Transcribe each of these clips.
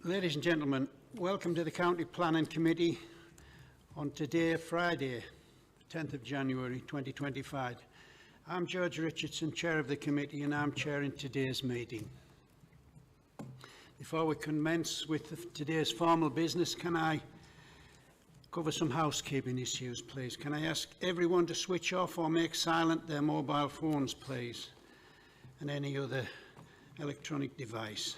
Ladies and gentlemen, welcome to the County Planning Committee on today, Friday, 10th of January 2025. I'm George Richardson, Chair of the Committee, and I'm chairing today's meeting. Before we commence with today's formal business, can I cover some housekeeping issues, please? Can I ask everyone to switch off or make silent their mobile phones, please, and any other electronic device?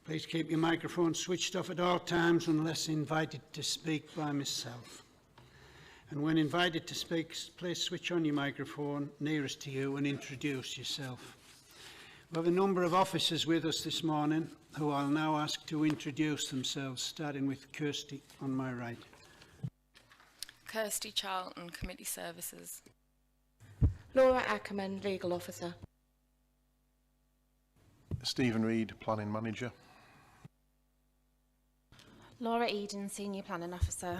Please keep your microphone switched off at all times unless invited to speak by myself. And when invited to speak, please switch on your microphone nearest to you and introduce yourself. We have a number of officers with us this morning who I'll now ask to introduce themselves, starting with Kirsty on my right. Kirsty Charlton, Committee Services. Laura Ackerman, Legal Officer. Stephen Reid, Planning Manager. Laura Eden, Senior Planning Officer.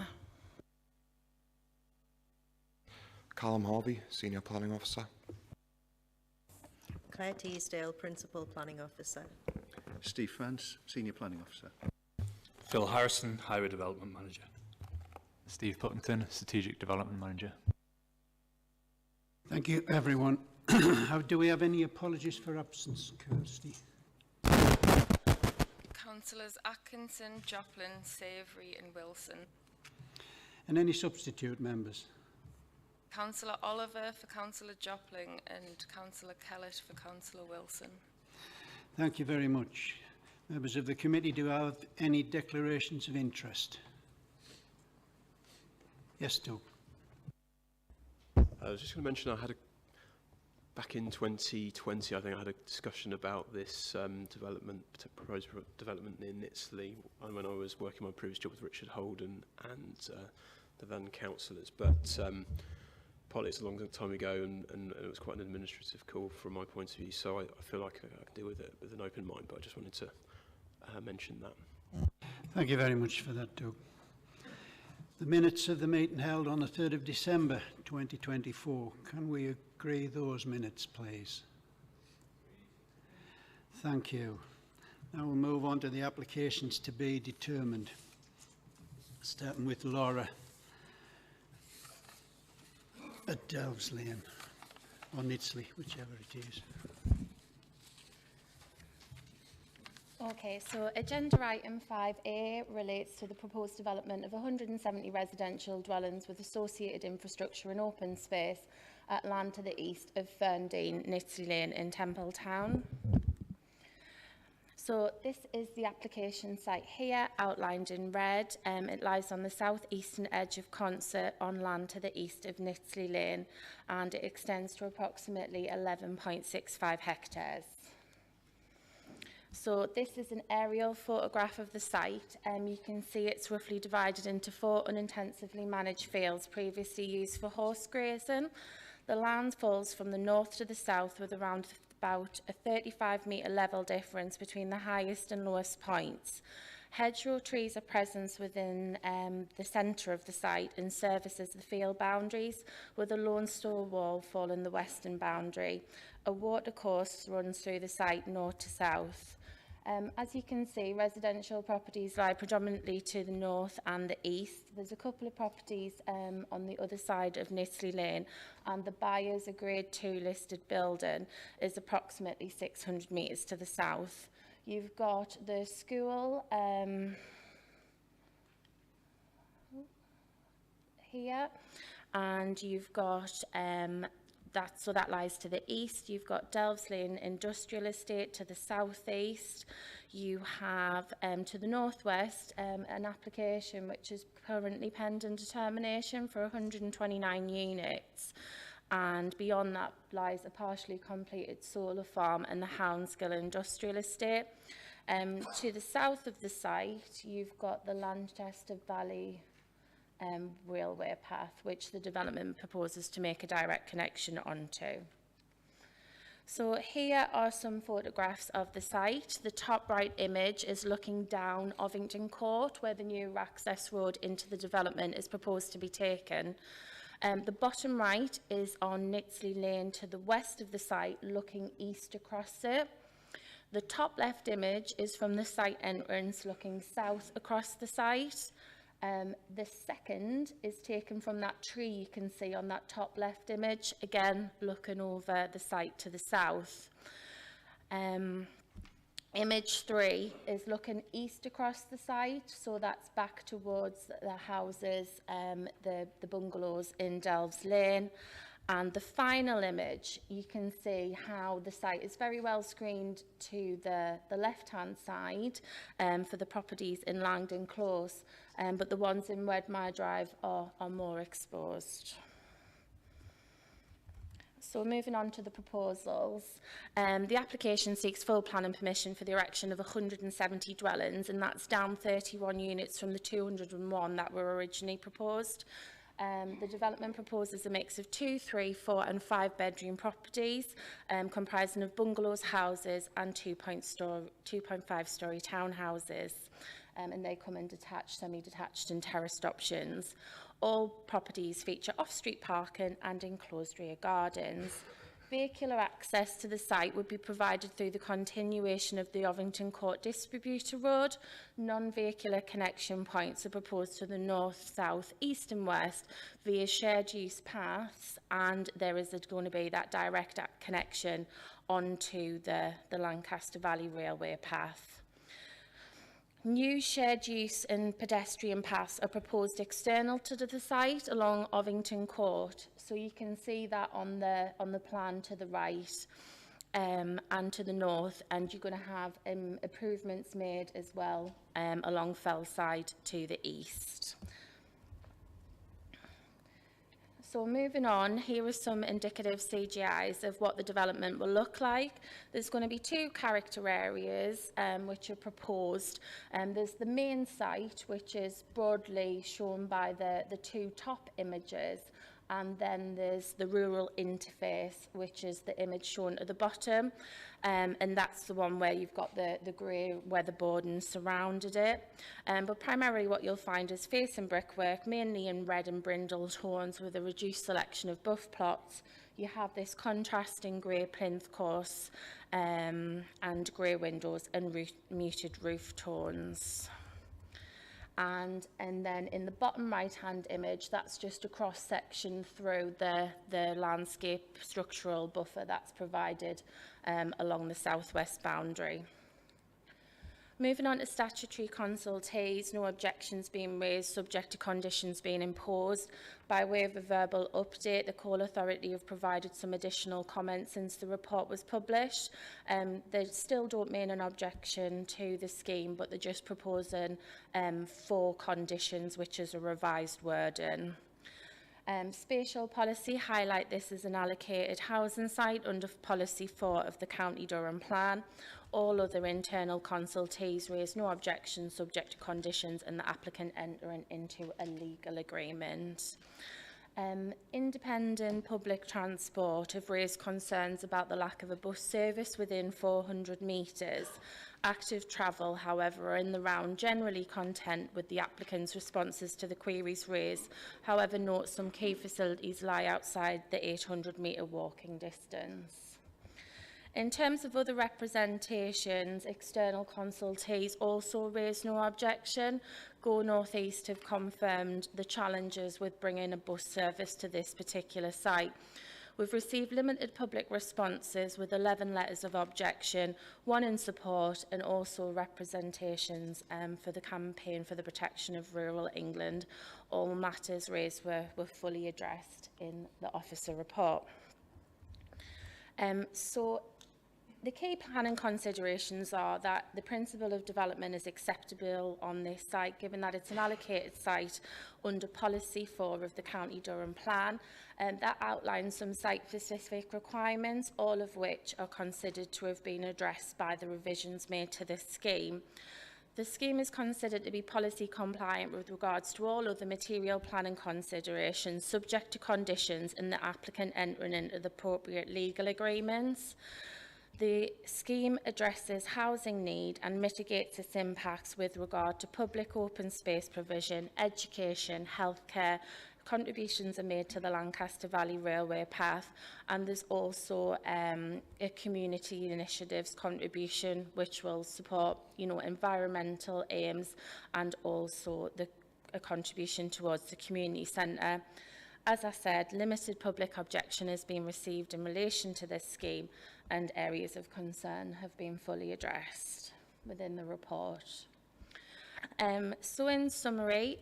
Callum Harvey, Senior Planning Officer. Claire Teasdale, Principal Planning Officer. Steve France, Senior Planning Officer. Phil Harrison, Highway Development Manager. Steve Puttington, Strategic Development Manager. Thank you, everyone. Do we have any apologies for absence, Kirsty? Councillors Atkinson, Joplin, Savoury and Wilson. And any substitute members? Councillor Oliver for Councillor Joplin and Councillor Kellett for Councillor Wilson. Thank you very much. Members of the committee, do I have any declarations of interest? Yes, Doug. I was just going to mention back in 2020, I think I had a discussion about this proposed development near Nitsley, and when I was working my previous job with Richard Holden and the then councillors. But partly it's a long time ago, and it was quite an administrative call from my point of view, so I feel like I can deal with it with an open mind, but I just wanted to mention that. Thank you very much for that, Doug. The minutes of the meeting held on the 3rd of December 2024. Can we agree those minutes, please? Thank you. Now we'll move on to the applications to be determined, starting with Laura at Delves Lane, or Nitsley, whichever it is. Okay, so agenda item 5A relates to the proposed development of 170 residential dwellings with associated infrastructure and open space at land to the east of Ferndean, Nitsley Lane in Temple Town. So this is the application site here, outlined in red. It lies on the southeastern edge of Consett on land to the east of Nitsley Lane, and it extends to approximately 11.65 hectares. So this is an aerial photograph of the site. You can see it's roughly divided into 4 unintensively managed fields previously used for horse grazing. The land falls from the north to the south with around about a 35-metre level difference between the highest and lowest points. Hedgerow trees are present within the centre of the site and serve as the field boundaries, with a lone stone wall forming the western boundary. A watercourse runs through the site north to south. As you can see, residential properties lie predominantly to the north and the east. There's a couple of properties on the other side of Nitsley Lane, and the buyer's a Grade 2 listed building is approximately 600 metres to the south. You've got the school here, and you've got that lies to the east. You've got Delves Lane Industrial Estate to the southeast. You have to the northwest an application which is currently pending determination for 129 units. And beyond that lies a partially completed solar farm and the Houndsgill Industrial Estate. To the south of the site, you've got the Lanchester Valley railway path, which the development proposes to make a direct connection onto. So here are some photographs of the site. The top right image is looking down Ovington Court, where the new access road into the development is proposed to be taken. The bottom right is on Nitsley Lane to the west of the site, looking east across it. The top left image is from the site entrance looking south across the site. The second is taken from that tree you can see on that top left image, again looking over the site to the south. Image 3 is looking east across the site, so that's back towards the houses, the bungalows in Delves Lane. And the final image, you can see how the site is very well screened to the left-hand side for the properties in Langdon Close, but the ones in Wedmire Drive are more exposed. So moving on to the proposals, the application seeks full planning permission for the erection of 170 dwellings, and that's down 31 units from the 201 that were originally proposed. The development proposes a mix of 2, 3, 4 and 5 bedroom properties comprising of bungalows, houses and 2.5 storey townhouses, and they come in detached, semi-detached and terraced options. All properties feature off-street parking and enclosed rear gardens. Vehicular access to the site would be provided through the continuation of the Ovington Court Distributor Road. Non-vehicular connection points are proposed to the north, south, east and west via shared use paths, and there is going to be that direct connection onto the Lancaster Valley Railway path. New shared use and pedestrian paths are proposed external to the site along Ovington Court. So you can see that on the plan to the right and to the north, and you're going to have improvements made as well along Fellside to the east. So moving on, here are some indicative CGIs of what the development will look like. There's going to be 2 character areas which are proposed. There's the main site, which is broadly shown by the 2 top images. And then there's the rural interface, which is the image shown at the bottom. And that's the one where you've got the grey weatherboarding surrounded it. But primarily what you'll find is facing brickwork, mainly in red and brindle tones with a reduced selection of buff plots. You have this contrasting grey plinth course and grey windows and muted roof tones. And then in the bottom right hand image, that's just a cross section through the landscape structural buffer that's provided along the southwest boundary. Moving on to statutory consultees, no objections being raised subject to conditions being imposed. By way of a verbal update, the Coal Authority have provided some additional comments since the report was published. They still don't make an objection to the scheme, but they're just proposing 4 conditions, which is a revised wording. Spatial policy highlight this as an allocated housing site under policy 4 of the County Durham Plan. All other internal consultees raise no objections subject to conditions and the applicant entering into a legal agreement. Independent public transport have raised concerns about the lack of a bus service within 400 metres. Active travel, however, are in the round generally content with the applicant's responses to the queries raised. However, note some key facilities lie outside the 800-metre walking distance. In terms of other representations, external consultees also raised no objection. Go North East have confirmed the challenges with bringing a bus service to this particular site. We've received limited public responses with 11 letters of objection, 1 in support, and also representations for the campaign for the protection of rural England. All matters raised were fully addressed in the officer report. So the key planning considerations are that the principle of development is acceptable on this site, given that it's an allocated site under policy 4 of the County Durham Plan, and that outlines some site-specific requirements, all of which are considered to have been addressed by the revisions made to this scheme. The scheme is considered to be policy compliant with regards to all other material planning considerations, subject to conditions and the applicant entering into the appropriate legal agreements. The scheme addresses housing need and mitigates its impacts with regard to public open space provision, education, healthcare, contributions are made to the Lancaster Valley Railway Path, and there's also a community initiatives contribution which will support, you know, environmental aims, and also a contribution towards the community centre. As I said, limited public objection has been received in relation to this scheme, and areas of concern have been fully addressed within the report. So in summary,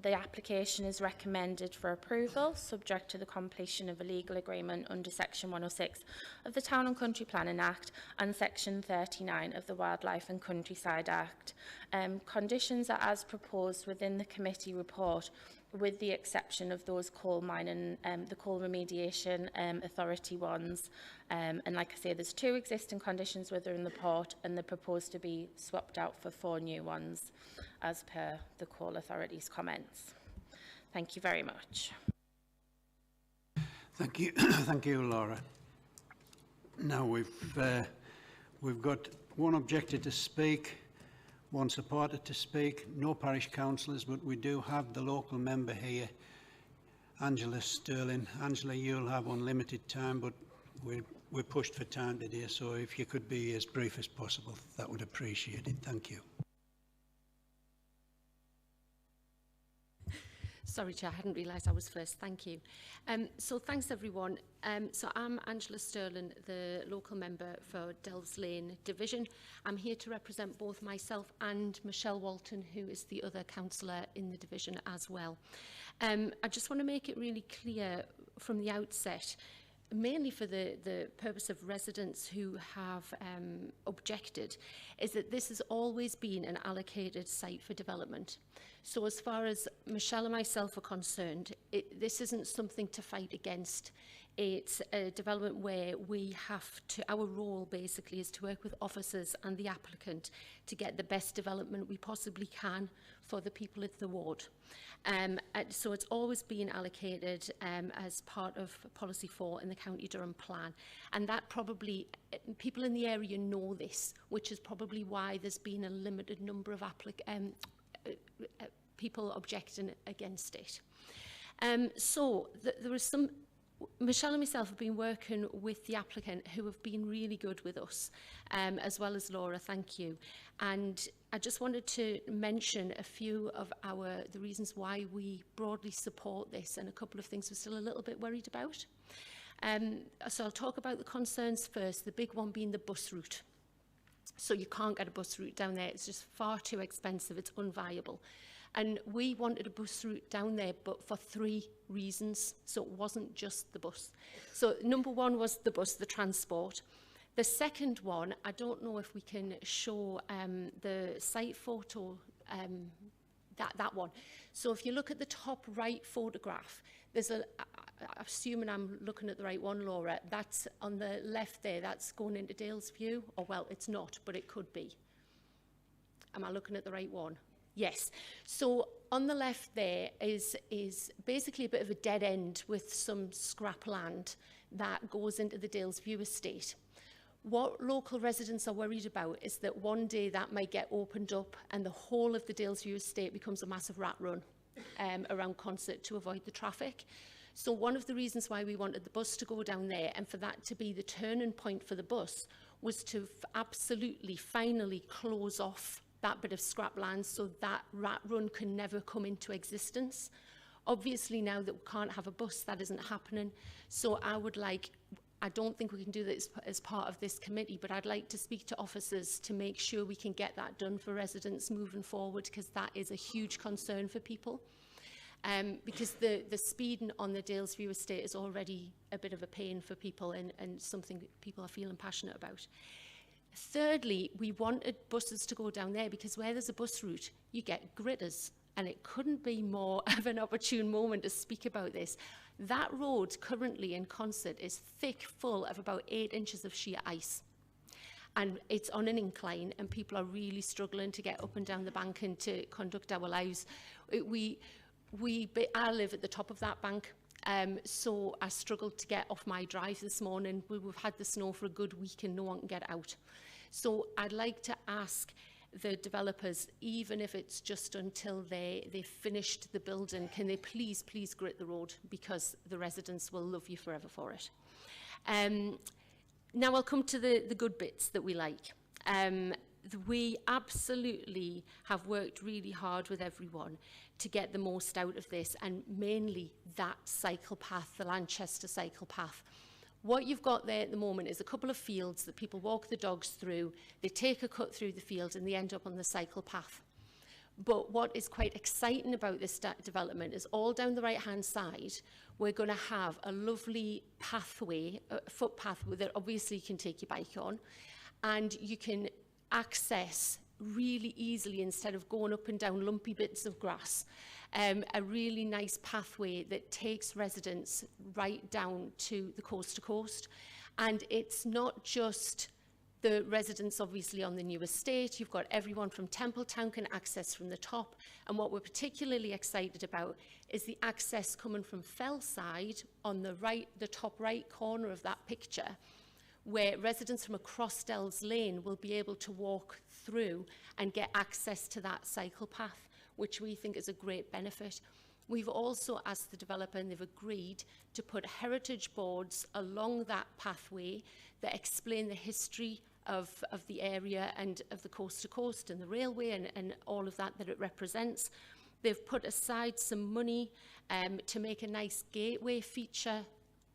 the application is recommended for approval, subject to the completion of a legal agreement under Section 106 of the Town and Country Planning Act and Section 39 of the Wildlife and Countryside Act. Conditions are as proposed within the committee report, with the exception of those coal mining, the coal remediation authority ones. And like I say, there's 2 existing conditions within the report, and they're proposed to be swapped out for 4 new ones, as per the coal authority's comments. Thank you very much. Thank you, thank you, Laura. Now we've got 1 objector to speak, 1 supporter to speak, no parish councillors, but we do have the local member here, Angela Sterling. Angela, you'll have unlimited time, but we're pushed for time today, so if you could be as brief as possible, that would appreciate it. Thank you. Sorry, Chair, I hadn't realised I was first. Thank you. So thanks, everyone. So I'm Angela Sterling, the local member for Delves Lane Division. I'm here to represent both myself and Michelle Walton, who is the other councillor in the division as well. I just want to make it really clear from the outset, mainly for the purpose of residents who have objected, is that this has always been an allocated site for development. So as far as Michelle and myself are concerned, this isn't something to fight against. It's a development where we have to, our role basically is to work with officers and the applicant to get the best development we possibly can for the people of the ward. So it's always been allocated as part of Policy 4 in the County Durham Plan. And that probably, people in the area know this, which is probably why there's been a limited number of people objecting against it. So there is some, Michelle and myself have been working with the applicant, who have been really good with us, as well as Laura, thank you. And I just wanted to mention a few of the reasons why we broadly support this, and a couple of things we're still a little bit worried about. So I'll talk about the concerns first, the big one being the bus route. So you can't get a bus route down there, it's just far too expensive, it's unviable. And we wanted a bus route down there, but for 3 reasons. So it wasn't just the bus. So number 1 was the bus, the transport. The second one, I don't know if we can show the site photo, that one. So if you look at the top right photograph, there's assuming I'm looking at the right one, Laura, that's on the left there, that's going into Dalesview. Or well, it's not, but it could be. Am I looking at the right one? Yes. So on the left there is basically a bit of a dead end with some scrap land that goes into the Dalesview estate. What local residents are worried about is that one day that might get opened up and the whole of the Dalesview estate becomes a massive rat run around Concert to avoid the traffic. So one of the reasons why we wanted the bus to go down there, and for that to be the turning point for the bus, was to absolutely finally close off that bit of scrap land so that rat run can never come into existence. Obviously now that we can't have a bus, that isn't happening. So I don't think we can do this as part of this committee, but I'd like to speak to officers to make sure we can get that done for residents moving forward, because that is a huge concern for people. Because the speeding on the Dalesview estate is already a bit of a pain for people, and something people are feeling passionate about. Thirdly, we wanted buses to go down there because where there's a bus route, you get gritters, and it couldn't be more of an opportune moment to speak about this. That road currently in Concert is thick full of about 8 inches of sheer ice. And it's on an incline, and people are really struggling to get up and down the bank and to conduct our lives. I live at the top of that bank. So I struggled to get off my drive this morning. We've had the snow for a good week and no one can get out. So I'd like to ask the developers, even if it's just until they've finished the building, can they please grit the road, because the residents will love you forever for it. Now I'll come to the good bits that we like. We absolutely have worked really hard with everyone to get the most out of this, and mainly that cycle path, the Lanchester cycle path. What you've got there at the moment is a couple of fields that people walk the dogs through, they take a cut through the field and they end up on the cycle path. But what is quite exciting about this development is all down the right-hand side, we're going to have a lovely pathway, a footpath that obviously you can take your bike on, and you can access really easily, instead of going up and down lumpy bits of grass, a really nice pathway that takes residents right down to the coast. And it's not just the residents obviously on the new estate, you've got everyone from Templetown can access from the top, and what we're particularly excited about is the access coming from Fellside on the top right corner of that picture, where residents from across Delves Lane will be able to walk through and get access to that cycle path, which we think is a great benefit. We've also asked the developer, and they've agreed, to put heritage boards along that pathway that explain the history of the area and of the coast and the railway and all of that it represents. They've put aside some money to make a nice gateway feature,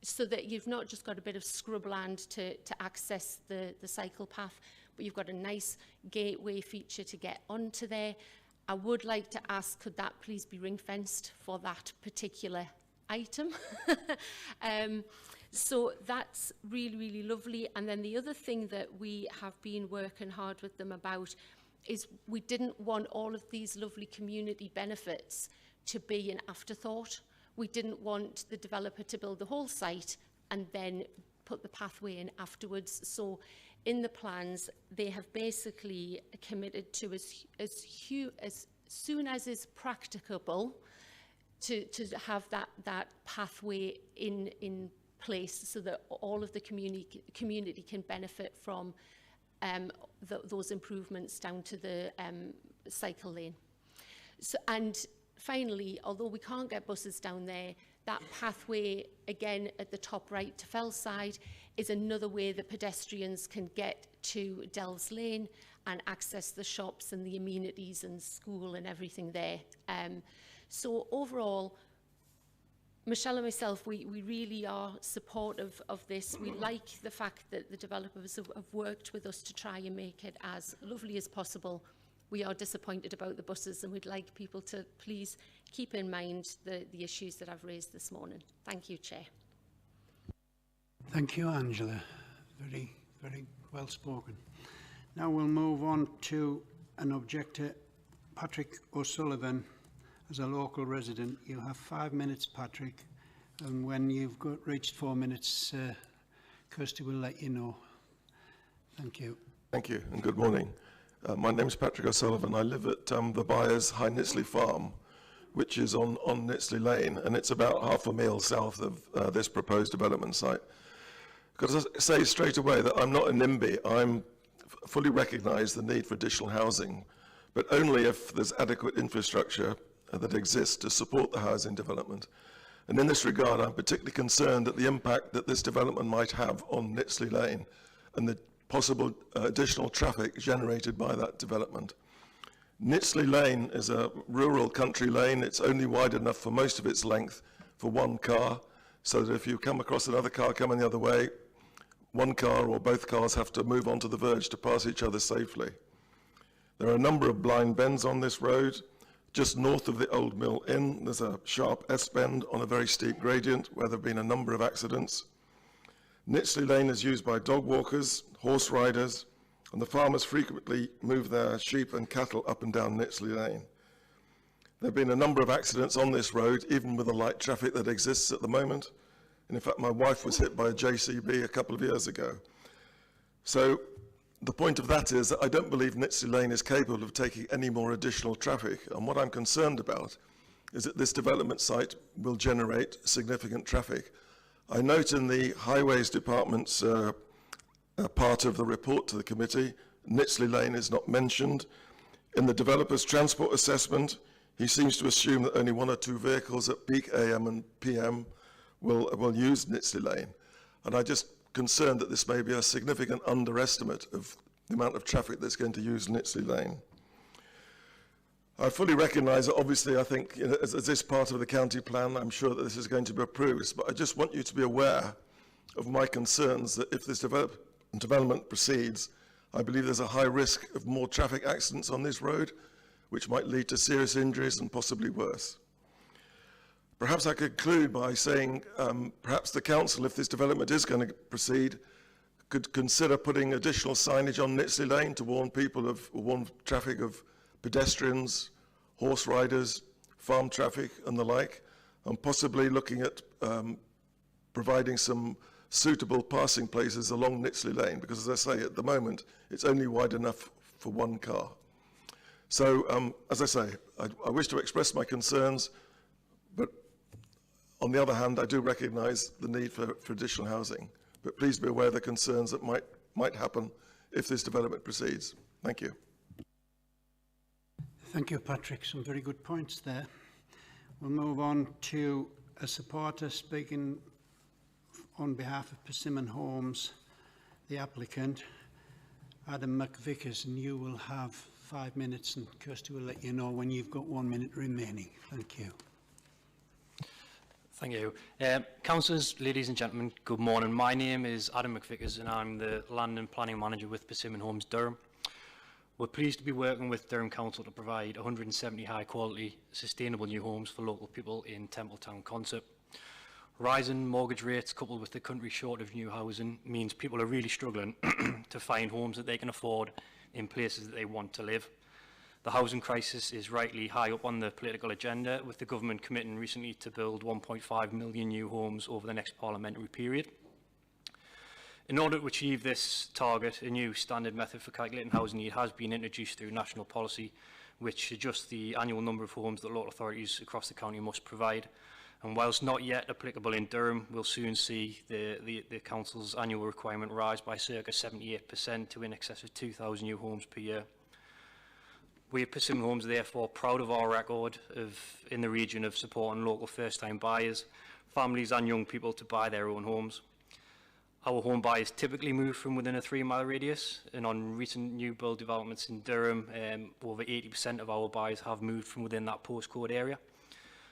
so that you've not just got a bit of scrubland to access the cycle path, but you've got a nice gateway feature to get onto there. I would like to ask, could that please be ring-fenced for that particular item? So that's really, really lovely. And then the other thing that we have been working hard with them about is we didn't want all of these lovely community benefits to be an afterthought. We didn't want the developer to build the whole site and then put the pathway in afterwards. So in the plans, they have basically committed to as soon as is practicable to have that pathway in place, so that all of the community can benefit from those improvements down to the cycle lane. So, and finally, although we can't get buses down there, that pathway, again, at the top right to Fellside, is another way that pedestrians can get to Delves Lane and access the shops and the amenities and school and everything there. So overall, Michelle and myself, we really are supportive of this. We like the fact that the developers have worked with us to try and make it as lovely as possible. We are disappointed about the buses, and we'd like people to please keep in mind the issues that I've raised this morning. Thank you, Chair. Thank you, Angela. Very, very well spoken. Now we'll move on to an objector, Patrick O'Sullivan. As a local resident, you have 5 minutes, Patrick, and when you've reached 4 minutes, Kirsty will let you know. Thank you. Thank you, and good morning. My name is Patrick O'Sullivan. I live at the Byres High Nitsley Farm, which is on Nitsley Lane, and it's about half a mile south of this proposed development site. Got to say straight away that I'm not a NIMBY. I fully recognise the need for additional housing, but only if there's adequate infrastructure that exists to support the housing development. And in this regard, I'm particularly concerned at the impact that this development might have on Nitsley Lane and the possible additional traffic generated by that development. Nitsley Lane is a rural country lane. It's only wide enough for most of its length for one car, so that if you come across another car coming the other way, one car or both cars have to move onto the verge to pass each other safely. There are a number of blind bends on this road. Just north of the Old Mill Inn, there's a sharp S-bend on a very steep gradient where there have been a number of accidents. Nitsley Lane is used by dog walkers, horse riders, and the farmers frequently move their sheep and cattle up and down Nitsley Lane. There have been a number of accidents on this road, even with the light traffic that exists at the moment. And in fact, my wife was hit by a JCB a couple of years ago. So the point of that is that I don't believe Nitsley Lane is capable of taking any more additional traffic. And what I'm concerned about is that this development site will generate significant traffic. I note in the Highways Department's part of the report to the committee, Nitsley Lane is not mentioned. In the developer's transport assessment, he seems to assume that only 1 or 2 vehicles at peak AM and PM will use Nitsley Lane. And I'm just concerned that this may be a significant underestimate of the amount of traffic that's going to use Nitsley Lane. I fully recognise that obviously I think as this part of the county plan, I'm sure that this is going to be approved, but I just want you to be aware of my concerns that if this development proceeds, I believe there's a high risk of more traffic accidents on this road, which might lead to serious injuries and possibly worse. Perhaps I could conclude by saying perhaps the council, if this development is going to proceed, could consider putting additional signage on Nitsley Lane to warn traffic of pedestrians, horse riders, farm traffic and the like, and possibly looking at providing some suitable passing places along Nitsley Lane, because as I say, at the moment, it's only wide enough for 1 car. So, as I say, I wish to express my concerns, but on the other hand, I do recognise the need for additional housing. But please be aware of the concerns that might happen if this development proceeds. Thank you. Thank you, Patrick. Some very good points there. We'll move on to a supporter speaking on behalf of Persimmon Homes, the applicant, Adam McVickers, and you will have 5 minutes, and Kirsty will let you know when you've got 1 minute remaining. Thank you. Thank you. Councillors, ladies and gentlemen, good morning. My name is Adam McVickers and I'm the Land and Planning Manager with Persimmon Homes Durham. We're pleased to be working with Durham Council to provide 170 high quality, sustainable new homes for local people in Templetown Concert. Rising mortgage rates coupled with the country's shortage of new housing means people are really struggling to find homes that they can afford in places that they want to live. The housing crisis is rightly high up on the political agenda, with the government committing recently to build 1.5 million new homes over the next parliamentary period. In order to achieve this target, a new standard method for calculating housing need has been introduced through national policy, which adjusts the annual number of homes that local authorities across the county must provide. And whilst not yet applicable in Durham, we'll soon see the council's annual requirement rise by circa 78% to in excess of 2,000 new homes per year. We at Persimmon Homes are therefore proud of our record in the region of supporting local first-time buyers, families and young people to buy their own homes. Our home buyers typically move from within a 3-mile radius, and on recent new build developments in Durham, over 80% of our buyers have moved from within that postcode area.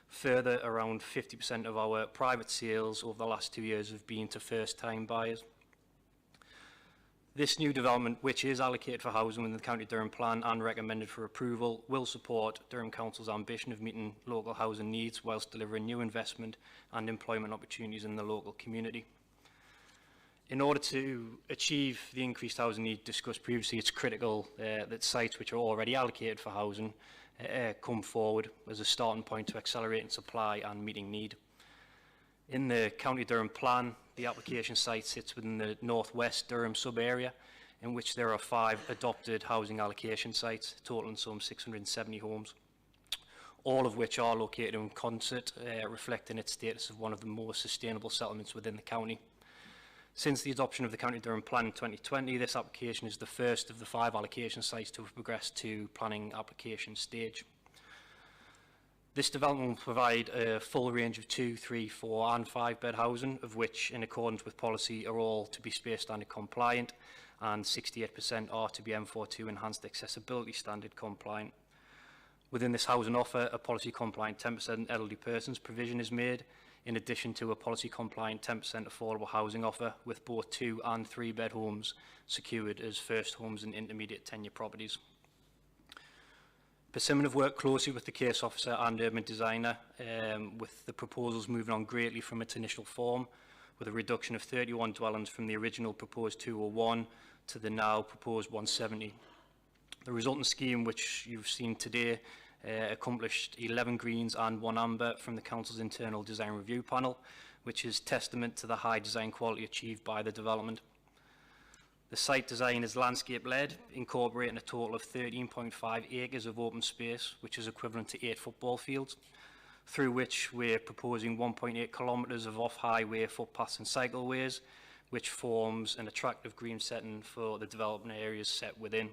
Further, around 50% of our private sales over the last 2 years have been to first-time buyers. This new development, which is allocated for housing within the County Durham Plan and recommended for approval, will support Durham Council's ambition of meeting local housing needs whilst delivering new investment and employment opportunities in the local community. In order to achieve the increased housing need discussed previously, it's critical that sites which are already allocated for housing come forward as a starting point to accelerating supply and meeting need. In the County Durham Plan, the application site sits within the northwest Durham sub-area, in which there are 5 adopted housing allocation sites, totaling some 670 homes, all of which are located in Concert, reflecting its status of one of the more sustainable settlements within the county. Since the adoption of the County Durham Plan in 2020, this application is the first of the 5 allocation sites to have progressed to planning application stage. This development will provide a full range of 2, 3, 4 and 5 bed housing, of which, in accordance with policy, are all to be space standard compliant, and 68% are to be M42 enhanced accessibility standard compliant. Within this housing offer, a policy compliant 10% elderly persons provision is made, in addition to a policy compliant 10% affordable housing offer, with both 2 and 3 bed homes secured as first homes and intermediate tenure properties. Persimmon have worked closely with the case officer and urban designer, with the proposals moving on greatly from its initial form, with a reduction of 31 dwellings from the original proposed 201 to the now proposed 170. The resultant scheme, which you've seen today, accomplished 11 greens and 1 amber from the Council's internal design review panel, which is testament to the high design quality achieved by the development. The site design is landscape-led, incorporating a total of 13.5 acres of open space, which is equivalent to 8 football fields, through which we're proposing 1.8 kilometres of off-highway footpaths and cycleways, which forms an attractive green setting for the development areas set within.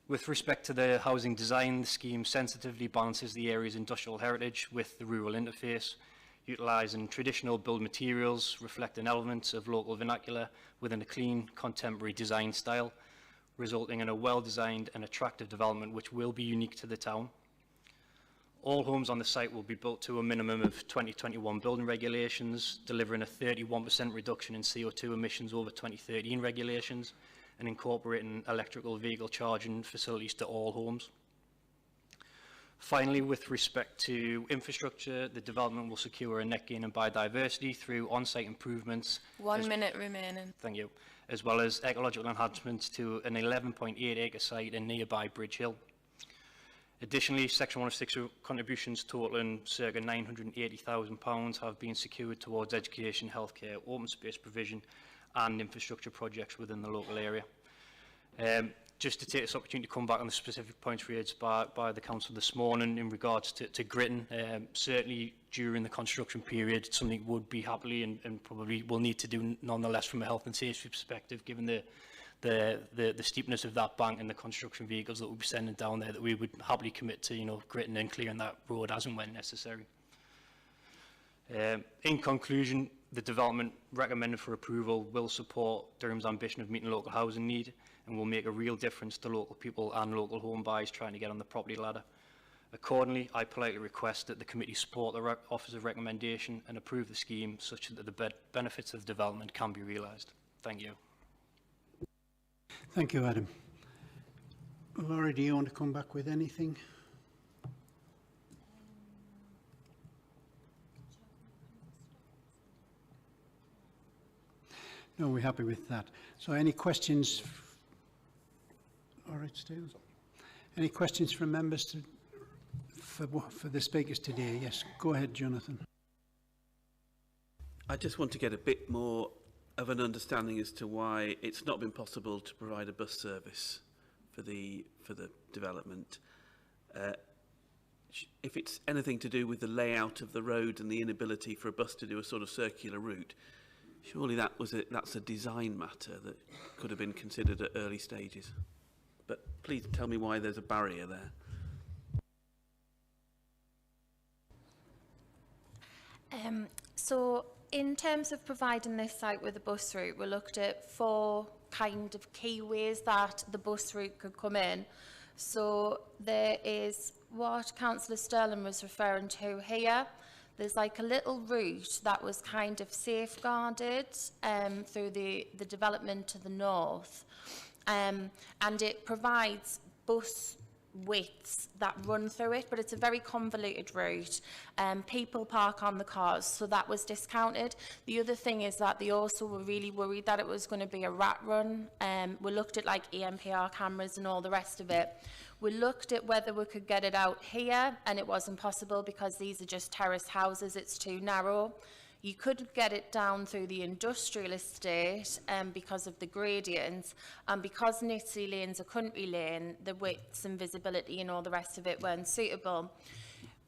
With respect to the housing design, the scheme sensitively balances the area's industrial heritage with the rural interface, utilising traditional build materials, reflecting elements of local vernacular within a clean, contemporary design style, resulting in a well-designed and attractive development which will be unique to the town. All homes on the site will be built to a minimum of 2021 building regulations, delivering a 31% reduction in CO2 emissions over 2013 regulations, and incorporating electrical vehicle charging facilities to all homes. Finally, with respect to infrastructure, the development will secure a net gain in biodiversity through on-site improvements. 1 minute remaining. Thank you. As well as ecological enhancements to an 11.8 acre site in nearby Bridge Hill. Additionally, Section 106 contributions totaling circa £980,000 have been secured towards education, healthcare, open space provision and infrastructure projects within the local area. Just to take this opportunity to come back on the specific points raised by the Council this morning in regards to gritting, certainly during the construction period, something would be happily and probably will need to do nonetheless from a health and safety perspective, given the steepness of that bank and the construction vehicles that we'll be sending down there, that we would happily commit to, you know, gritting and clearing that road as and when necessary. In conclusion, the development recommended for approval will support Durham's ambition of meeting local housing need and will make a real difference to local people and local home buyers trying to get on the property ladder. Accordingly, I politely request that the committee support the officer's recommendation and approve the scheme such that the benefits of the development can be realised. Thank you. Thank you, Adam. Laura, do you want to come back with anything? No, we're happy with that. So any questions? All right, Steve. Any questions from members for the speakers today? Yes, go ahead, Jonathan. I just want to get a bit more of an understanding as to why it's not been possible to provide a bus service for the development. If it's anything to do with the layout of the road and the inability for a bus to do a sort of circular route, surely that's a design matter that could have been considered at early stages. But please tell me why there's a barrier there. So in terms of providing this site with a bus route, we looked at 4 kind of key ways that the bus route could come in. So there is what Councillor Sterling was referring to here. There's like a little route that was kind of safeguarded through the development to the north. And it provides bus widths that run through it, but it's a very convoluted route. People park on the cars, so that was discounted. The other thing is that they also were really worried that it was going to be a rat run. We looked at like EMPR cameras and all the rest of it. We looked at whether we could get it out here, and it wasn't possible because these are just terrace houses, it's too narrow. You couldn't get it down through the industrial estate because of the gradients, and because Nitsley Lane's a country lane, the widths and visibility and all the rest of it weren't suitable.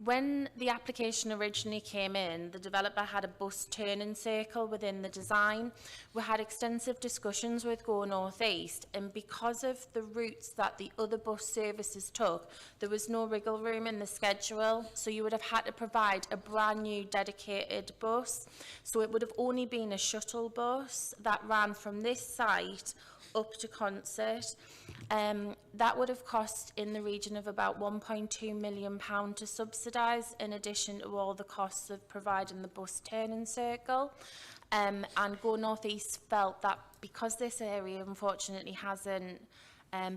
When the application originally came in, the developer had a bus turning circle within the design. We had extensive discussions with Go North East, and because of the routes that the other bus services took, there was no wriggle room in the schedule, so you would have had to provide a brand new dedicated bus. So it would have only been a shuttle bus that ran from this site up to Concert. That would have cost in the region of about £1.2 million to subsidise, in addition to all the costs of providing the bus turning circle. And Go North East felt that because this area unfortunately hasn't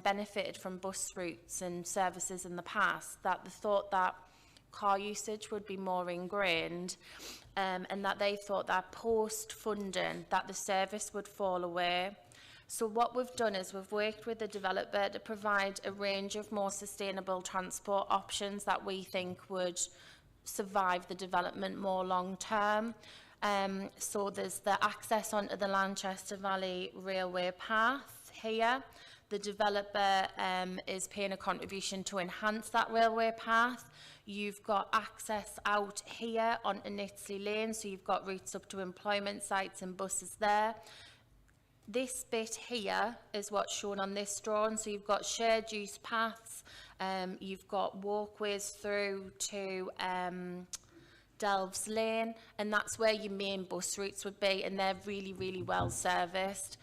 benefited from bus routes and services in the past, that they thought that car usage would be more ingrained, and that they thought that post-funding that the service would fall away. So what we've done is we've worked with the developer to provide a range of more sustainable transport options that we think would survive the development more long term. So there's the access onto the Lanchester Valley Railway Path here. The developer is paying a contribution to enhance that railway path. You've got access out here onto Nitsley Lane, so you've got routes up to employment sites and buses there. This bit here is what's shown on this drawing. So you've got shared use paths, you've got walkways through to Delves Lane, and that's where your main bus routes would be, and they're really, really well serviced.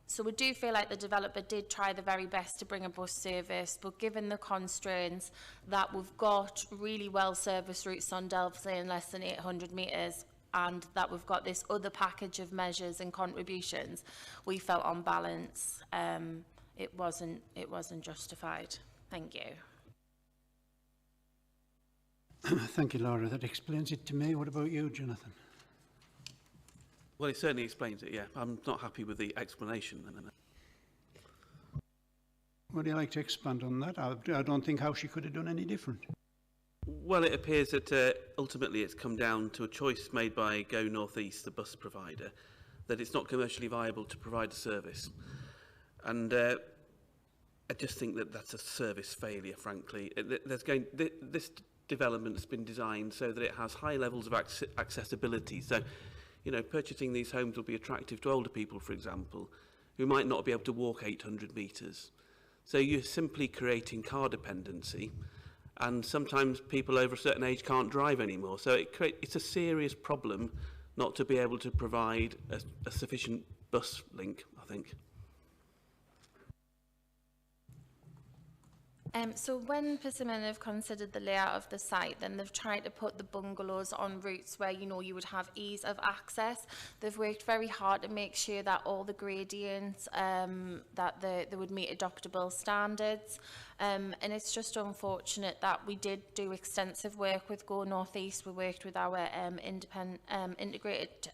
So we do feel like the developer did try the very best to bring a bus service, but given the constraints that we've got really well serviced routes on Delves Lane, less than 800 metres, and that we've got this other package of measures and contributions, we felt on balance it wasn't justified. Thank you. Thank you, Laura. That explains it to me. What about you, Jonathan? Well, it certainly explains it, yeah. I'm not happy with the explanation. Would you like to expand on that? I don't think how she could have done any different. Well, it appears that ultimately it's come down to a choice made by Go North East, the bus provider, that it's not commercially viable to provide a service. And I just think that that's a service failure, frankly. This development's been designed so that it has high levels of accessibility. So, you know, purchasing these homes will be attractive to older people, for example, who might not be able to walk 800 metres. So you're simply creating car dependency, and sometimes people over a certain age can't drive anymore. So it's a serious problem not to be able to provide a sufficient bus link, I think. So when Persimmon have considered the layout of the site, then they've tried to put the bungalows on routes where, you know, you would have ease of access. They've worked very hard to make sure that all the gradients, that they would meet adoptable standards. And it's just unfortunate that we did do extensive work with Go North East. We worked with our integrated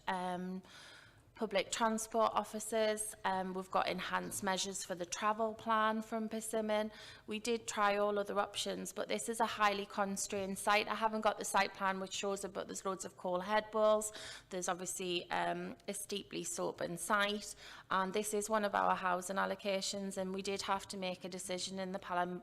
public transport officers. We've got enhanced measures for the travel plan from Persimmon. We did try all other options, but this is a highly constrained site. I haven't got the site plan which shows it, but there's loads of coal head walls. There's obviously a steeply sloping site, and this is one of our housing allocations, and we did have to make a decision in the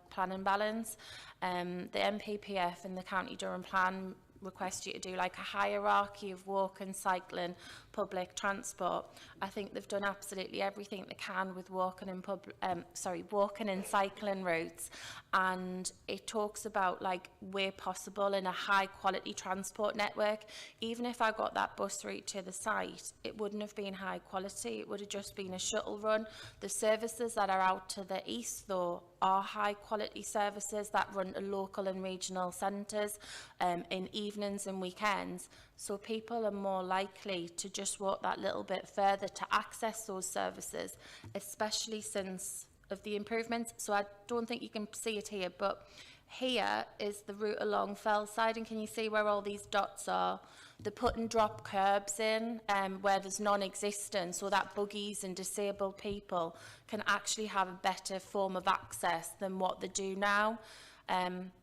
planning balance. The MPPF and the County Durham Plan request you to do like a hierarchy of walking, cycling, public transport. I think they've done absolutely everything they can with walking and cycling routes, and it talks about like where possible in a high quality transport network. Even if I got that bus route to the site, it wouldn't have been high quality. It would have just been a shuttle run. The services that are out to the east though are high quality services that run to local and regional centres in evenings and weekends. So people are more likely to just walk that little bit further to access those services, especially since of the improvements. So I don't think you can see it here, but here is the route along Fellside, and can you see where all these dots are? They're putting drop curbs in where there's non-existent, so that buggies and disabled people can actually have a better form of access than what they do now.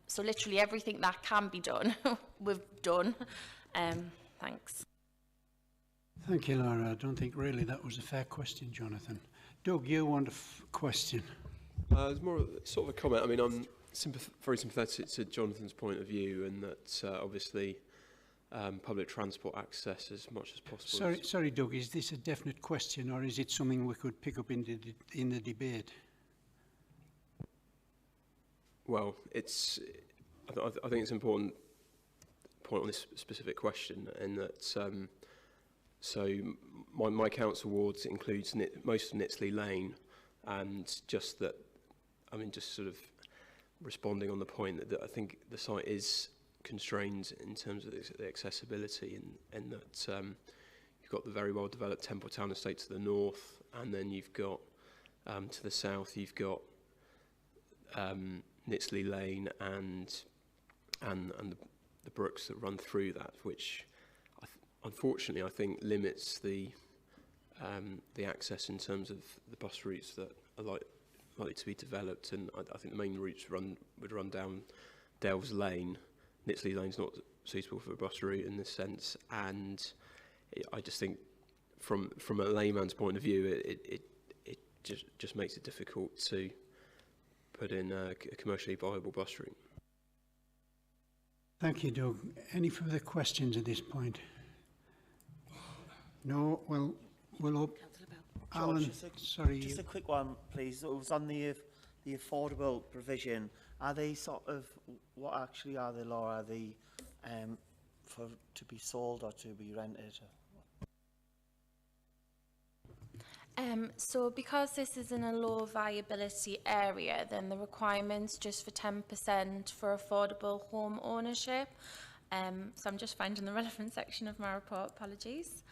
So literally everything that can be done, we've done. Thanks. Thank you, Laura. I don't think really that was a fair question, Jonathan. Doug, you want a question? It's more sort of a comment. I mean, I'm very sympathetic to Jonathan's point of view, and that obviously public transport access as much as possible. Sorry, Doug, is this a definite question, or is it something we could pick up in the debate? Well, I think it's an important point on this specific question, in that so my council wards includes most of Nitsley Lane, and just that, I mean, just sort of responding on the point that I think the site is constrained in terms of the accessibility, and that you've got the very well developed Temple Town estate to the north, and then you've got to the south you've got Nitsley Lane and the brooks that run through that, which unfortunately I think limits the access in terms of the bus routes that are likely to be developed. And I think the main routes would run down Delves Lane. Nitsley Lane's not suitable for a bus route in this sense, and I just think from a layman's point of view, it just makes it difficult to put in a commercially viable bus route. Thank you, Doug. Any further questions at this point? No? Well, we'll Alan, just a quick one, please. It was on the affordable provision. Are they sort of, what actually are they, Laura? Are they to be sold or to be rented? So because this is in a low viability area, then the requirement's just for 10% for affordable home ownership. So I'm just finding the relevant section of my report, apologies.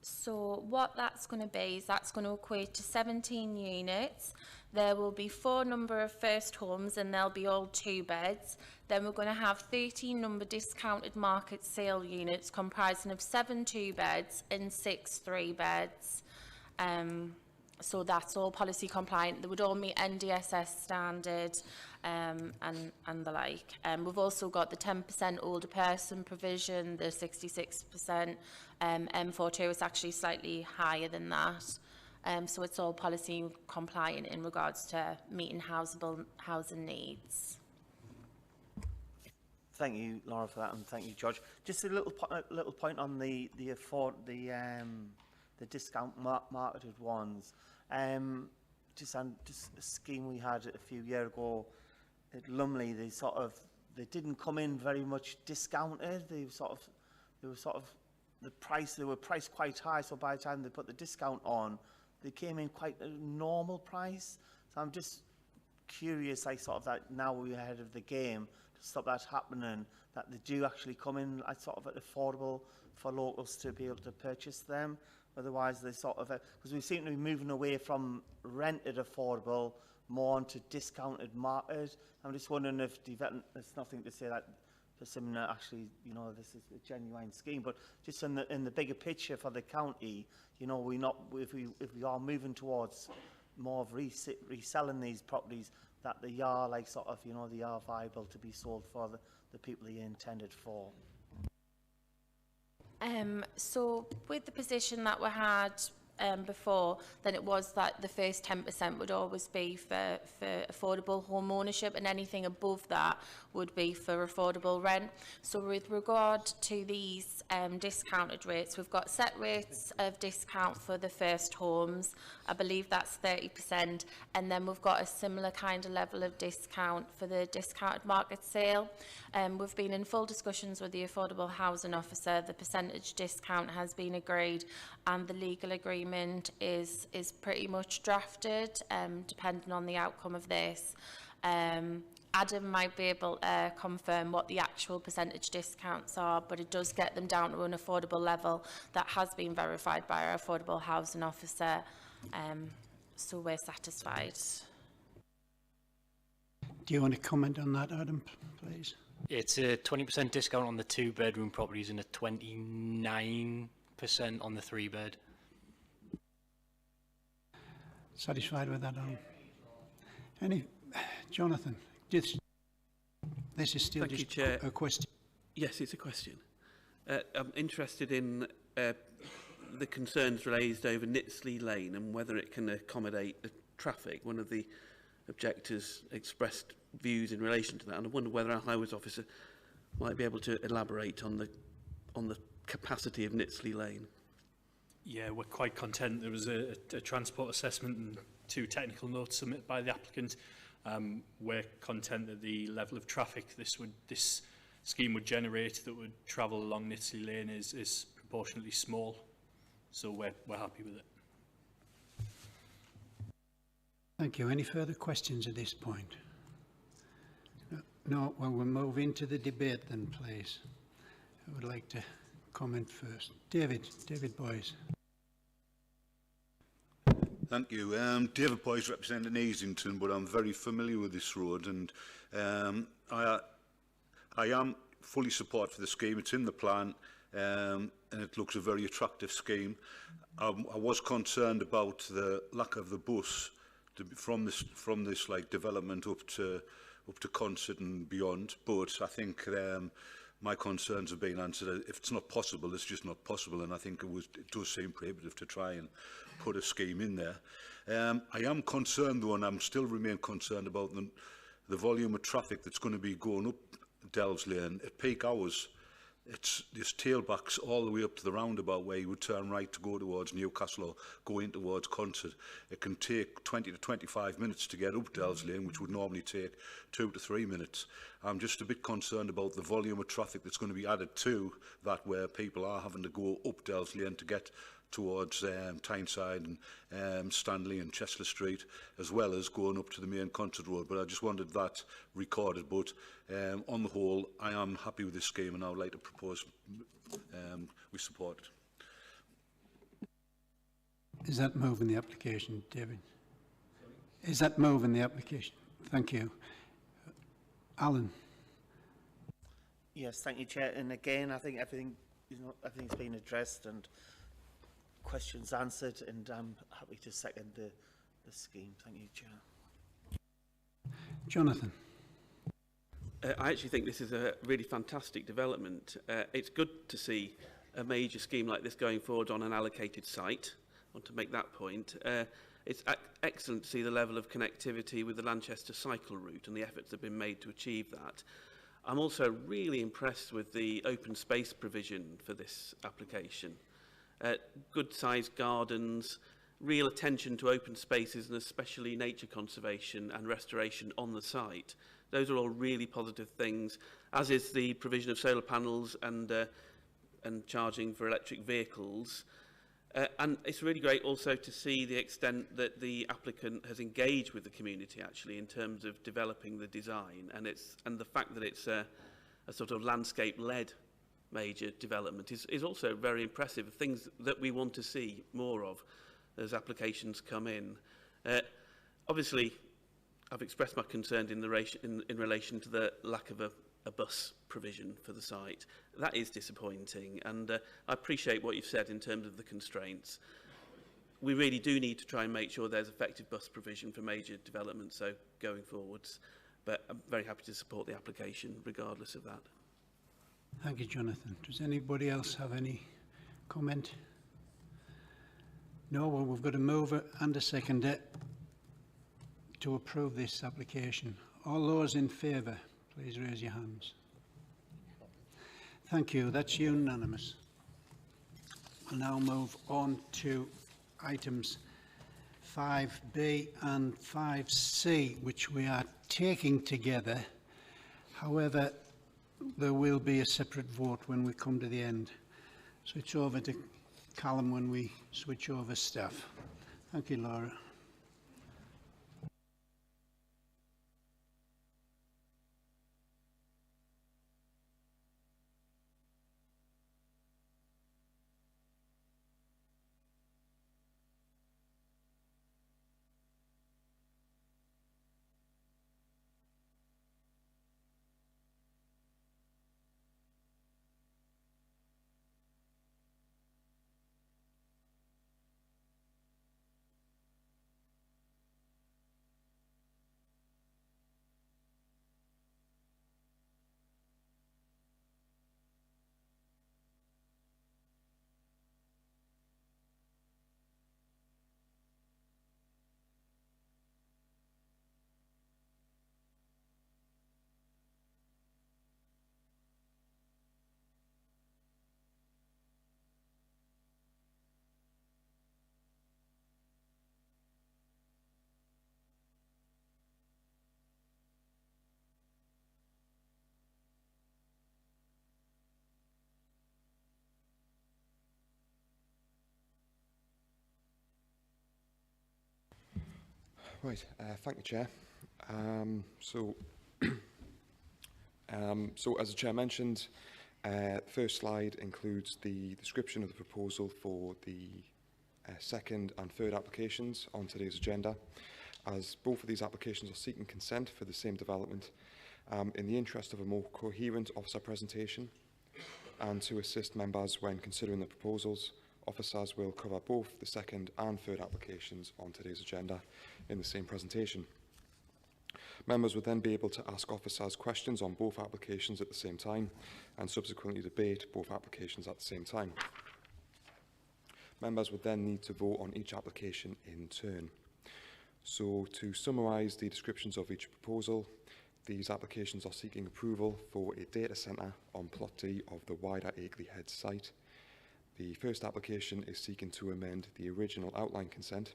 So what that's going to be is that's going to equate to 17 units. There will be 4 number of first homes and they'll be all 2 beds. Then we're going to have 13 number discounted market sale units comprising of 7 2 beds and 6 3 beds. So that's all policy compliant. They would all meet NDSS standard and the like. We've also got the 10% older person provision, the 66% M42 is actually slightly higher than that. So it's all policy compliant in regards to meeting housing needs. Thank you, Laura, for that, and thank you, George. Just a little point on the discount marketed ones. Just a scheme we had a few years ago at Lumley. They didn't come in very much discounted. They were priced quite high. So by the time they put the discount on, they came in quite a normal price. So I'm just curious, that now we're ahead of the game to stop that happening, that they do actually come in at affordable for locals to be able to purchase them. Otherwise, they because we seem to be moving away from rented affordable more onto discounted market. I'm just wondering if there's nothing to say that Persimmon actually, this is a genuine scheme, but just in the bigger picture for the county, if we are moving towards more of reselling these properties, that they are they are viable to be sold for the people they are intended for. So with the position that we had before, then it was that the first 10% would always be for affordable home ownership, and anything above that would be for affordable rent. So with regard to these discounted rates, we've got set rates of discount for the first homes. I believe that's 30%, and then we've got a similar kind of level of discount for the discounted market sale. We've been in full discussions with the Affordable Housing Officer. The percentage discount has been agreed, and the legal agreement is pretty much drafted, depending on the outcome of this. Adam might be able to confirm what the actual percentage discounts are, but it does get them down to an affordable level that has been verified by our Affordable Housing Officer, so we're satisfied. Do you want to comment on that, Adam, please? It's a 20% discount on the 2-bedroom properties and a 29% on the 3-bed. Satisfied with that, Alan? Jonathan, this is still Thank just you, Chair. a question. Yes, it's a question. I'm interested in the concerns raised over Nitsley Lane and whether it can accommodate the traffic. One of the objectors expressed views in relation to that, and I wonder whether our highways officer might be able to elaborate on the capacity of Nitsley Lane. Yeah, we're quite content. There was a transport assessment and 2 technical notes submitted by the applicant. We're content that the level of traffic this scheme would generate that would travel along Nitsley Lane is proportionately small. So we're happy with it. Thank you. Any further questions at this point? No, well, we'll move into the debate then, please. I would like to comment first. David Boyes. Thank you. David Boyes representing Easington, but I'm very familiar with this road, and I am fully support for the scheme. It's in the plan, and it looks a very attractive scheme. I was concerned about the lack of the bus from this like development up to Concert and beyond, but I think my concerns have been answered. If it's not possible, it's just not possible, and I think it does seem prohibitive to try and put a scheme in there. I am concerned though, and I'm still remain concerned about the volume of traffic that's going to be going up Delves Lane at peak hours. it's this tailbacks all the way up to the roundabout where you would turn right to go towards Newcastle or go in towards Concert. It can take 20 to 25 minutes to get up Delves Lane, which would normally take 2 to 3 minutes. I'm just a bit concerned about the volume of traffic that's going to be added to that, where people are having to go up Delves Lane to get towards Tyneside and Stanley and Chester Street, as well as going up to the main Concert Road. But I just wanted that recorded. But on the whole, I am happy with this scheme, and I would like to propose we support it. Is that moving the application, David? Is that moving the application? Thank you. Alan. Yes, thank you, Chair. And again, I think everything's been addressed and questions answered, and I'm happy to second the scheme. Thank you, Chair. Jonathan. I actually think this is a really fantastic development. It's good to see a major scheme like this going forward on an allocated site. I want to make that point. It's excellent to see the level of connectivity with the Lanchester cycle route and the efforts that have been made to achieve that. I'm also really impressed with the open space provision for this application. Good sized gardens, real attention to open spaces, and especially nature conservation and restoration on the site. Those are all really positive things, as is the provision of solar panels and charging for electric vehicles. And it's really great also to see the extent that the applicant has engaged with the community actually in terms of developing the design, and the fact that it's a sort of landscape-led major development is also very impressive. Things that we want to see more of as applications come in. Obviously, I've expressed my concern in relation to the lack of a bus provision for the site. That is disappointing, and I appreciate what you've said in terms of the constraints. We really do need to try and make sure there's effective bus provision for major developments, so going forwards, but I'm very happy to support the application regardless of that. Thank you, Jonathan. Does anybody else have any comment? No, well, we've got a mover and a seconder to approve this application. All those in favour, please raise your hands. Thank you. That's unanimous. We'll now move on to items 5B and 5C, which we are taking together. However, there will be a separate vote when we come to the end. Switch over to Callum when we switch over staff. Thank you, Laura. Right, thank you, Chair. So as the Chair mentioned, the first slide includes the description of the proposal for the second and third applications on today's agenda. As both of these applications are seeking consent for the same development, in the interest of a more coherent officer presentation and to assist members when considering the proposals, officers will cover both the second and third applications on today's agenda in the same presentation. Members would then be able to ask officers questions on both applications at the same time and subsequently debate both applications at the same time. Members would then need to vote on each application in turn. So to summarise the descriptions of each proposal, These applications are seeking approval for a data centre on Plot D of the wider Akeley Head site. The first application is seeking to amend the original outline consent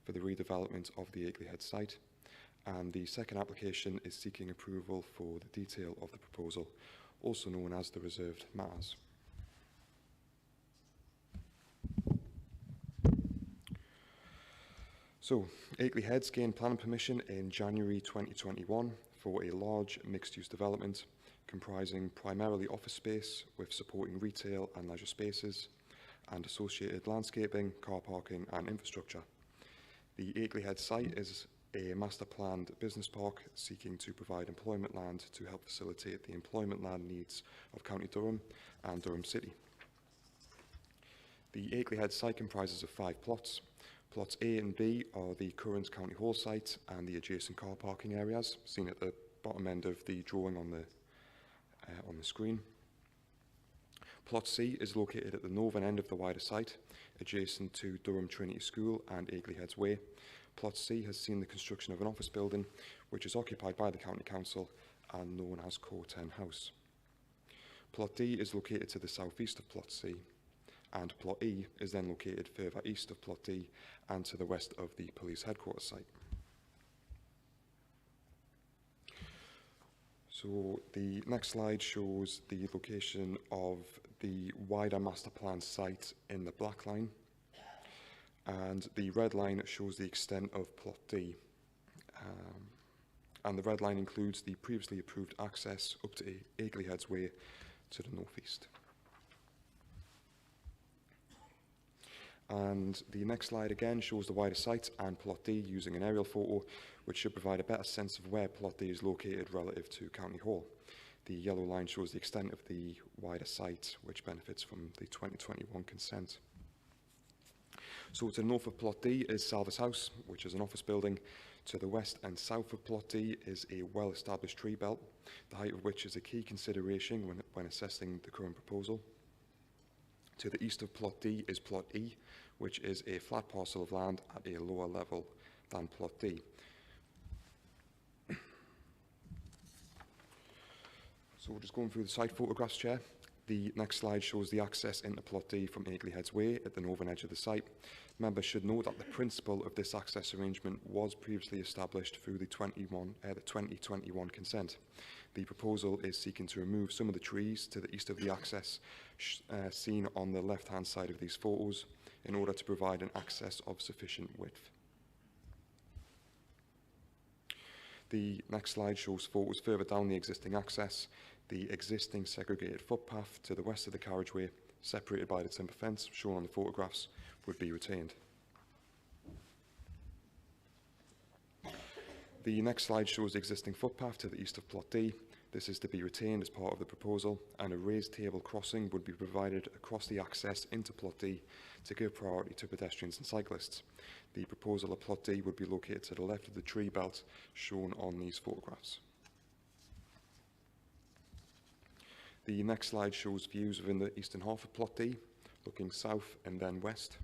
for the redevelopment of the Akeley Head site, and the second application is seeking approval for the detail of the proposal, also known as the reserved matters. So, Akeley Heads gained planning permission in January 2021 for a large mixed-use development comprising primarily office space with supporting retail and leisure spaces and associated landscaping, car parking and infrastructure. The Akeley Head site is a master planned business park seeking to provide employment land to help facilitate the employment land needs of County Durham and Durham City. The Akeley Head site comprises of 5 plots. Plots A and B are the current County Hall site and the adjacent car parking areas, seen at the bottom end of the drawing on the screen. Plot C is located at the northern end of the wider site, adjacent to Durham Trinity School and Akeley Heads Way. Plot C has seen the construction of an office building, which is occupied by the County Council and known as Core 10 House. Plot D is located to the southeast of Plot C, and Plot E is then located further east of Plot D and to the west of the police headquarters site. So the next slide shows the location of the wider master plan site in the black line, and the red line shows the extent of Plot D. And the red line includes the previously approved access up to Akeley Heads Way to the northeast. And the next slide again shows the wider site and Plot D using an aerial photo, which should provide a better sense of where Plot D is located relative to County Hall. The yellow line shows the extent of the wider site, which benefits from the 2021 consent. So to the north of Plot D is Salvers House, which is an office building. To the west and south of Plot D is a well-established tree belt, the height of which is a key consideration when assessing the current proposal. To the east of Plot D is Plot E, which is a flat parcel of land at a lower level than Plot D. So we're just going through the site photographs, Chair. The next slide shows the access into Plot D from Akeley Heads Way at the northern edge of the site. Members should note that the principle of this access arrangement was previously established through the 2021 consent. The proposal is seeking to remove some of the trees to the east of the access seen on the left-hand side of these photos in order to provide an access of sufficient width. The next slide shows photos further down the existing access. The existing segregated footpath to the west of the carriageway, separated by the timber fence shown on the photographs, would be retained. The next slide shows the existing footpath to the east of Plot D. This is to be retained as part of the proposal, and a raised table crossing would be provided across the access into Plot D to give priority to pedestrians and cyclists. The proposal of Plot D would be located to the left of the tree belt shown on these photographs. The next slide shows views within the eastern half of Plot D, looking south and then west.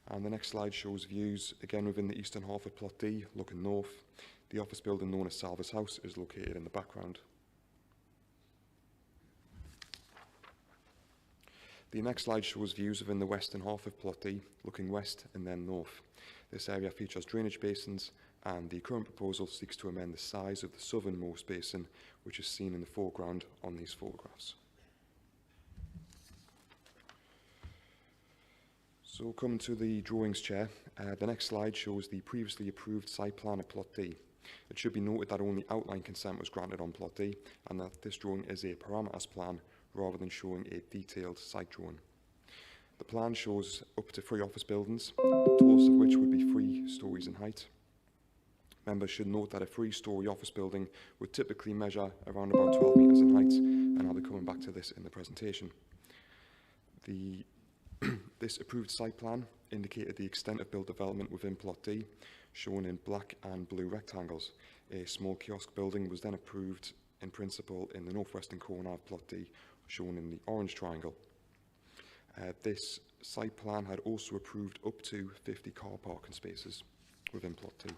And the next slide shows views again within the eastern half of Plot D, looking north. The office building known as Salvers House is located in the background. The next slide shows views within the western half of Plot D, looking west and then north. This area features drainage basins, and the current proposal seeks to amend the size of the southernmost basin, which is seen in the foreground on these photographs. So coming to the drawings, Chair, the next slide shows the previously approved site plan of Plot D. It should be noted that only outline consent was granted on Plot D, and that this drawing is a parameters plan rather than showing a detailed site drawing. The plan shows up to 3 office buildings, the tallest of which would be 3 stories in height. Members should note that a 3-storey office building would typically measure around about 12 metres in height, and I'll be coming back to this in the presentation. This approved site plan indicated the extent of built development within Plot D, shown in black and blue rectangles. A small kiosk building was then approved in principle in the northwestern corner of Plot D, shown in the orange triangle. This site plan had also approved up to 50 car parking spaces within Plot D.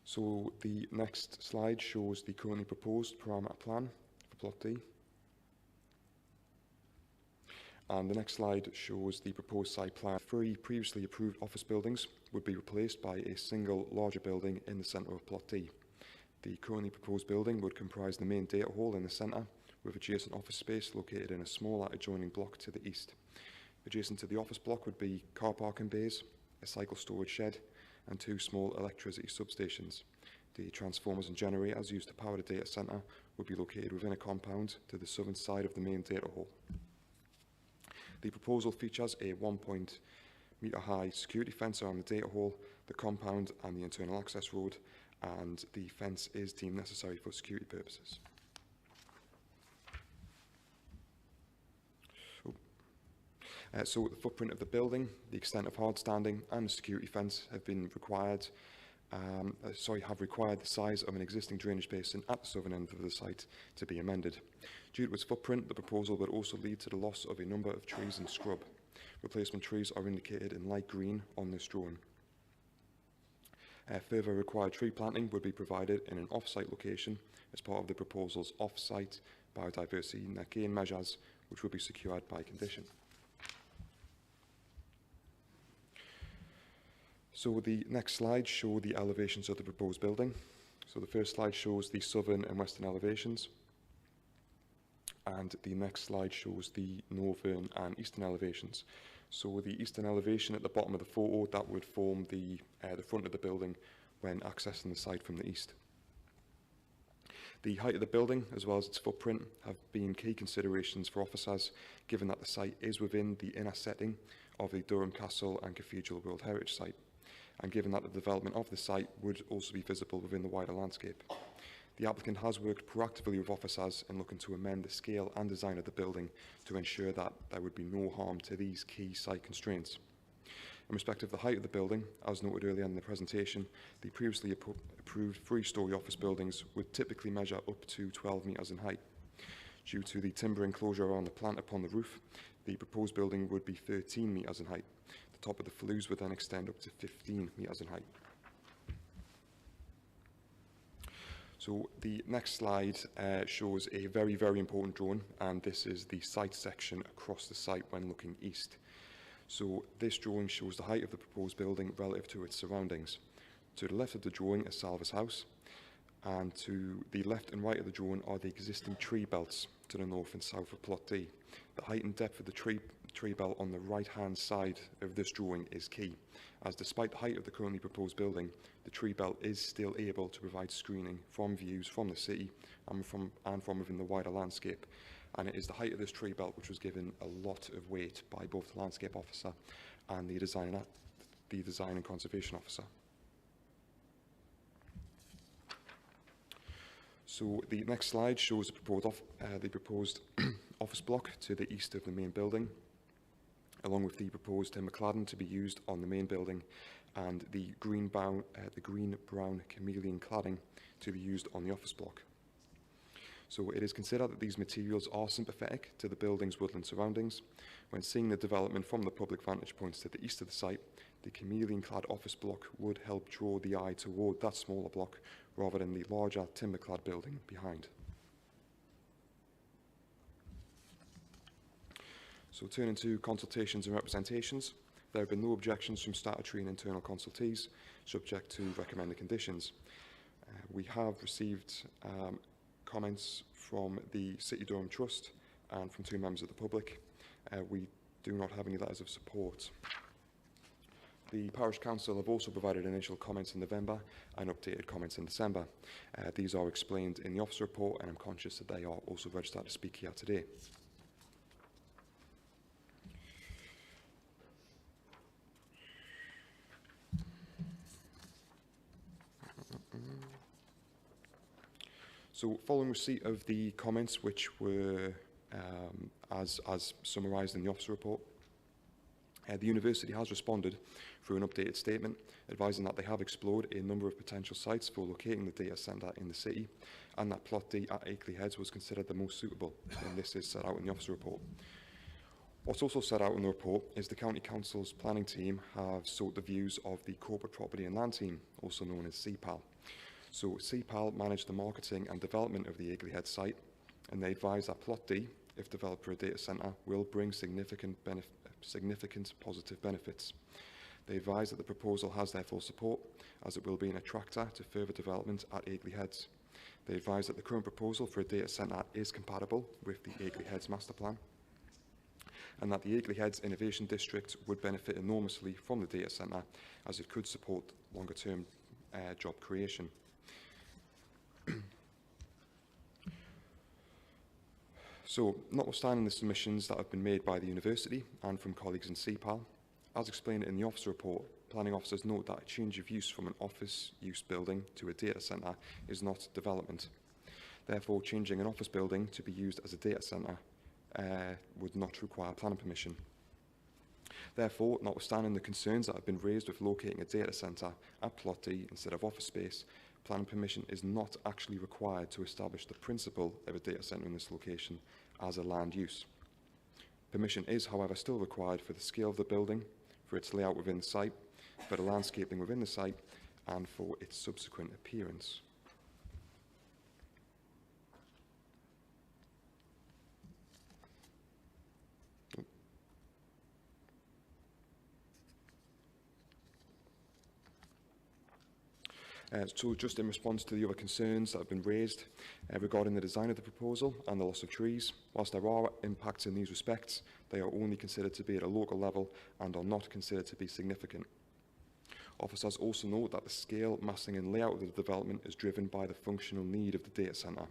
So the next slide shows the currently proposed parameter plan for Plot D. And the next slide shows the proposed site plan. 3 previously approved office buildings would be replaced by a single larger building in the centre of Plot D. The currently proposed building would comprise the main data hall in the centre, with adjacent office space located in a smaller adjoining block to the east. Adjacent to the office block would be car parking bays, a cycle storage shed, and 2 small electricity substations. The transformers and generators used to power the data centre would be located within a compound to the southern side of the main data hall. The proposal features a 1-metre high security fence around the data hall, the compound and the internal access road, and the fence is deemed necessary for security purposes. So the footprint of the building, the extent of hard standing and the security fence have been required, have required the size of an existing drainage basin at the southern end of the site to be amended. Due to its footprint, the proposal would also lead to the loss of a number of trees and scrub. Replacement trees are indicated in light green on this drawing. Further required tree planting would be provided in an off-site location as part of the proposal's off-site biodiversity net gain measures, which will be secured by condition. So the next slide show the elevations of the proposed building. So the first slide shows the southern and western elevations, and the next slide shows the northern and eastern elevations. So the eastern elevation at the bottom of the photo, that would form the front of the building when accessing the site from the east. The height of the building, as well as its footprint, have been key considerations for officers, given that the site is within the inner setting of the Durham Castle and Cathedral World Heritage Site, and given that the development of the site would also be visible within the wider landscape. The applicant has worked proactively with officers in looking to amend the scale and design of the building to ensure that there would be no harm to these key site constraints. In respect of the height of the building, as noted earlier in the presentation, the previously approved 3-storey office buildings would typically measure up to 12 metres in height. Due to the timber enclosure around the plant upon the roof, the proposed building would be 13 metres in height. The top of the flues would then extend up to 15 metres in height. So the next slide shows a very, very important drawing, and this is the site section across the site when looking east. So this drawing shows the height of the proposed building relative to its surroundings. To the left of the drawing is Salvers House, and to the left and right of the drawing are the existing tree belts to the north and south of Plot D. The height and depth of the tree belt on the right-hand side of this drawing is key, as despite the height of the currently proposed building, the tree belt is still able to provide screening from views from the city and from within the wider landscape. And it is the height of this tree belt which was given a lot of weight by both the landscape officer and the design and conservation officer. So the next slide shows the proposed office block to the east of the main building, along with the proposed timber cladding to be used on the main building and the green-brown chameleon cladding to be used on the office block. So it is considered that these materials are sympathetic to the building's woodland surroundings. When seeing the development from the public vantage points to the east of the site, the chameleon-clad office block would help draw the eye toward that smaller block rather than the larger timber-clad building behind. So turning to consultations and representations, there have been no objections from statutory and internal consultees, subject to recommended conditions. We have received comments from the City Durham Trust and from 2 members of the public. We do not have any letters of support. The Parish Council have also provided initial comments in November and updated comments in December. These are explained in the officer report, and I'm conscious that they are also registered to speak here today. So, following receipt of the comments, which were as summarised in the officer report, the university has responded through an updated statement advising that they have explored a number of potential sites for locating the data centre in the city, and that Plot D at Akeley Heads was considered the most suitable, and this is set out in the officer report. What's also set out in the report is the County Council's planning team have sought the views of the Corporate Property and Land team, also known as CPAL. So CPAL manage the marketing and development of the Agley Head site, and they advise that Plot D, if developed for a data centre, will bring significant positive benefits. They advise that the proposal has their full support, as it will be an attractor to further development at Agley Heads. They advise that the current proposal for a data centre is compatible with the Agley Heads master plan, and that the Agley Heads Innovation District would benefit enormously from the data centre, as it could support longer-term job creation. So, notwithstanding the submissions that have been made by the university and from colleagues in CPAL, as explained in the officer report, planning officers note that a change of use from an office use building to a data centre is not development. Therefore, changing an office building to be used as a data centre would not require planning permission. Therefore, notwithstanding the concerns that have been raised with locating a data centre at Plot D instead of office space, planning permission is not actually required to establish the principle of a data centre in this location as a land use. Permission is, however, still required for the scale of the building, for its layout within the site, for the landscaping within the site, and for its subsequent appearance. So just in response to the other concerns that have been raised regarding the design of the proposal and the loss of trees, whilst there are impacts in these respects, they are only considered to be at a local level and are not considered to be significant. Officers also note that the scale, massing and layout of the development is driven by the functional need of the data centre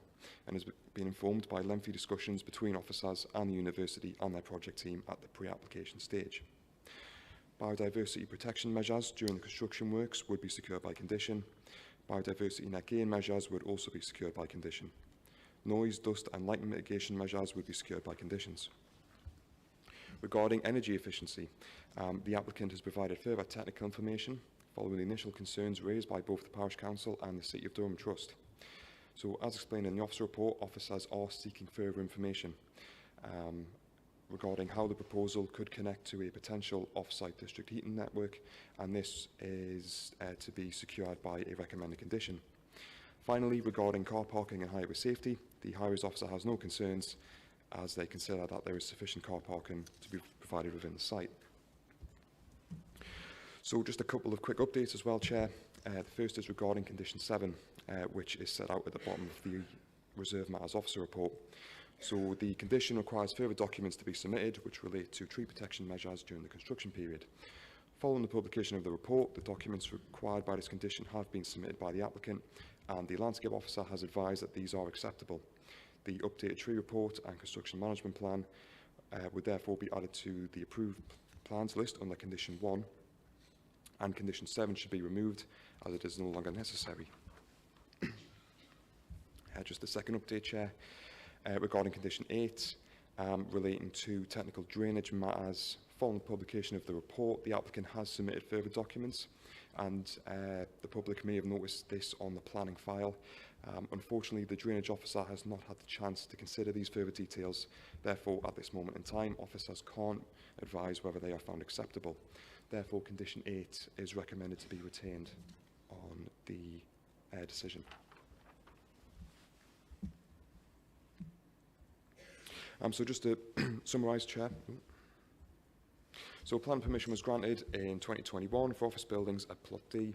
and has been informed by lengthy discussions between officers and the university and their project team at the pre-application stage. Biodiversity protection measures during the construction works would be secured by condition. Biodiversity net gain measures would also be secured by condition. Noise, dust and lighting mitigation measures would be secured by conditions. Regarding energy efficiency, the applicant has provided further technical information following the initial concerns raised by both the Parish Council and the City of Durham Trust. So, as explained in the officer report, officers are seeking further information regarding how the proposal could connect to a potential off-site district heating network, and this is to be secured by a recommended condition. Finally, regarding car parking and highway safety, the highways officer has no concerns as they consider that there is sufficient car parking to be provided within the site. So just a couple of quick updates as well, Chair. The first is regarding condition 7, which is set out at the bottom of the Reserve Matters Officer report. So the condition requires further documents to be submitted which relate to tree protection measures during the construction period. Following the publication of the report, the documents required by this condition have been submitted by the applicant, and the landscape officer has advised that these are acceptable. The updated tree report and construction management plan would therefore be added to the approved plans list under condition 1, and condition 7 should be removed as it is no longer necessary. Just the second update, Chair. Regarding condition 8, relating to technical drainage matters, following the publication of the report, the applicant has submitted further documents, and the public may have noticed this on the planning file. Unfortunately, the drainage officer has not had the chance to consider these further details. Therefore, at this moment in time, officers can't advise whether they are found acceptable. Therefore, condition 8 is recommended to be retained on the decision. So just to summarise, Chair. So planning permission was granted in 2021 for office buildings at Plot D.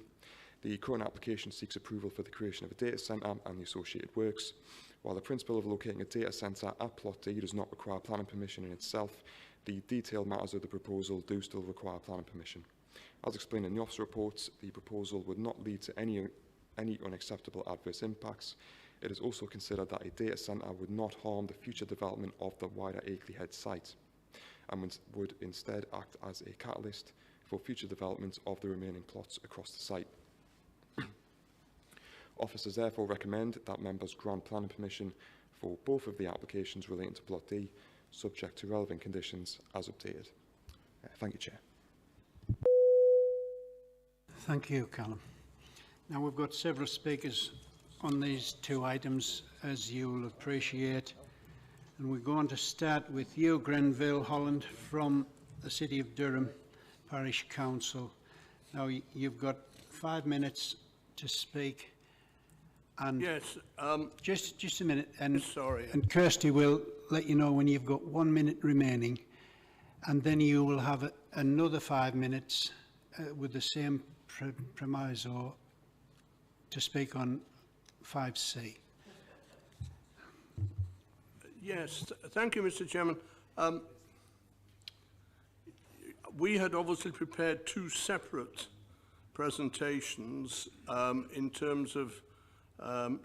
The current application seeks approval for the creation of a data centre and the associated works. While the principle of locating a data centre at Plot D does not require planning permission in itself, the detailed matters of the proposal do still require planning permission. As explained in the officer reports, the proposal would not lead to any unacceptable adverse impacts. It is also considered that a data centre would not harm the future development of the wider Agley Head site, and would instead act as a catalyst for future development of the remaining plots across the site. Officers therefore recommend that members grant planning permission for both of the applications relating to Plot D, subject to relevant conditions as updated. Thank you, Chair. Thank you, Callum. Now we've got several speakers on these two items, as you'll appreciate. And we're going to start with you, Grenville Holland, from the City of Durham Parish Council. Now, you've got 5 minutes to speak. And yes. Just a minute. And, sorry. And Kirsty will let you know when you've got 1 minute remaining. And then you will have another 5 minutes with the same proviso to speak on 5C. Yes, thank you, Mr. Chairman. We had obviously prepared two separate presentations in terms of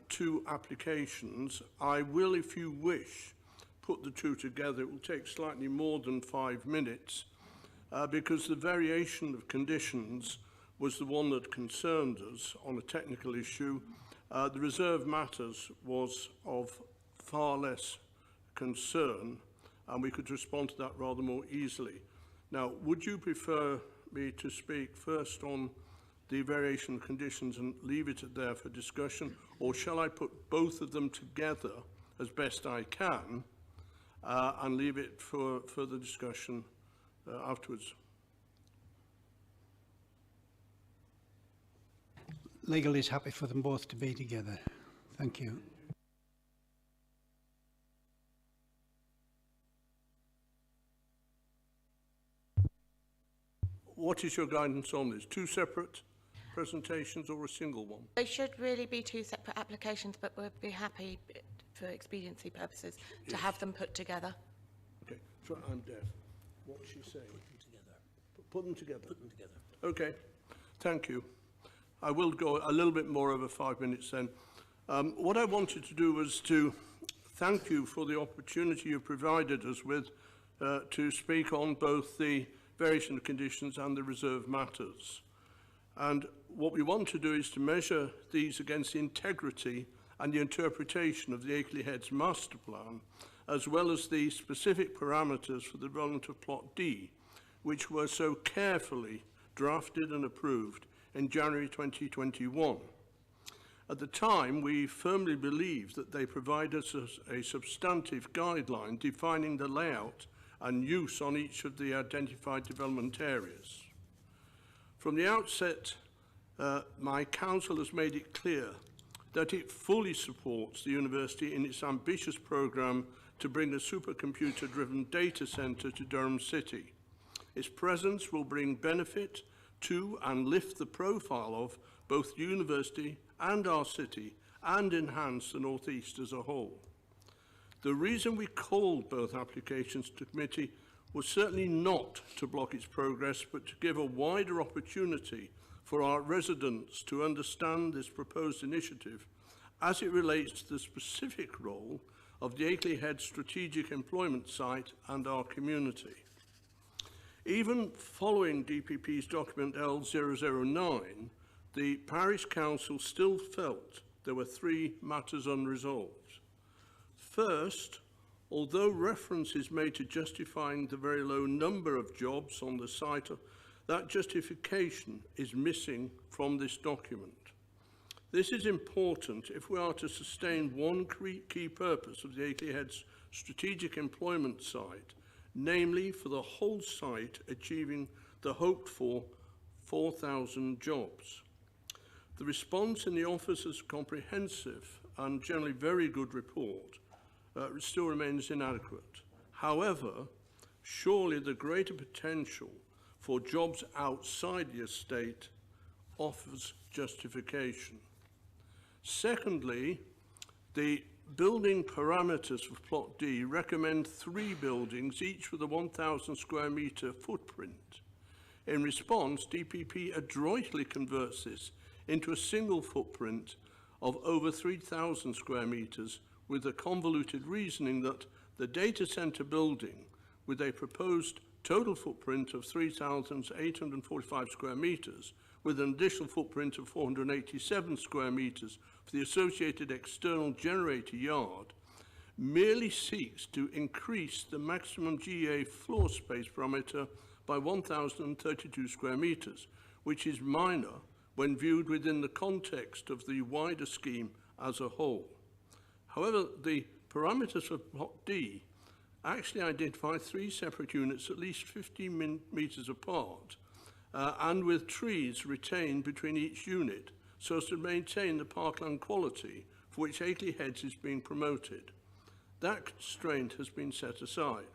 two applications. I will, if you wish, put the two together. It will take slightly more than 5 minutes because the variation of conditions was the one that concerned us on a technical issue. The reserve matters was of far less concern, and we could respond to that rather more easily. Now, would you prefer me to speak first on the variation of conditions and leave it there for discussion, or shall I put both of them together as best I can and leave it for further discussion afterwards? Legal is happy for them both to be together. Thank you. What is your guidance on this? Two separate presentations or a single one? They should really be two separate applications, but we'd be happy, for expediency purposes, to have them put together. Okay, so I'm deaf. What's she saying? Put them together. Put them together. Okay, thank you. I will go a little bit more over 5 minutes then. What I wanted to do was to thank you for the opportunity you provided us with to speak on both the variation of conditions and the reserve matters. And what we want to do is to measure these against the integrity and the interpretation of the Akeley Heads Master Plan, as well as the specific parameters for the development of Plot D, which were so carefully drafted and approved in January 2021. At the time, we firmly believed that they provide us a substantive guideline defining the layout and use on each of the identified development areas. From the outset, my council has made it clear that it fully supports the university in its ambitious programme to bring a supercomputer-driven data centre to Durham City. Its presence will bring benefit to and lift the profile of both the university and our city and enhance the North East as a whole. The reason we called both applications to committee was certainly not to block its progress, but to give a wider opportunity for our residents to understand this proposed initiative as it relates to the specific role of the Akeley Head strategic employment site and our community. Even following DPP's document L009, the Parish Council still felt there were three matters unresolved. First, although reference is made to justifying the very low number of jobs on the site, that justification is missing from this document. This is important if we are to sustain one key purpose of the Akeley Heads strategic employment site, namely for the whole site achieving the hoped-for 4,000 jobs. The response in the officer's comprehensive and generally very good report still remains inadequate. However, surely the greater potential for jobs outside the estate offers justification. Secondly, the building parameters for Plot D recommend 3 buildings, each with a 1,000 square metre footprint. In response, DPP adroitly converts this into a single footprint of over 3,000 square metres, with a convoluted reasoning that the data centre building, with a proposed total footprint of 3,845 square metres, with an additional footprint of 487 square metres for the associated external generator yard, merely seeks to increase the maximum GA floor space parameter by 1,032 square metres, which is minor when viewed within the context of the wider scheme as a whole. However, the parameters for Plot D actually identify 3 separate units at least 15 metres apart and with trees retained between each unit, so as to maintain the parkland quality for which Akeley Heads is being promoted. That constraint has been set aside.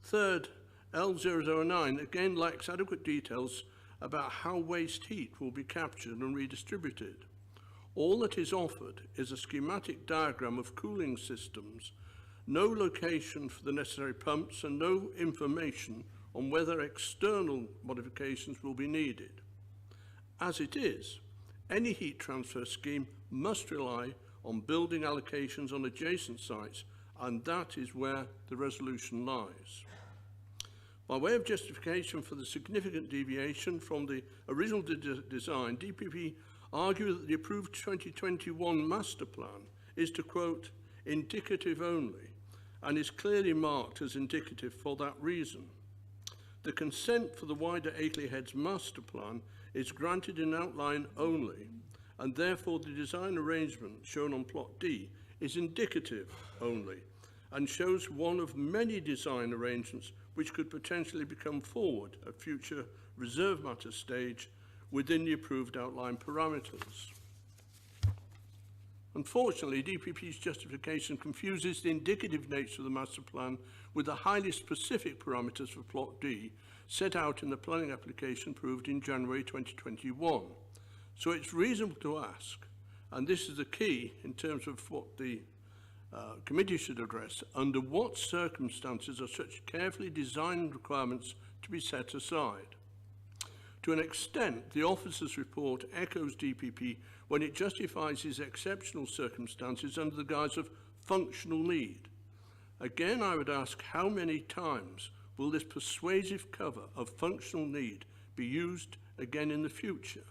Third, L009 again lacks adequate details about how waste heat will be captured and redistributed. All that is offered is a schematic diagram of cooling systems, no location for the necessary pumps, and no information on whether external modifications will be needed. As it is, any heat transfer scheme must rely on building allocations on adjacent sites, and that is where the resolution lies. By way of justification for the significant deviation from the original design, DPP argue that the approved 2021 master plan is, to quote, indicative only, and is clearly marked as indicative for that reason. The consent for the wider Akeley Heads master plan is granted in outline only, and therefore the design arrangement shown on plot D is indicative only, and shows one of many design arrangements which could potentially become forward at future reserve matter stage within the approved outline parameters. Unfortunately, DPP's justification confuses the indicative nature of the master plan with the highly specific parameters for plot D set out in the planning application approved in January 2021. So it's reasonable to ask, and this is the key in terms of what the committee should address, under what circumstances are such carefully designed requirements to be set aside? To an extent, the officer's report echoes DPP when it justifies these exceptional circumstances under the guise of functional need. Again, I would ask, how many times will this persuasive cover of functional need be used again in the future?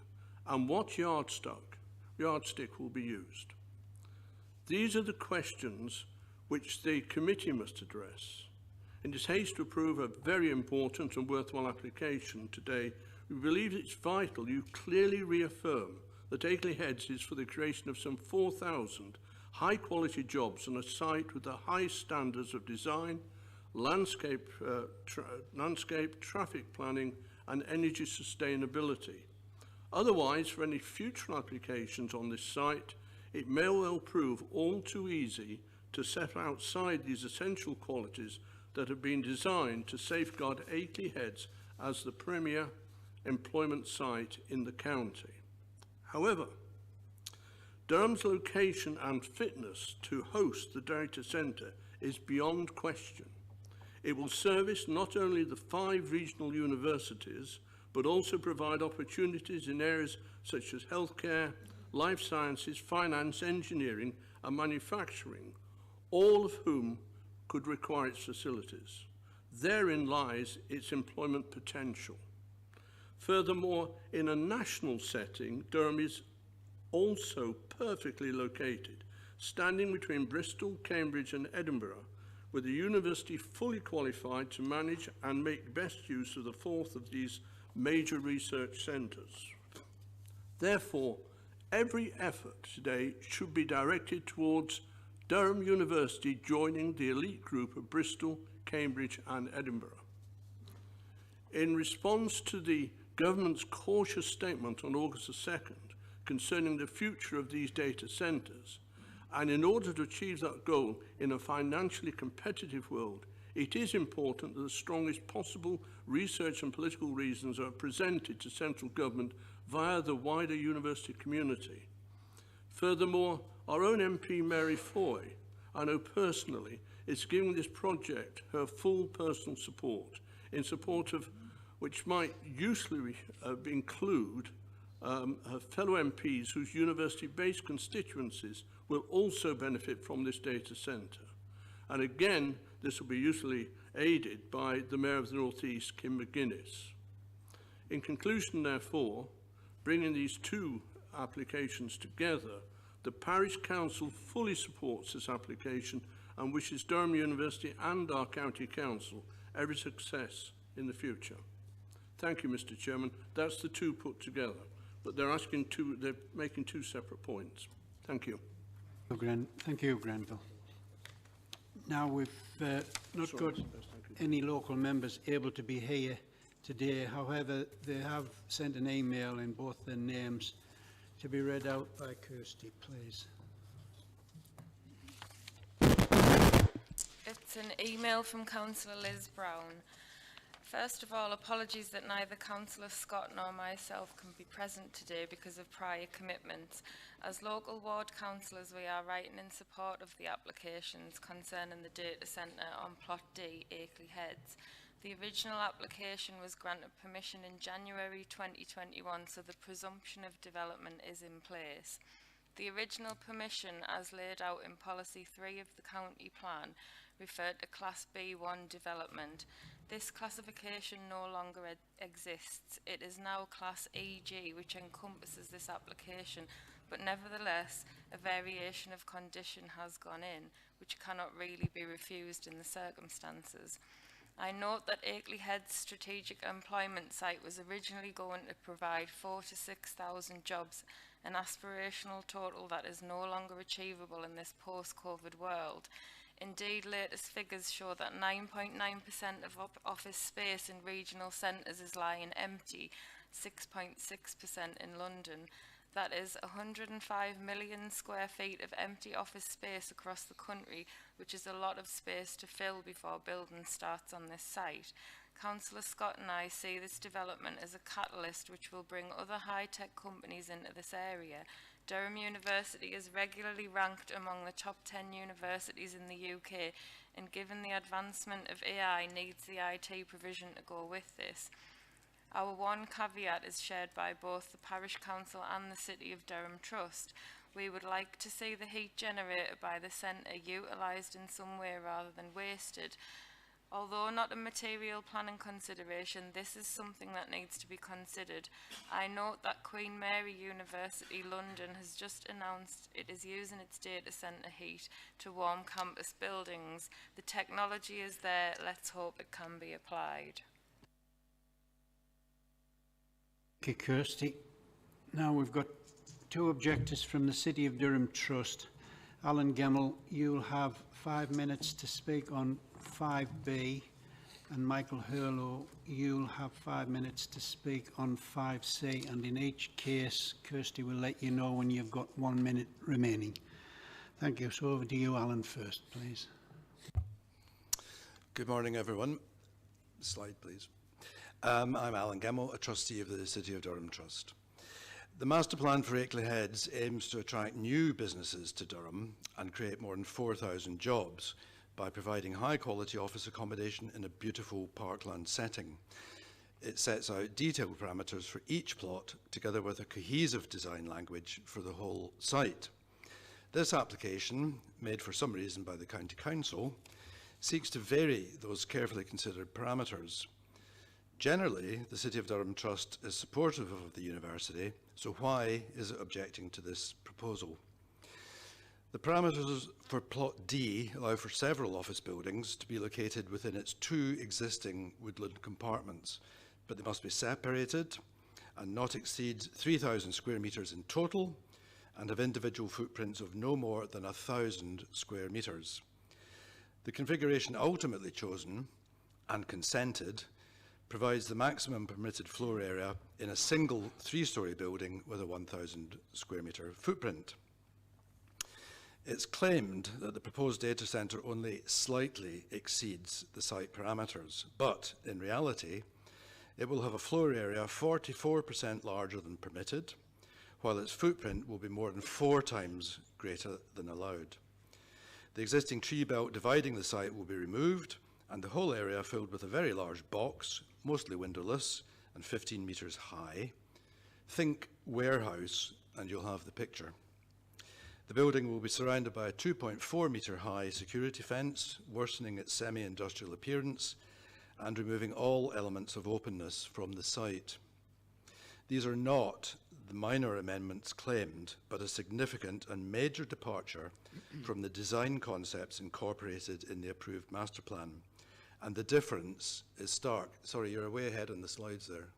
And what yardstick will be used? These are the questions which the committee must address. In its haste to approve a very important and worthwhile application today, we believe it's vital you clearly reaffirm that Akeley Heads is for the creation of some 4,000 high-quality jobs on a site with the high standards of design, landscape, traffic planning, and energy sustainability. Otherwise, for any future applications on this site, it may well prove all too easy to step outside these essential qualities that have been designed to safeguard Akeley Heads as the premier employment site in the county. However, Durham's location and fitness to host the data centre is beyond question. It will service not only the 5 regional universities, but also provide opportunities in areas such as healthcare, life sciences, finance, engineering, and manufacturing, all of whom could require its facilities. Therein lies its employment potential. Furthermore, in a national setting, Durham is also perfectly located, standing between Bristol, Cambridge, and Edinburgh, with the university fully qualified to manage and make best use of the 4th of these major research centres. Therefore, every effort today should be directed towards Durham University joining the elite group of Bristol, Cambridge, and Edinburgh. In response to the government's cautious statement on August the 2nd concerning the future of these data centres, and in order to achieve that goal in a financially competitive world, it is important that the strongest possible research and political reasons are presented to central government via the wider university community. Furthermore, our own MP Mary Foy, I know personally, is giving this project her full personal support, in support of which might usefully include her fellow MPs whose university-based constituencies will also benefit from this data centre. And again, this will be usefully aided by the Mayor of the North East, Kim McGuinness. In conclusion, therefore, bringing these 2 applications together, the Parish Council fully supports this application and wishes Durham University and our County Council every success in the future. Thank you, Mr. Chairman. That's the 2 put together, but they're making 2 separate points. Thank you. Thank you, Grenville. Now, we've not got any local members able to be here today. However, they have sent an email in both their names to be read out by Kirsty, please. It's an email from Councillor Liz Brown. First of all, apologies that neither Councillor Scott nor myself can be present today because of prior commitments. As local ward councillors, we are writing in support of the applications concerning the data centre on Plot D, Akeley Heads. The original application was granted permission in January 2021, so the presumption of development is in place. The original permission, as laid out in Policy 3 of the County Plan, referred to Class B1 development. This classification no longer exists. It is now Class EG, which encompasses this application, but nevertheless, a variation of condition has gone in, which cannot really be refused in the circumstances. I note that Akeley Heads strategic employment site was originally going to provide 4,000 to 6,000 jobs, an aspirational total that is no longer achievable in this post-COVID world. Indeed, latest figures show that 9.9% of office space in regional centres is lying empty, 6.6% in London. That is 105 million square feet of empty office space across the country, which is a lot of space to fill before building starts on this site. Councillor Scott and I see this development as a catalyst which will bring other high-tech companies into this area. Durham University is regularly ranked among the top 10 universities in the UK, and given the advancement of AI, needs the IT provision to go with this. Our one caveat is shared by both the Parish Council and the City of Durham Trust. We would like to see the heat generated by the centre utilised in some way rather than wasted. Although not a material planning consideration, this is something that needs to be considered. I note that Queen Mary University London has just announced it is using its data centre heat to warm campus buildings. The technology is there, let's hope it can be applied. Thank you, Kirsty. Now we've got two objectors from the City of Durham Trust. Alan Gemmell, you'll have 5 minutes to speak on 5B, and Michael Hurlow, you'll have 5 minutes to speak on 5C, and in each case, Kirsty will let you know when you've got 1 minute remaining. Thank you. So over to you, Alan, first, please. Good morning, everyone. Slide, please. I'm Alan Gemmell, a trustee of the City of Durham Trust. The master plan for Akeley Heads aims to attract new businesses to Durham and create more than 4,000 jobs by providing high-quality office accommodation in a beautiful parkland setting. It sets out detailed parameters for each plot, together with a cohesive design language for the whole site. This application, made for some reason by the County Council, seeks to vary those carefully considered parameters. Generally, the City of Durham Trust is supportive of the university, so why is it objecting to this proposal? The parameters for Plot D allow for several office buildings to be located within its 2 existing woodland compartments, but they must be separated and not exceed 3,000 square metres in total and have individual footprints of no more than 1,000 square metres. The configuration ultimately chosen and consented provides the maximum permitted floor area in a single 3-storey building with a 1,000 square metre footprint. It's claimed that the proposed data centre only slightly exceeds the site parameters, but in reality, it will have a floor area 44% larger than permitted, while its footprint will be more than 4 times greater than allowed. The existing tree belt dividing the site will be removed, and the whole area filled with a very large box, mostly windowless and 15 metres high. Think warehouse and you'll have the picture. The building will be surrounded by a 2.4 metre high security fence, worsening its semi-industrial appearance and removing all elements of openness from the site. These are not the minor amendments claimed, but a significant and major departure from the design concepts incorporated in the approved master plan. And the difference is stark. Sorry, you're way ahead on the slides there.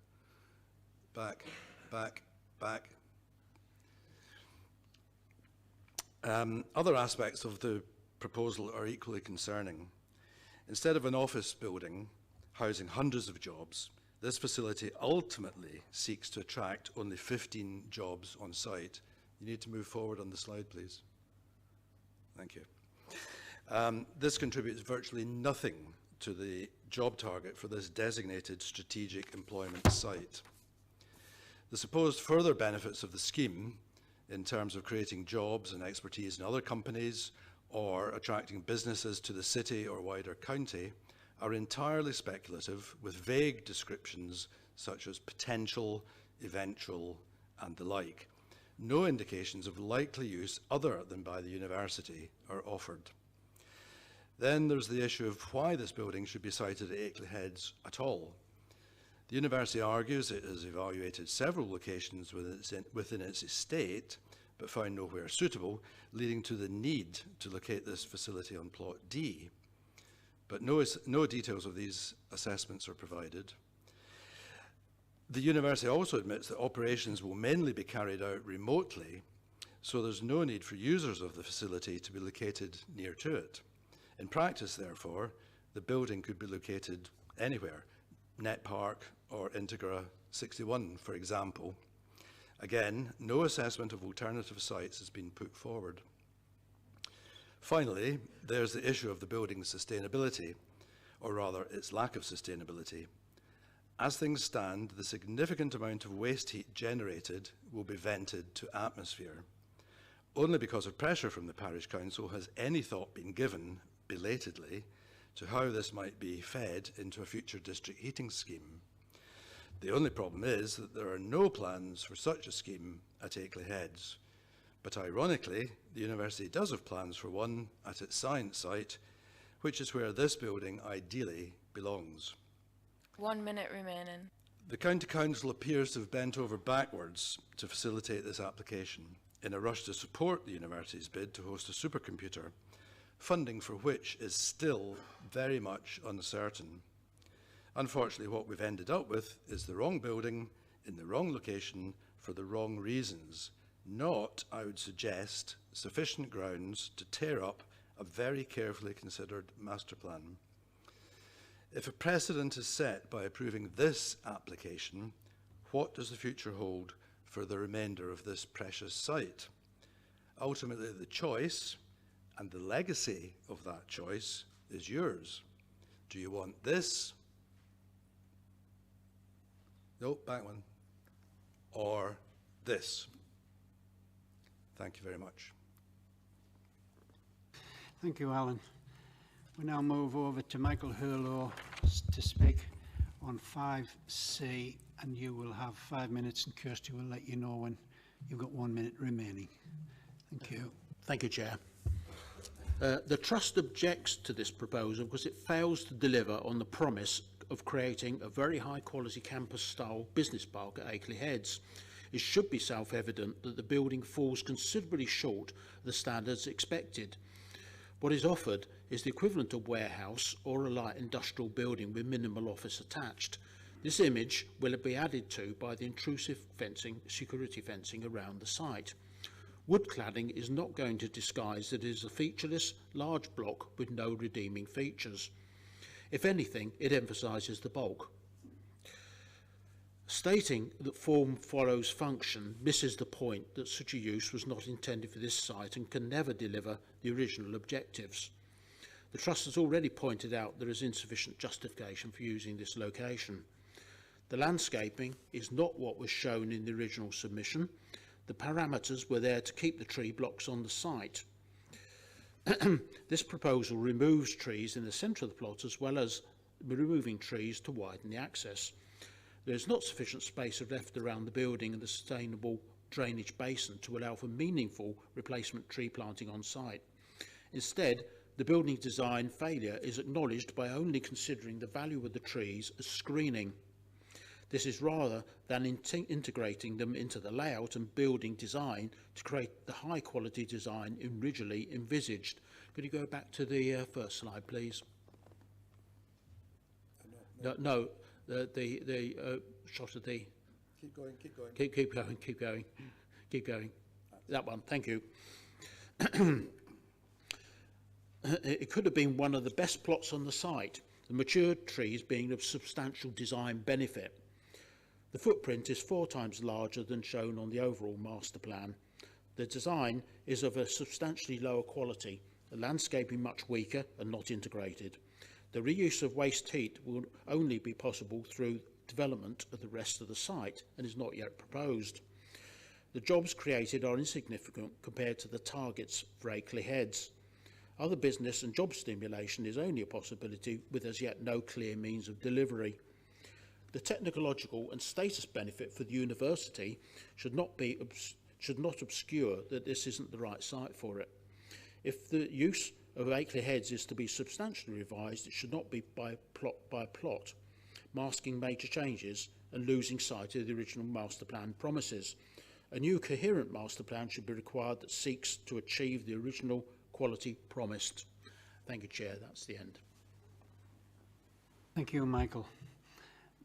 Back, back, back. Other aspects of the proposal are equally concerning. Instead of an office building housing hundreds of jobs, This facility ultimately seeks to attract only 15 jobs on site. You need to move forward on the slide, please. Thank you. This contributes virtually nothing to the job target for this designated strategic employment site. The supposed further benefits of the scheme in terms of creating jobs and expertise in other companies or attracting businesses to the city or wider county are entirely speculative, with vague descriptions such as potential, eventual, and the like. No indications of likely use other than by the university are offered. Then there's the issue of why this building should be sited at Akeley Heads at all. The university argues it has evaluated several locations within its estate, but found nowhere suitable, leading to the need to locate this facility on Plot D. But no details of these assessments are provided. The university also admits that operations will mainly be carried out remotely, so there's no need for users of the facility to be located near to it. In practice, therefore, the building could be located anywhere, Net Park or Integra 61, for example. Again, no assessment of alternative sites has been put forward. Finally, there's the issue of the building's sustainability, or rather its lack of sustainability. As things stand, the significant amount of waste heat generated will be vented to atmosphere. Only because of pressure from the parish council has any thought been given, belatedly, to how this might be fed into a future district heating scheme. The only problem is that there are no plans for such a scheme at Akeley Heads. But ironically, the university does have plans for one at its science site, which is where this building ideally belongs. 1 minute remaining. The County Council appears to have bent over backwards to facilitate this application in a rush to support the university's bid to host a supercomputer, funding for which is still very much uncertain. Unfortunately, what we've ended up with is the wrong building in the wrong location for the wrong reasons, not, I would suggest, sufficient grounds to tear up a very carefully considered master plan. If a precedent is set by approving this application, what does the future hold for the remainder of this precious site? Ultimately, the choice and the legacy of that choice is yours. Do you want this? No, back one. Or this? Thank you very much. Thank you, Alan. We now move over to Michael Hurlow to speak on 5C, and you will have 5 minutes, and Kirsty will let you know when you've got 1 minute remaining. Thank you. Thank you, Chair. The Trust objects to this proposal because it fails to deliver on the promise of creating a very high-quality campus-style business park at Akeley Heads. It should be self-evident that the building falls considerably short of the standards expected. What is offered is the equivalent of warehouse or a light industrial building with minimal office attached. This image will be added to by the intrusive fencing, security fencing around the site. Wood cladding is not going to disguise that it is a featureless, large block with no redeeming features. If anything, it emphasises the bulk. Stating that form follows function misses the point that such a use was not intended for this site and can never deliver the original objectives. The Trust has already pointed out there is insufficient justification for using this location. The landscaping is not what was shown in the original submission. The parameters were there to keep the tree blocks on the site. This proposal removes trees in the centre of the plot as well as removing trees to widen the access. There is not sufficient space left around the building and the sustainable drainage basin to allow for meaningful replacement tree planting on site. Instead, the building design failure is acknowledged by only considering the value of the trees as screening. This is rather than integrating them into the layout and building design to create the high quality design originally envisaged. Could you go back to the first slide, please? No, the shot of the... Keep going, keep going. Keep going, keep going, keep going. That one, thank you. It could have been one of the best plots on the site. the matured trees being of substantial design benefit. The footprint is 4 times larger than shown on the overall master plan. The design is of a substantially lower quality, the landscaping much weaker and not integrated. The reuse of waste heat will only be possible through development of the rest of the site and is not yet proposed. The jobs created are insignificant compared to the targets for Akeley Heads. Other business and job stimulation is only a possibility with as yet no clear means of delivery. The technological and status benefit for the university should not obscure that this isn't the right site for it. If the use of Akeley Heads is to be substantially revised, it should not be by plot, masking major changes and losing sight of the original master plan promises. A new coherent master plan should be required that seeks to achieve the original quality promised. Thank you, Chair. That's the end. Thank you, Michael.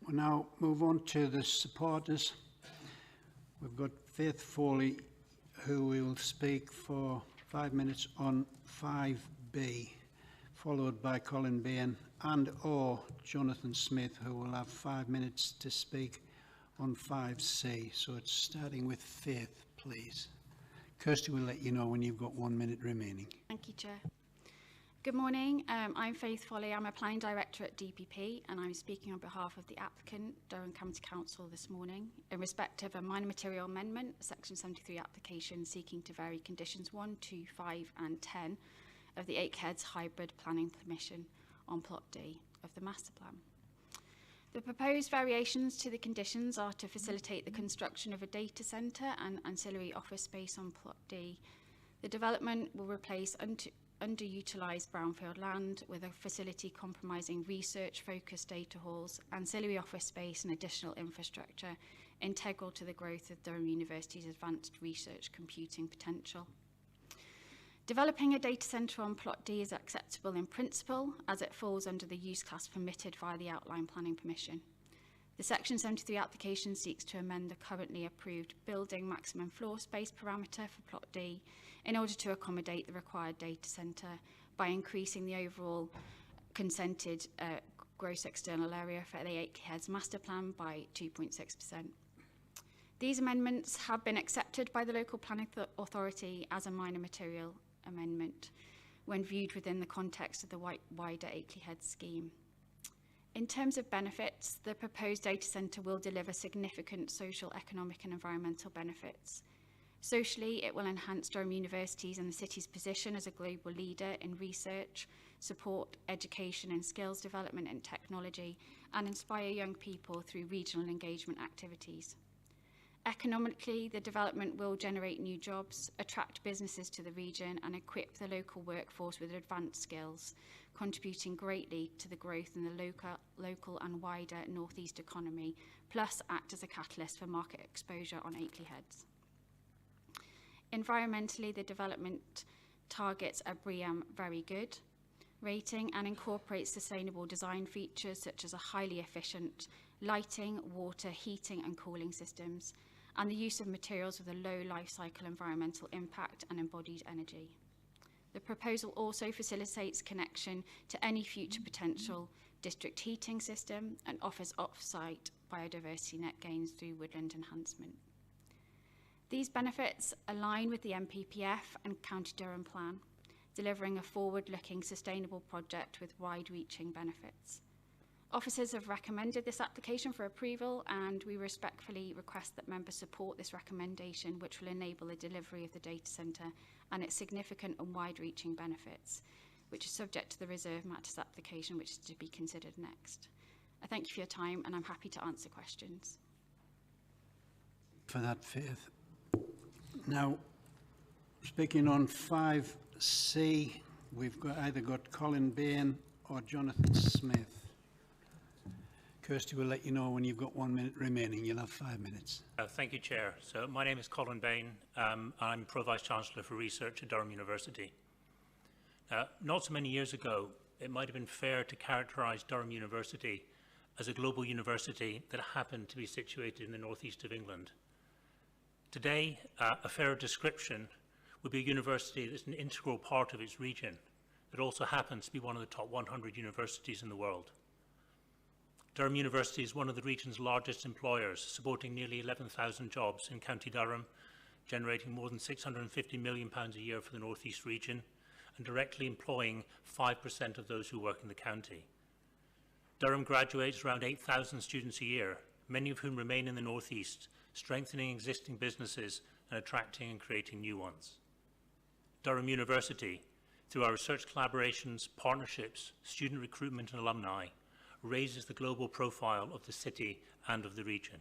We'll now move on to the supporters. We've got Faith Foley, who will speak for 5 minutes on 5B, followed by Colin Bain and/or Jonathan Smith, who will have 5 minutes to speak on 5C. So it's starting with Faith, please. Kirsty will let you know when you've got 1 minute remaining. Thank you, Chair. Good morning. I'm Faith Foley. I'm a Planning Director at DPP, and I'm speaking on behalf of the applicant, Durham County Council, this morning, in respect of a minor material amendment, Section 73 application seeking to vary conditions 1, 2, 5 and 10 of the Akeley Heads Hybrid Planning Permission on Plot D of the Master Plan. The proposed variations to the conditions are to facilitate the construction of a data centre and ancillary office space on Plot D. The development will replace underutilised brownfield land with a facility comprising research-focused data halls, ancillary office space and additional infrastructure integral to the growth of Durham University's advanced research computing potential. Developing a data centre on Plot D is acceptable in principle, as it falls under the use class permitted via the outline planning permission. The Section 73 application seeks to amend the currently approved building maximum floor space parameter for Plot D in order to accommodate the required data centre by increasing the overall consented gross external area for the Akeley Heads Master Plan by 2.6%. These amendments have been accepted by the local planning authority as a minor material amendment when viewed within the context of the wider Akeley Heads scheme. In terms of benefits, the proposed data centre will deliver significant social, economic and environmental benefits. Socially, it will enhance Durham University's and the city's position as a global leader in research, support education and skills development and technology, and inspire young people through regional engagement activities. Economically, the development will generate new jobs, attract businesses to the region and equip the local workforce with advanced skills, contributing greatly to the growth in the local and wider North East economy, plus act as a catalyst for market exposure on Akeley Heads. Environmentally, the development targets a BREEAM Very Good rating and incorporates sustainable design features such as a highly efficient lighting, water, heating and cooling systems, and the use of materials with a low life cycle environmental impact and embodied energy. The proposal also facilitates connection to any future potential district heating system and offers off-site biodiversity net gains through woodland enhancement. These benefits align with the MPPF and County Durham Plan, delivering a forward-looking sustainable project with wide-reaching benefits. Officers have recommended this application for approval, and we respectfully request that members support this recommendation, which will enable the delivery of the data centre and its significant and wide-reaching benefits, which is subject to the reserve matters application, which is to be considered next. I thank you for your time, and I'm happy to answer questions. For that, Faith. Now, speaking on 5C, we've either got Colin Bain or Jonathan Smith. Kirsty will let you know when you've got 1 minute remaining. You'll have 5 minutes. Thank you, Chair. So my name is Colin Bain. I'm Pro-Vice Chancellor for Research at Durham University. Not so many years ago, it might have been fair to characterise Durham University as a global university that happened to be situated in the northeast of England. Today, a fairer description would be a university that's an integral part of its region, that also happens to be one of the top 100 universities in the world. Durham University is one of the region's largest employers, supporting nearly 11,000 jobs in County Durham, generating more than £650 million a year for the North East region, and directly employing 5% of those who work in the county. Durham graduates around 8,000 students a year, many of whom remain in the North East, strengthening existing businesses and attracting and creating new ones. Durham University, through our research collaborations, partnerships, student recruitment and alumni, raises the global profile of the city and of the region.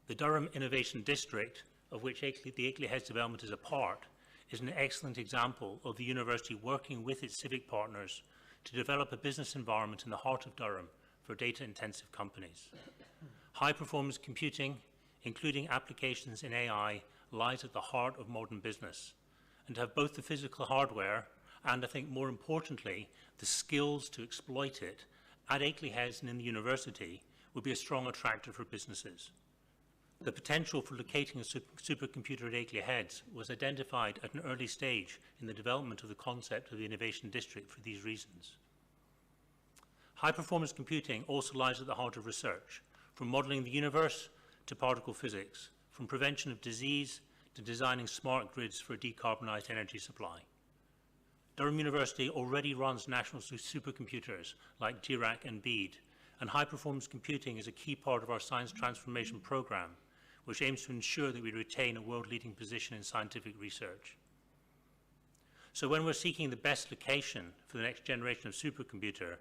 The Durham Innovation District, of which the Akeley Heads development is a part, is an excellent example of the university working with its civic partners to develop a business environment in the heart of Durham for data-intensive companies. High-performance computing, including applications in AI, lies at the heart of modern business, and to have both the physical hardware and, I think more importantly, the skills to exploit it at Akeley Heads and in the university would be a strong attractor for businesses. The potential for locating a supercomputer at Akeley Heads was identified at an early stage in the development of the concept of the Innovation District for these reasons. High-performance computing also lies at the heart of research, from modelling the universe to particle physics, from prevention of disease to designing smart grids for a decarbonised energy supply. Durham University already runs national supercomputers like Dirac and BEAD, and high-performance computing is a key part of our science transformation programme, which aims to ensure that we retain a world-leading position in scientific research. So when we're seeking the best location for the next generation of supercomputer,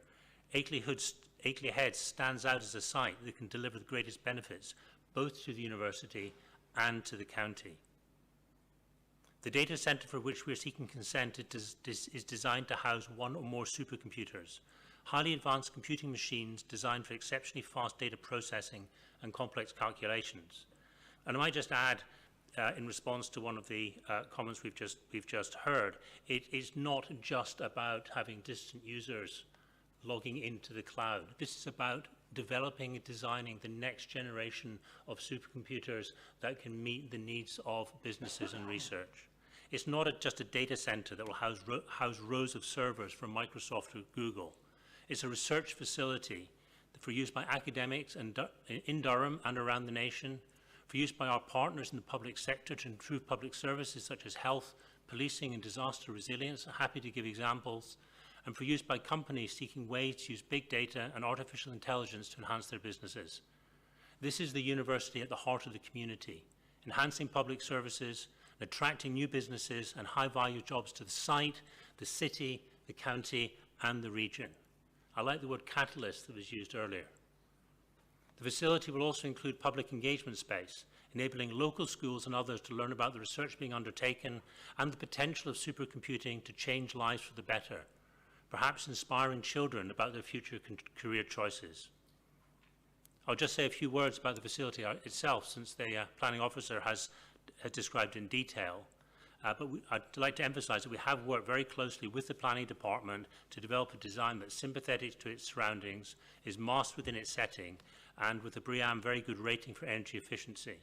Akeley Heads stands out as a site that can deliver the greatest benefits, both to the university and to the county. The data centre for which we are seeking consent is designed to house one or more supercomputers, highly advanced computing machines designed for exceptionally fast data processing and complex calculations. And I might just add, in response to one of the comments we've just heard, it is not just about having distant users logging into the cloud. This is about developing and designing the next generation of supercomputers that can meet the needs of businesses and research. It's not just a data center that will house rows of servers from Microsoft or Google. It's a research facility for use by academics in Durham and around the nation, for use by our partners in the public sector to improve public services such as health, policing and disaster resilience. I'm happy to give examples. And for use by companies seeking ways to use big data and artificial intelligence to enhance their businesses. This is the university at the heart of the community, enhancing public services, attracting new businesses and high-value jobs to the site, the city, the county and the region. I like the word catalyst that was used earlier. The facility will also include public engagement space, enabling local schools and others to learn about the research being undertaken and the potential of supercomputing to change lives for the better, perhaps inspiring children about their future career choices. I'll just say a few words about the facility itself, since the planning officer has described in detail. But I'd like to emphasise that we have worked very closely with the planning department to develop a design that's sympathetic to its surroundings, is masked within its setting, and with the BREEAM very good rating for energy efficiency.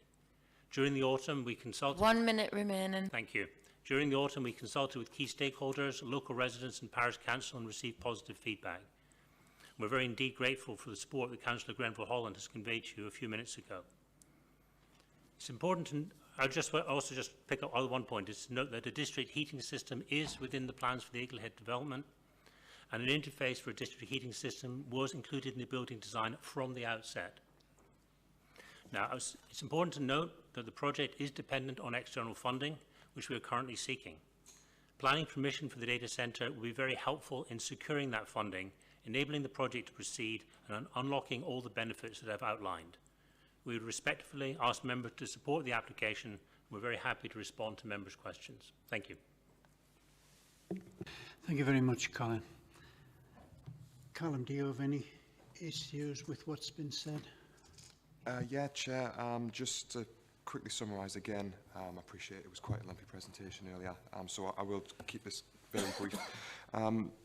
During the autumn, we consulted... 1 minute remaining. Thank you. During the autumn, we consulted with key stakeholders, local residents and parish council and received positive feedback. We're very indeed grateful for the support that Councillor Grenville Holland has conveyed to you a few minutes ago. It's important to... I'll also just pick up on one point, is to note that a district heating system is within the plans for the Akeley Head development, and an interface for a district heating system was included in the building design from the outset. Now, it's important to note that the project is dependent on external funding, which we are currently seeking. Planning permission for the data centre will be very helpful in securing that funding, enabling the project to proceed and unlocking all the benefits that I've outlined. We would respectfully ask members to support the application. We're very happy to respond to members' questions. Thank you. Thank you very much, Colin. Callum, do you have any issues with what's been said? Yeah, Chair. Just to quickly summarise again, I appreciate it was quite a lengthy presentation earlier, so I will keep this very brief.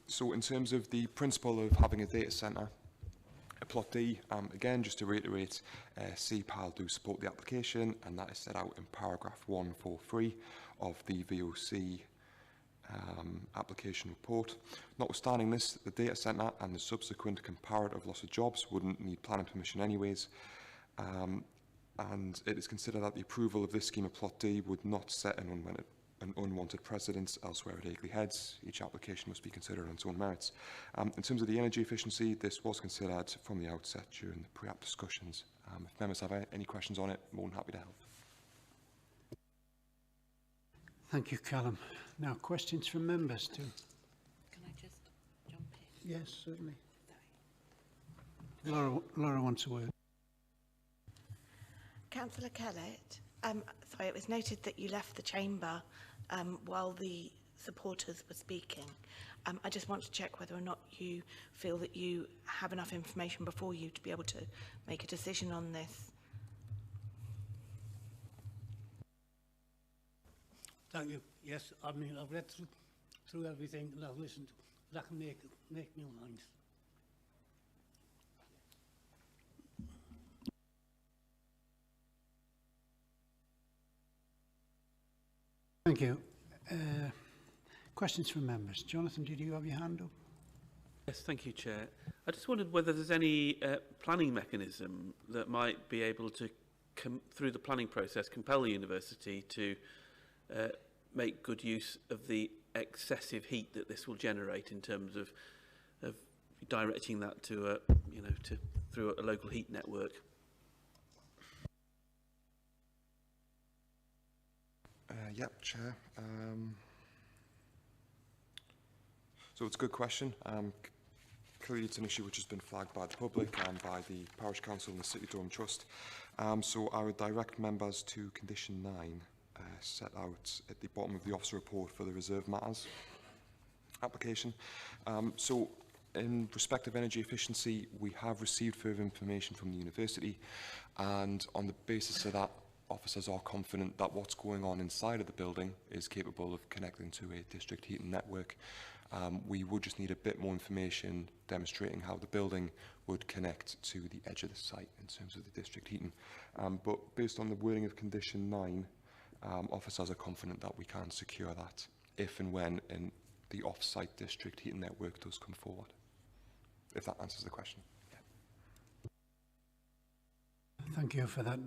So in terms of the principle of having a data centre, Plot D, again, just to reiterate, CPAL do support the application, and that is set out in paragraph 143 of the VOC application report. Notwithstanding this, the data centre and the subsequent comparative loss of jobs wouldn't need planning permission anyways, and it is considered that the approval of this scheme of Plot D would not set an unwanted precedent elsewhere at Akeley Heads. Each application must be considered on its own merits. In terms of the energy efficiency, this was considered from the outset during the pre-app discussions. If members have any questions on it, more than happy to help. Thank you, Callum. Now, questions from members too? Can I just jump in? Yes, certainly. Laura wants a word. Councillor Kellett, sorry, it was noted that you left the chamber while the supporters were speaking. I just want to check whether or not you feel that you have enough information before you to be able to make a decision on this. Thank you. Yes, I mean, I've read through everything and I've listened, but I can make my own mind. Thank you. Questions from members. Jonathan, did you have your hand up? Yes, thank you, Chair. I just wondered whether there's any planning mechanism that might be able to, through the planning process, compel the university to make good use of the excessive heat that this will generate in terms of directing that to through a local heat network. Yep, Chair. So it's a good question. Clearly it's an issue which has been flagged by the public and by the Parish Council and the City Durham Trust. So I would direct members to condition 9, set out at the bottom of the officer report for the reserve matters application. So in respect of energy efficiency, we have received further information from the university, and on the basis of that, officers are confident that what's going on inside of the building is capable of connecting to a district heating network. We would just need a bit more information demonstrating how the building would connect to the edge of the site in terms of the district heating. But based on the wording of condition 9, officers are confident that we can secure that if and when the off-site district heating network does come forward. If that answers the question. Yeah. Thank you for that,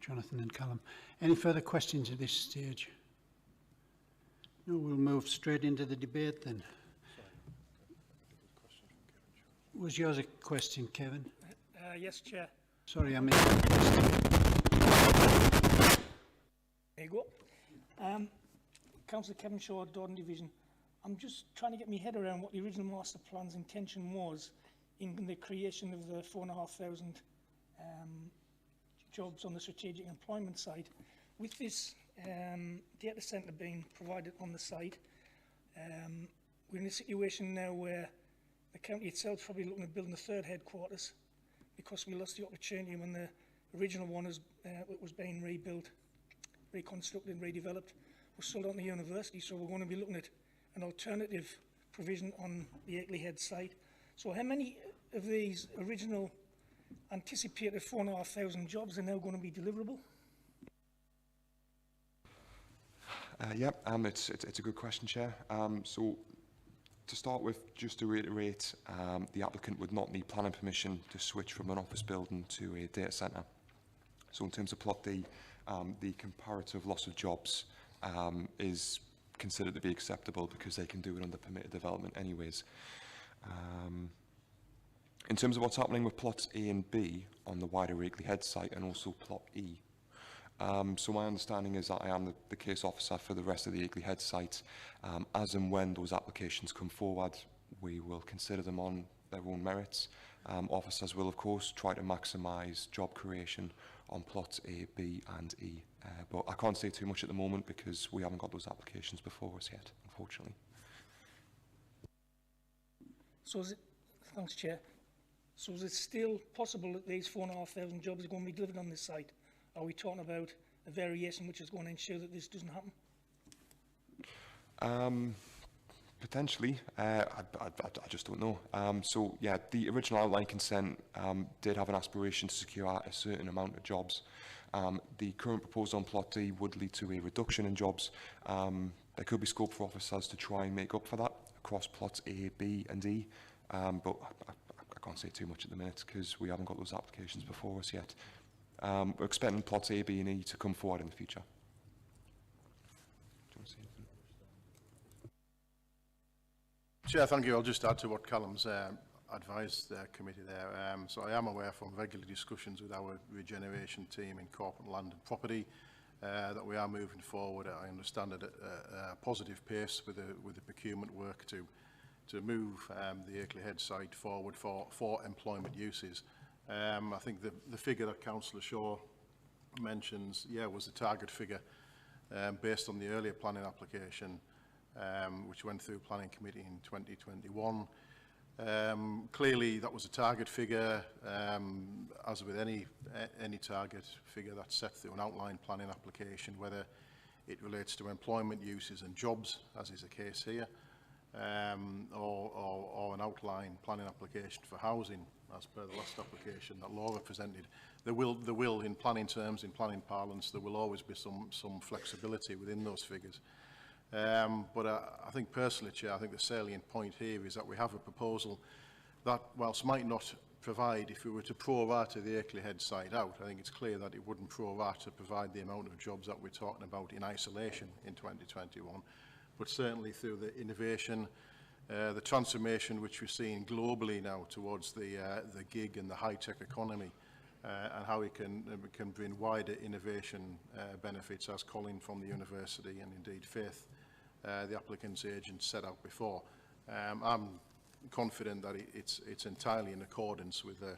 Jonathan and Callum. Any further questions at this stage? No, we'll move straight into the debate then. Was yours a question, Kevin? Yes, Chair. Sorry, I missed that question. There you go. Councillor Kevin Shaw, Dordon Division. I'm just trying to get my head around what the original master plan's intention was in the creation of the 4,500 jobs on the strategic employment side. With this data centre being provided on the site, we're in a situation now where the county itself is probably looking at building a third headquarters because we lost the opportunity when the original one was being rebuilt, reconstructed and redeveloped, was sold on the university, so we're going to be looking at an alternative provision on the Akeley Head site. So how many of these original anticipated 4,500 jobs are now going to be deliverable? Yep, it's a good question, Chair. So to start with, just to reiterate, the applicant would not need planning permission to switch from an office building to a data centre. So in terms of Plot D, the comparative loss of jobs is considered to be acceptable because they can do it under permitted development anyways. In terms of what's happening with plots A and B on the wider Akeley Head site and also plot E, so my understanding is that I am the case officer for the rest of the Akeley Head site. As and when those applications come forward, we will consider them on their own merits. Officers will, of course, try to maximise job creation on plots A, B and E. But I can't say too much at the moment because we haven't got those applications before us yet, unfortunately. So is it, thanks, Chair. So is it still possible that these 4,500 jobs are going to be delivered on this site? Are we talking about a variation which is going to ensure that this doesn't happen? Potentially. I just don't know. So, yeah, the original outline consent did have an aspiration to secure a certain amount of jobs. The current proposal on Plot D would lead to a reduction in jobs, There could be scope for officers to try and make up for that across plots A, B and E, but I can't say too much at the minute because we haven't got those applications before us yet. We're expecting plots A, B and E to come forward in the future. Do you want to say anything? Chair, thank you. I'll just add to what Callum's advised the committee there. So I am aware from regular discussions with our regeneration team in corporate land and property that we are moving forward. I understand at a positive pace with the procurement work to move the Akeley Head site forward for employment uses. I think the figure that Councillor Shaw mentions, was the target figure based on the earlier planning application, which went through planning committee in 2021. Clearly that was a target figure, as with any target figure that's set through an outline planning application, whether it relates to employment uses and jobs, as is the case here, or an outline planning application for housing, as per the last application that Laura presented. There will in planning terms, in planning parlance, there will always be some flexibility within those figures. But I think personally, Chair, I think the salient point here is that we have a proposal that, whilst might not provide, if we were to pro-rata the Akeley Head site out, I think it's clear that it wouldn't pro-rata provide the amount of jobs that we're talking about in isolation in 2021. But certainly through the innovation, the transformation which we're seeing globally now towards the gig and the high-tech economy, and how we can bring wider innovation benefits, as Colin from the university and indeed Faith, the applicant's agent, set out before. I'm confident that it's entirely in accordance with the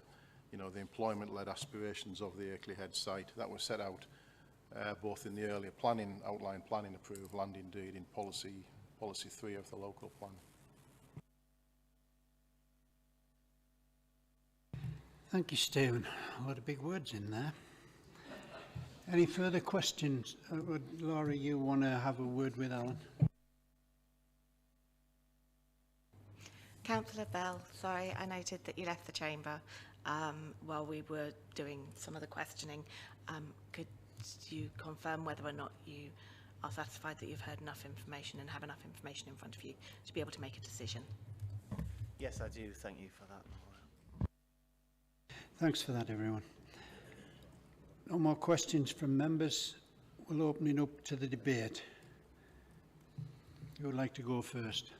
employment-led aspirations of the Akeley Head site that were set out both in the earlier planning, outline planning approval, and indeed in policy 3 of the local plan. Thank you, Stephen. A lot of big words in there. Any further questions? Would Laura, you want to have a word with Alan? Councillor Bell, sorry, I noted that you left the chamber while we were doing some of the questioning. Could you confirm whether or not you are satisfied that you've heard enough information and have enough information in front of you to be able to make a decision? Yes, I do. Thank you for that, Laura. Thanks for that, everyone. No more questions from members. We'll open it up to the debate. Who would like to go first?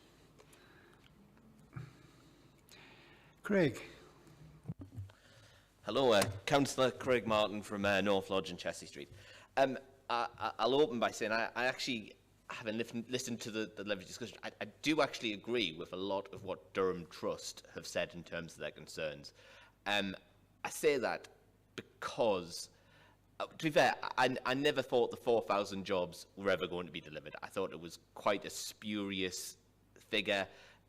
Craig. Hello, Councillor Craig Martin from North Lodge and Chelsea Street. I'll open by saying I actually, having listened to the levy discussion, I do actually agree with a lot of what Durham Trust have said in terms of their concerns. I say that because, to be fair, I never thought the 4,000 jobs were ever going to be delivered. I thought it was quite a spurious figure.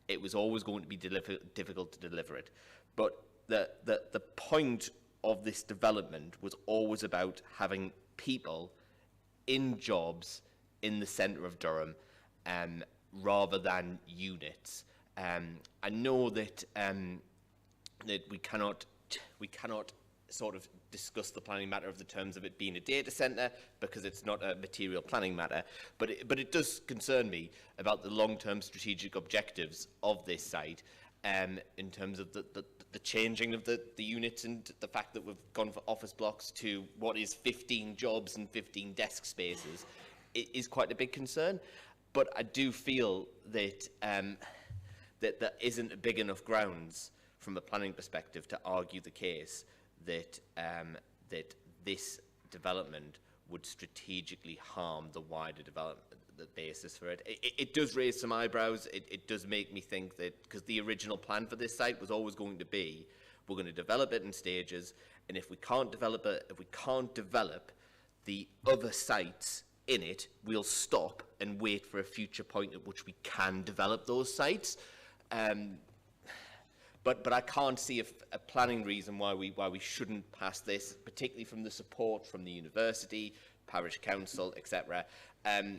It was always going to be difficult to deliver it. But the point of this development was always about having people in jobs in the centre of Durham, rather than units. I know that that we cannot sort of discuss the planning matter of the terms of it being a data centre because it's not a material planning matter, but it does concern me about the long-term strategic objectives of this site, in terms of the changing of the units and the fact that we've gone for office blocks to what is 15 jobs and 15 desk spaces. It is quite a big concern, but I do feel that that there isn't big enough grounds from a planning perspective to argue the case that that this development would strategically harm the wider development, the basis for it. It does raise some eyebrows. It does make me think that, because the original plan for this site was always going to be, we're going to develop it in stages, and if we can't develop it, if we can't develop the other sites in it, we'll stop and wait for a future point at which we can develop those sites. But I can't see a planning reason why we shouldn't pass this, particularly from the support from the university, parish council, etc. I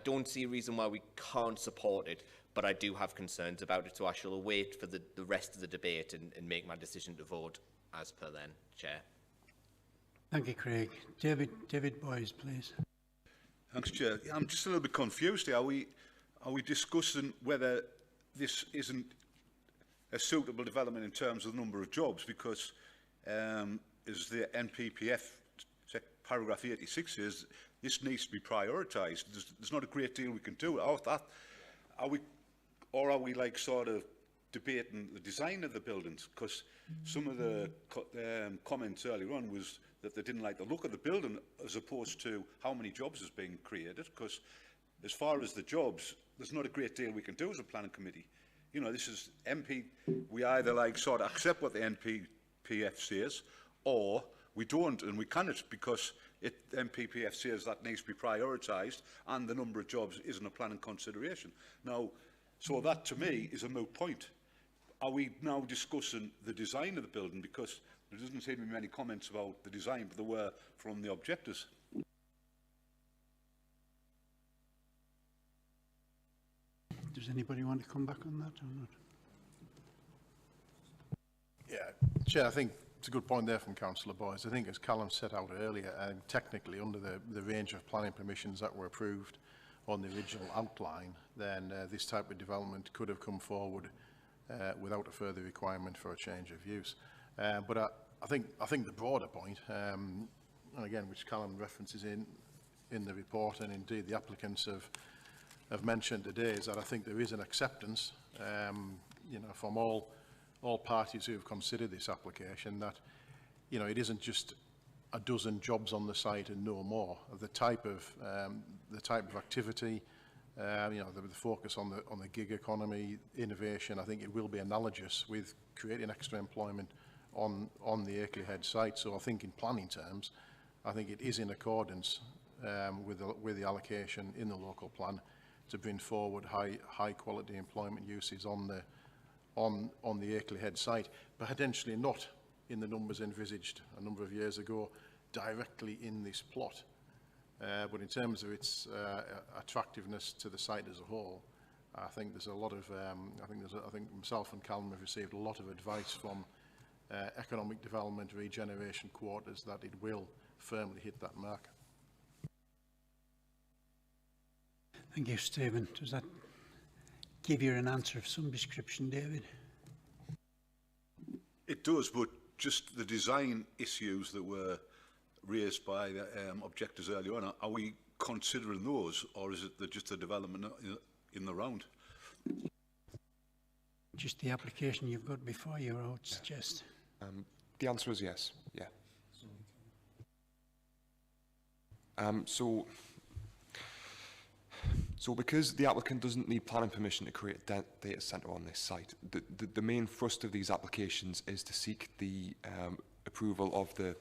don't see a reason why we can't support it, but I do have concerns about it, so I shall await for the rest of the debate and make my decision to vote as per then, Chair. Thank you, Craig. David Boyes, please. Thanks, Chair. Yeah, I'm just a little bit confused here. Are we discussing whether this isn't a suitable development in terms of the number of jobs? Because as the NPPF paragraph 86 says, this needs to be prioritised. There's not a great deal we can do. Are we like sort of debating the design of the buildings? Because some of the comments earlier on was that they didn't like the look of the building as opposed to how many jobs is being created. Because as far as the jobs, there's not a great deal we can do as a planning committee. You know, this is we either like sort of accept what the NPPF says, or we don't, and we cannot, because NPPF says that needs to be prioritised and the number of jobs isn't a planning consideration. Now, so that to me is a moot point. Are we now discussing the design of the building? Because there doesn't seem to be many comments about the design, but there were from the objectors. Does anybody want to come back on that or not? Yeah, Chair, I think it's a good point there from Councillor Boyce. I think, as Callum set out earlier, technically under the range of planning permissions that were approved on the original outline, then this type of development could have come forward without a further requirement for a change of use. But I think the broader point, and again, which Callum references in the report, and indeed the applicants have mentioned today, is that I think there is an acceptance, you know, from all parties who have considered this application, that, you know, it isn't just a dozen jobs on the site and no more. The type of activity, you know, the focus on the gig economy, innovation, I think it will be analogous with creating extra employment on the Akeley Head site. So I think in planning terms, I think it is in accordance with the allocation in the local plan to bring forward high quality employment uses on the Akeley Head site, but potentially not in the numbers envisaged a number of years ago directly in this plot. But in terms of its attractiveness to the site as a whole, I think there's a lot of, I think myself and Callum have received a lot of advice from economic development regeneration quarters that it will firmly hit that mark. Thank you, Stephen. Does that give you an answer of some description, David? It does, but just the design issues that were raised by the objectors earlier on, are we considering those, or is it just the development in the round? Just the application you've got before you, I would suggest. The answer is yes, yeah. So because the applicant doesn't need planning permission to create a data centre on this site, the main thrust of these applications is to seek the approval of the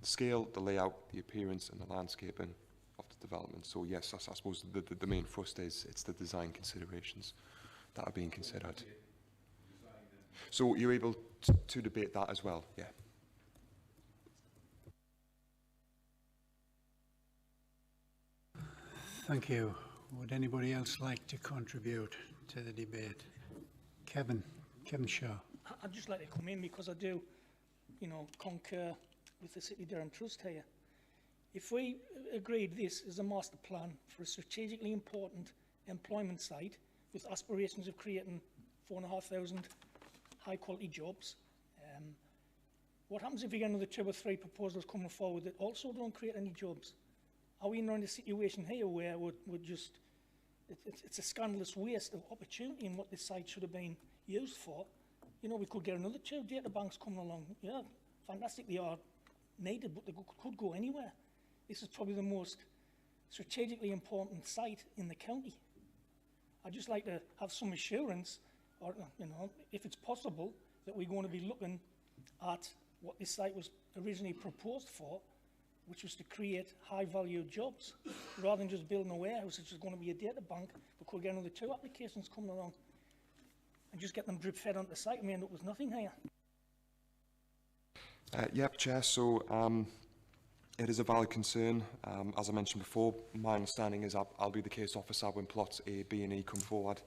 scale, the layout, the appearance and the landscaping of the development. So yes, I suppose the main thrust is it's the design considerations that are being considered. So you're able to debate that as well, yeah. Thank you. Would anybody else like to contribute to the debate? Kevin Shaw. I'd just like to come in because I do, you know, concur with the City Durham Trust here. If we agreed this is a master plan for a strategically important employment site with aspirations of creating 4,500 high quality jobs, what happens if we get another 2 or 3 proposals coming forward that also don't create any jobs? Are we in a situation here where we're just, it's a scandalous waste of opportunity in what this site should have been used for? You know, we could get another 2 data banks coming along. Yeah, fantastic, they are needed, but they could go anywhere. This is probably the most strategically important site in the county. I'd just like to have some assurance, or, you know, if it's possible, that we're going to be looking at what this site was originally proposed for, which was to create high-value jobs, rather than just building a warehouse, which is going to be a data bank. We could get another 2 applications coming along and just get them drip-fed onto the site, and we end up with nothing here. Yep, Chair. So it is a valid concern. As I mentioned before, my understanding is I'll be the case officer when plots A, B and E come forward,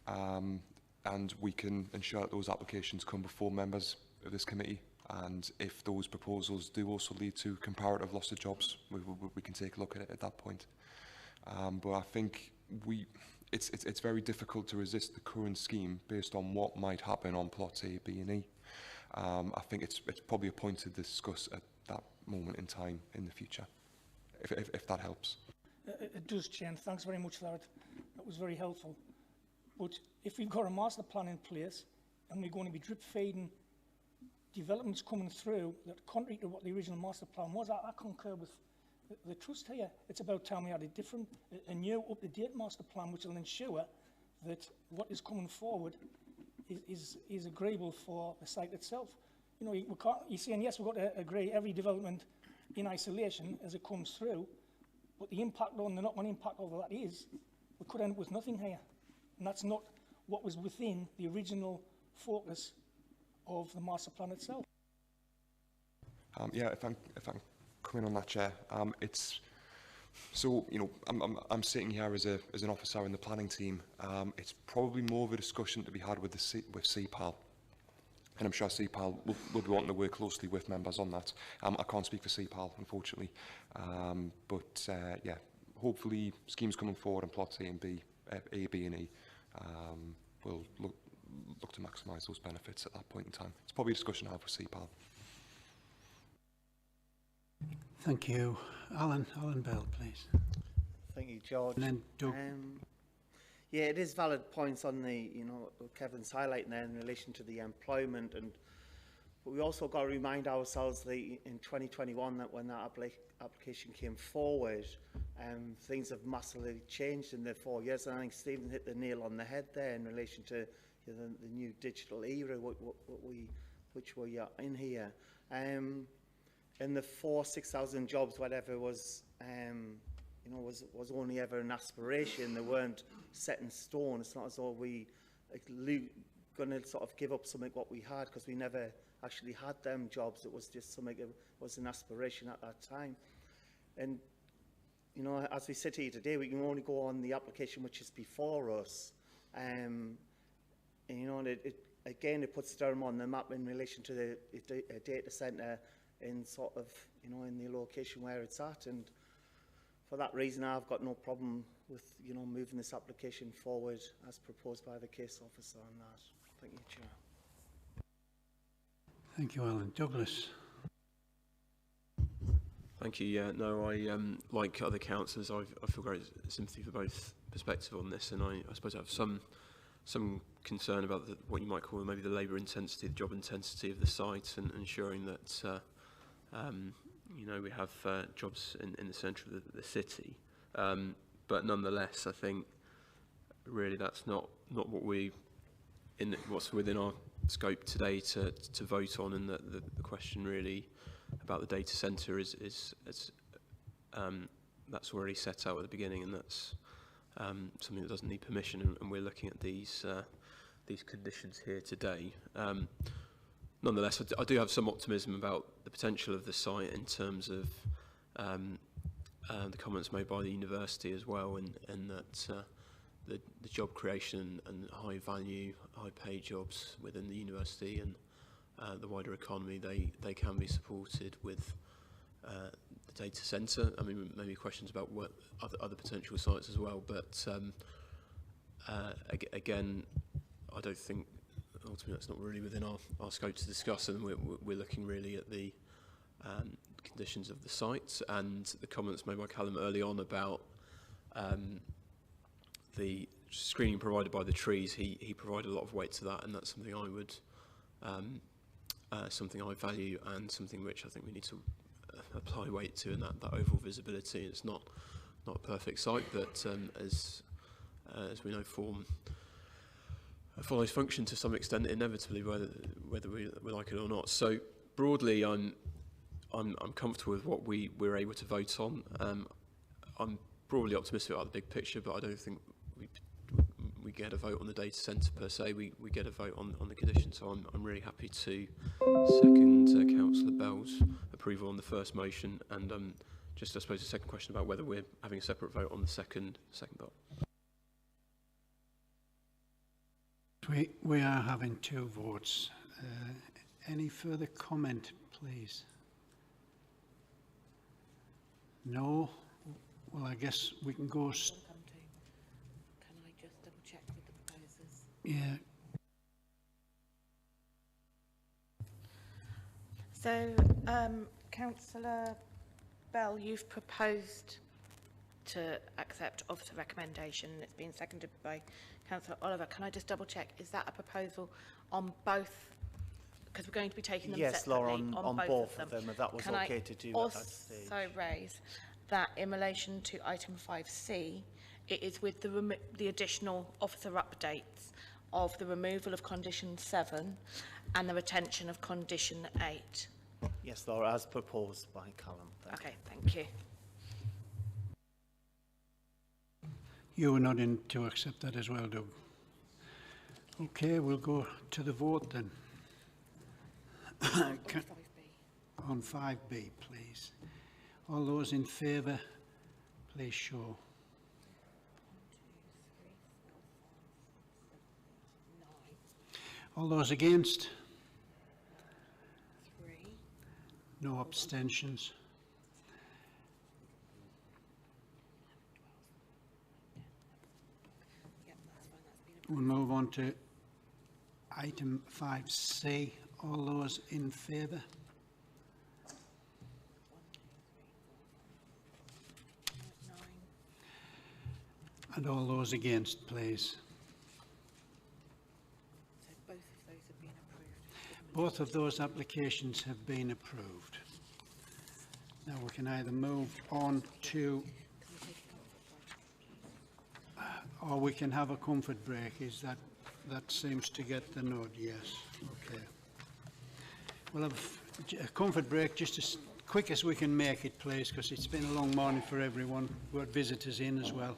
and we can ensure that those applications come before members of this committee. And if those proposals do also lead to comparative loss of jobs, we can take a look at it at that point. But I think it's very difficult to resist the current scheme based on what might happen on plots A, B and E. I think it's probably a point to discuss at that moment in time in the future, if that helps. It does, Chair. Thanks very much for that. That was very helpful. But if we've got a master plan in place and we're going to be drip feeding developments coming through that contrary to what the original master plan was, I concur with the trust here. It's about time we had a new up-to-date master plan which will ensure that what is coming forward is agreeable for the site itself. You know, you're saying, yes, we've got to agree every development in isolation as it comes through, but the impact on the knock-on impact of that is we could end up with nothing here. And that's not what was within the original focus of the master plan itself. Yeah, if I'm coming on that, Chair, it's so, you know, I'm sitting here as an officer in the planning team. It's probably more of a discussion to be had with CPAL, and I'm sure CPAL will be wanting to work closely with members on that. I can't speak for CPAL, unfortunately, but yeah, hopefully schemes coming forward on plots A, B and E will look to maximise those benefits at that point in time. It's probably a discussion I have with CPAL. Thank you. Alan Bell, please. Thank you, George. And then Doug. Yeah, it is valid points on the, you know, what Kevin's highlighting there in relation to the employment, but we also got to remind ourselves that in 2021, that when that application came forward, things have massively changed in the 4 years, and I think Stephen hit the nail on the head there in relation to, you know, the new digital era which we are in here. And the 6,000 jobs, whatever was, you know, was only ever an aspiration. They weren't set in stone. It's not as though we going to sort of give up something what we had, because we never actually had them jobs. It was just something that was an aspiration at that time. And, you know, as we sit here today, we can only go on the application which is before us. And, you know, it puts Durham on the map in relation to the data centre in sort of, you know, in the location where it's at. And for that reason, I've got no problem with, you know, moving this application forward as proposed by the case officer on that. Thank you, Chair. Thank you, Alan. Douglas. Thank you. Yeah, no, I like other councillors, I feel great sympathy for both perspectives on this, and I suppose I have some concern about what you might call maybe the labour intensity, the job intensity of the site, and ensuring that you know, we have jobs in the centre of the city. But nonetheless, I think really that's not what what's within our scope today to vote on, and that the question really about the data centre is that's already set out at the beginning, and that's something that doesn't need permission, and we're looking at these conditions here today. Nonetheless, I do have some optimism about the potential of the site in terms of the comments made by the university as well, and that the job creation and high value, high paid jobs within the university and the wider economy, they can be supported with the data centre. I mean, maybe questions about what other potential sites as well, but again, I don't think ultimately that's not really within our scope to discuss, and we're looking really at the conditions of the site and the comments made by Callum early on about the screening provided by the trees. He provided a lot of weight to that, and that's something I would something I value, and something which I think we need to apply weight to, and that overall visibility. It's not a perfect site, but as we know, form follows function to some extent, inevitably, whether we like it or not. So broadly, I'm comfortable with what we're able to vote on. I'm broadly optimistic about the big picture, but I don't think we get a vote on the data centre per se. We get a vote on the conditions. So I'm really happy to second Councillor Bell's approval on the first motion, and just I suppose a second question about whether we're having a separate vote on the second vote. We are having two votes. Any further comment, please? No? Well, I guess we can go... Can I just double check with the proposers? Yeah. So, Councillor Bell, you've proposed to accept officer recommendation, and it's been seconded by Councillor Oliver. Can I just double check, is that a proposal on both? Because we're going to be taking them Yes, separately, Laura, on both of them, if that was Can okay I to do at that stage. also raise that in relation to item 5C, it is with the additional officer updates of the removal of condition 7 and the retention of condition 8. Yes, Laura, as proposed by Callum. Okay, thank you. You were not in to accept that as well, Doug. Okay, we'll go to the vote then. On 5B, please. All those in favour, please show. All those against? No abstentions. We'll move on to item 5C. All those in favour? And all those against, please. So both of those have been approved. Both of those applications have been approved. Now we can either move on to, or we can have a comfort break. That seems to get the nod, yes. Okay. We'll have a comfort break just as quick as we can make it, please, because it's been a long morning for everyone. We've got visitors in as well.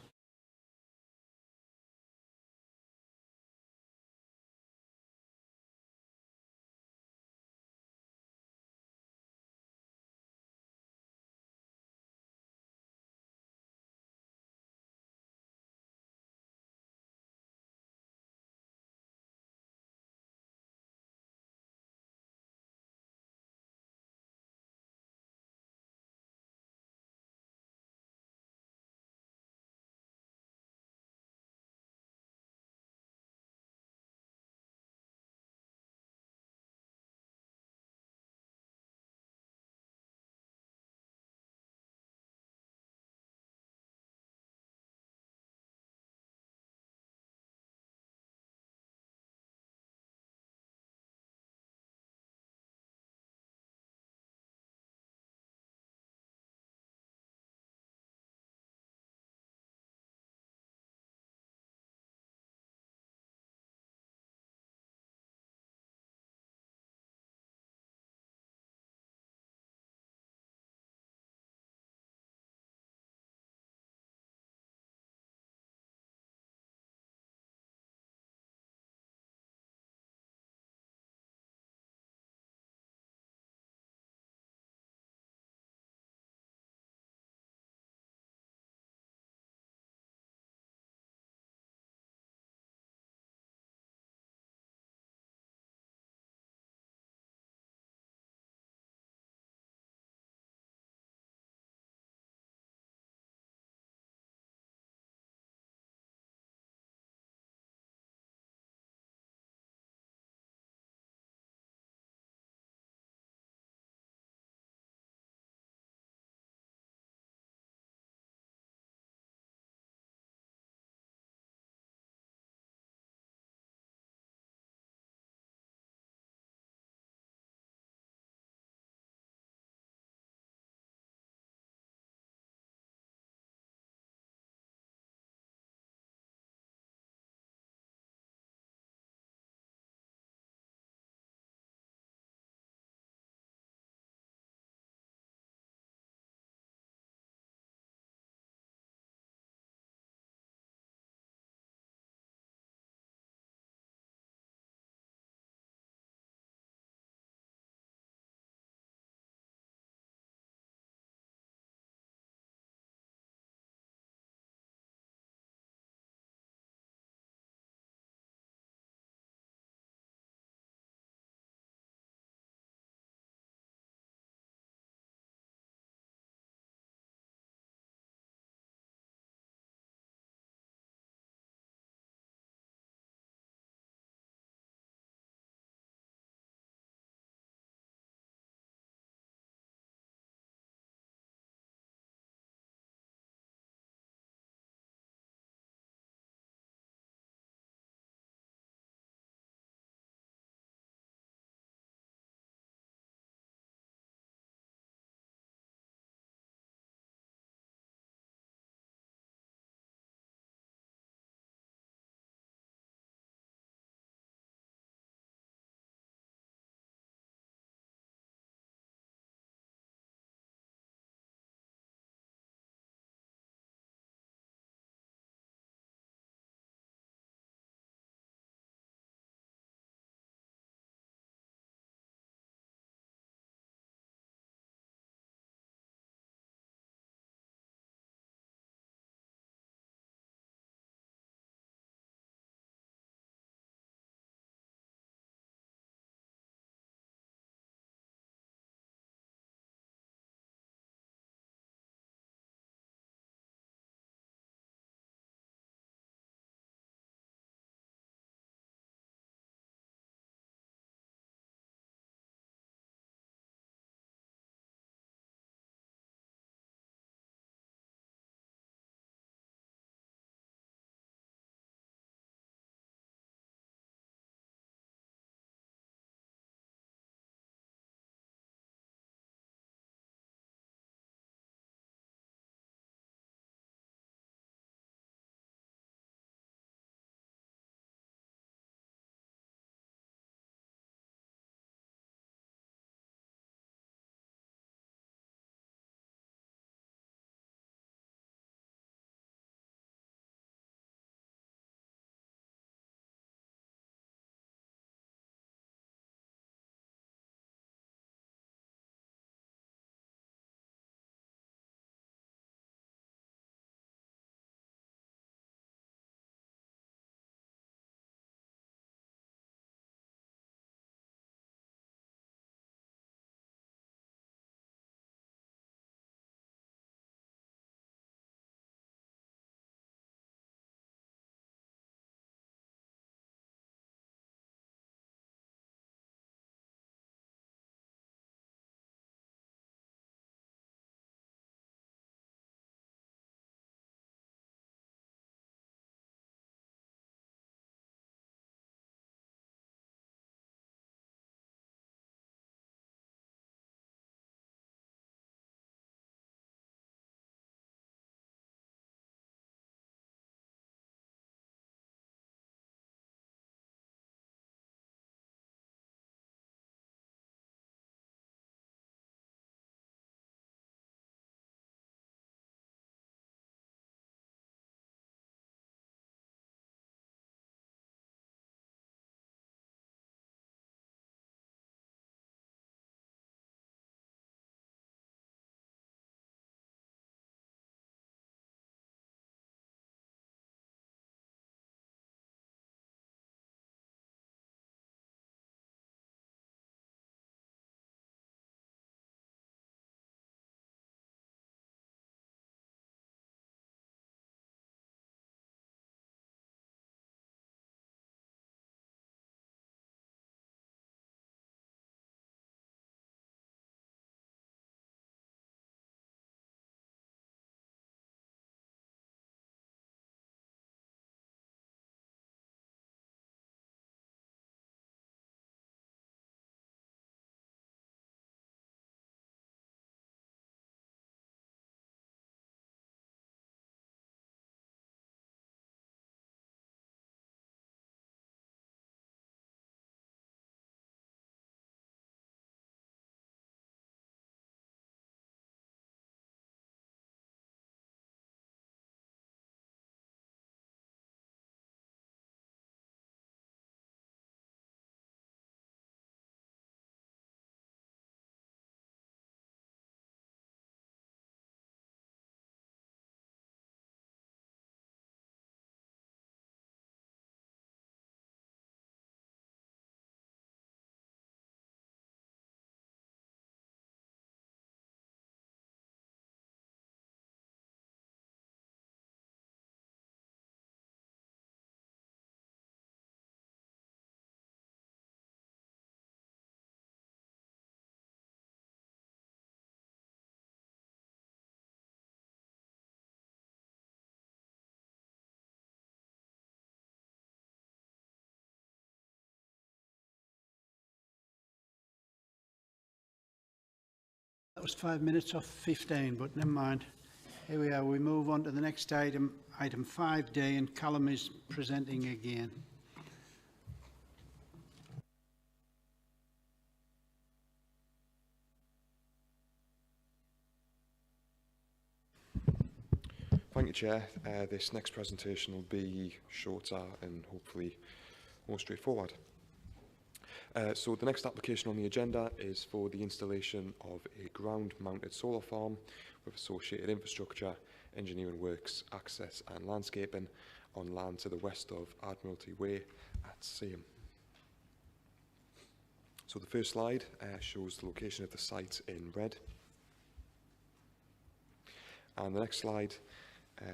was 5 minutes off 15, but never mind. Here we are. We move on to the next item, item 5D, and Callum is presenting again. Thank you, Chair. This next presentation will be shorter and hopefully more straightforward. So the next application on the agenda is for the installation of a ground-mounted solar farm with associated infrastructure, engineering works, access and landscaping on land to the west of Admiralty Way at Seaham. So the first slide shows the location of the site in red. And the next slide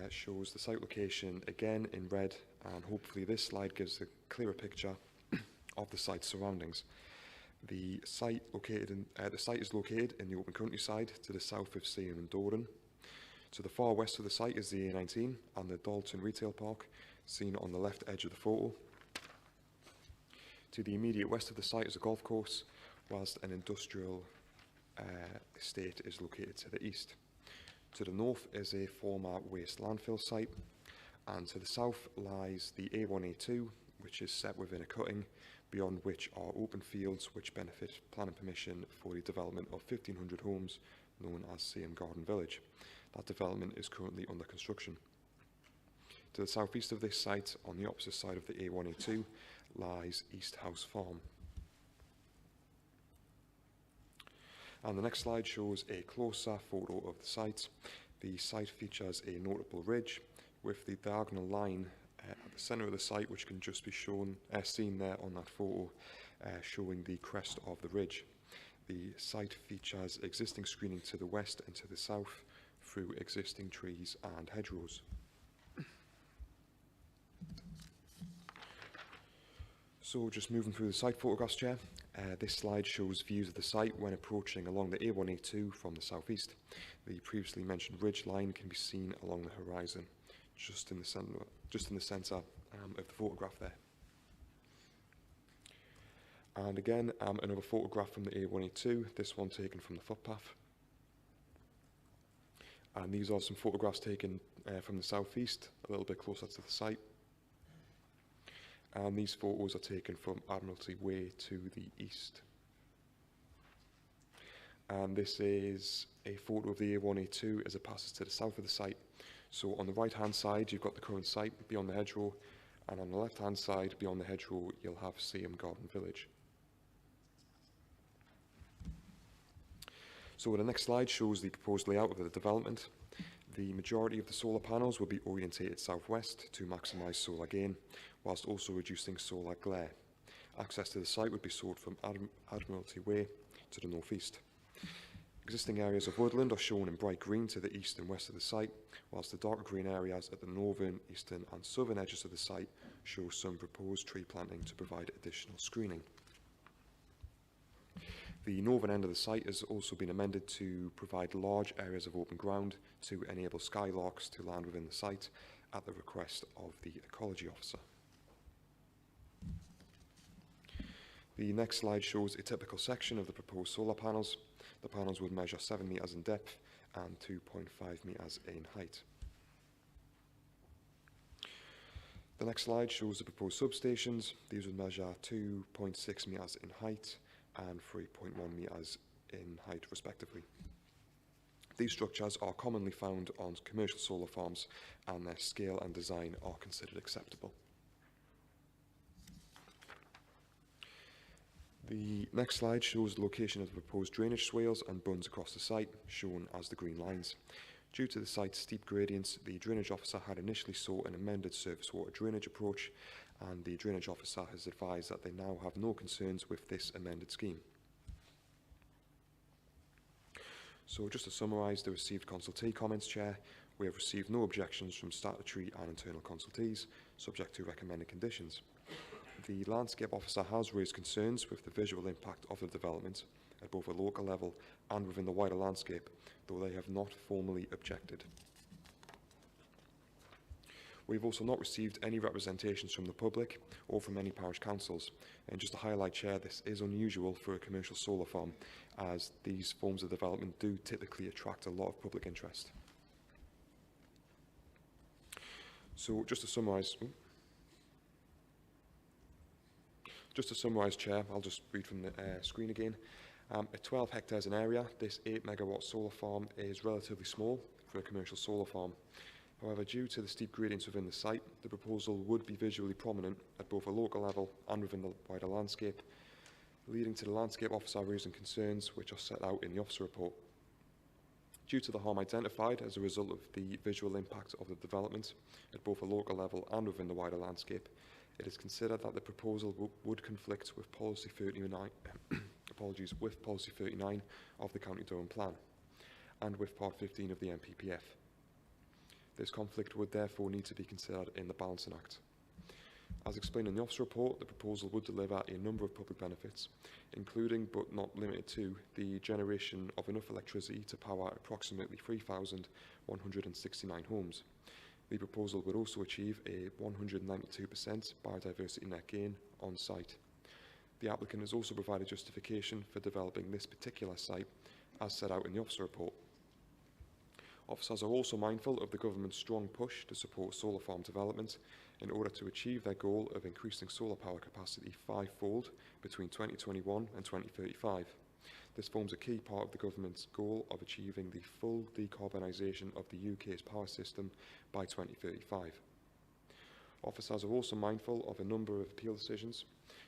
shows the site location again in red, and hopefully this slide gives a clearer picture of the site's surroundings. The site is located in the open countryside to the south of Seaham and Dorden. To the far west of the site is the A19 and the Dalton Retail Park, seen on the left edge of the photo. To the immediate west of the site is a golf course, whilst an industrial estate is located to the east. To the north is a former waste landfill site, and to the south lies the A1A2, which is set within a cutting, beyond which are open fields which benefit planning permission for the development of 1,500 homes known as Seaham Garden Village. That development is currently under construction. To the southeast of this site, on the opposite side of the A1A2, lies East House Farm. And the next slide shows a closer photo of the site. The site features a notable ridge with the diagonal line at the centre of the site, which can just be seen there on that photo, showing the crest of the ridge. The site features existing screening to the west and to the south through existing trees and hedgerows. So just moving through the site photographs, Chair. This slide shows views of the site when approaching along the A1A2 from the southeast. The previously mentioned ridge line can be seen along the horizon, just in the centre of the photograph there. And again, another photograph from the A1A2, this one taken from the footpath. And these are some photographs taken from the southeast, a little bit closer to the site. And these photos are taken from Admiralty Way to the east. And this is a photo of the A1A2 as it passes to the south of the site. So on the right hand side you've got the current site beyond the hedgerow, and on the left hand side beyond the hedgerow you'll have Seaham Garden Village. So the next slide shows the proposed layout of the development. The majority of the solar panels will be orientated southwest to maximise solar gain, whilst also reducing solar glare. Access to the site would be sought from Admiralty Way to the northeast. Existing areas of woodland are shown in bright green to the east and west of the site, whilst the darker green areas at the northern, eastern and southern edges of the site show some proposed tree planting to provide additional screening. The northern end of the site has also been amended to provide large areas of open ground to enable skylarks to land within the site at the request of the ecology officer. The next slide shows a typical section of the proposed solar panels. The panels would measure 7 metres in depth and 2.5 metres in height. The next slide shows the proposed substations. These would measure 2.6 metres in height and 3.1 metres in height respectively. These structures are commonly found on commercial solar farms, and their scale and design are considered acceptable. The next slide shows the location of the proposed drainage swales and bunds across the site, shown as the green lines. Due to the site's steep gradients, the drainage officer had initially sought an amended surface water drainage approach, and the drainage officer has advised that they now have no concerns with this amended scheme. So just to summarise the received consultee comments, Chair, we have received no objections from statutory and internal consultees, subject to recommended conditions. The landscape officer has raised concerns with the visual impact of the development at both a local level and within the wider landscape, though they have not formally objected. We've also not received any representations from the public or from any parish councils. And just to highlight, Chair, this is unusual for a commercial solar farm, as these forms of development do typically attract a lot of public interest. So just to summarise, Chair, I'll just read from the screen again. At 12 hectares in area, this 8 megawatt solar farm is relatively small for a commercial solar farm. However, due to the steep gradients within the site, the proposal would be visually prominent at both a local level and within the wider landscape, leading to the landscape officer raising concerns which are set out in the officer report. Due to the harm identified as a result of the visual impact of the development at both a local level and within the wider landscape, it is considered that the proposal would conflict with Policy 39, with Policy 39 of the County Durham Plan and with Part 15 of the NPPF. This conflict would therefore need to be considered in the Balancing Act. As explained in the officer report, the proposal would deliver a number of public benefits, including but not limited to the generation of enough electricity to power approximately 3,169 homes. The proposal would also achieve a 192% biodiversity net gain on site. The applicant has also provided justification for developing this particular site as set out in the officer report. Officers are also mindful of the government's strong push to support solar farm development in order to achieve their goal of increasing solar power capacity fivefold between 2021 and 2035. This forms a key part of the government's goal of achieving the full decarbonisation of the UK's power system by 2035. Officers are also mindful of a number of appeal decisions,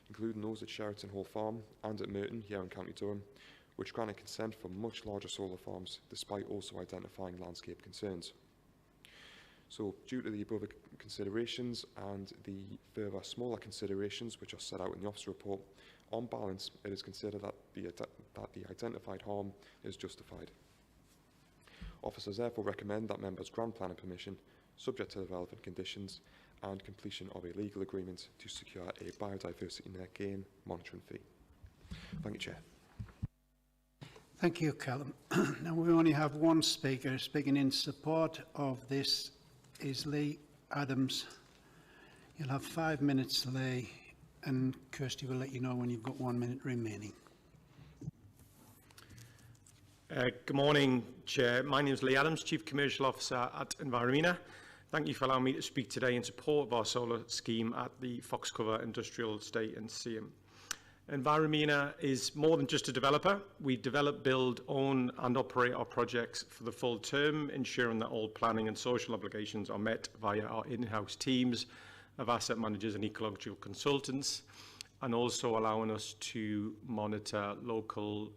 including those at Sheraton Hall Farm and at Merton here in County Durham, which granted consent for much larger solar farms, despite also identifying landscape concerns. So, due to the above considerations and the further smaller considerations which are set out in the officer report, on balance, it is considered that the identified harm is justified. Officers therefore recommend that members grant planning permission, subject to the relevant conditions, and completion of a legal agreement to secure a biodiversity net gain monitoring fee. Thank you, Chair. Thank you, Callum. Now we only have one speaker. Speaking in support of this is Lee Adams. You'll have 5 minutes, Lee, and Kirsty will let you know when you've got 1 minute remaining. Good morning, Chair. My name is Lee Adams, Chief Commercial Officer at Enviromina. Thank you for allowing me to speak today in support of our solar scheme at the Foxcover Industrial Estate in Seaham. Enviromina is more than just a developer. We develop, build, own and operate our projects for the full term, ensuring that all planning and social obligations are met via our in-house teams of asset managers and ecological consultants, and also allowing us to monitor local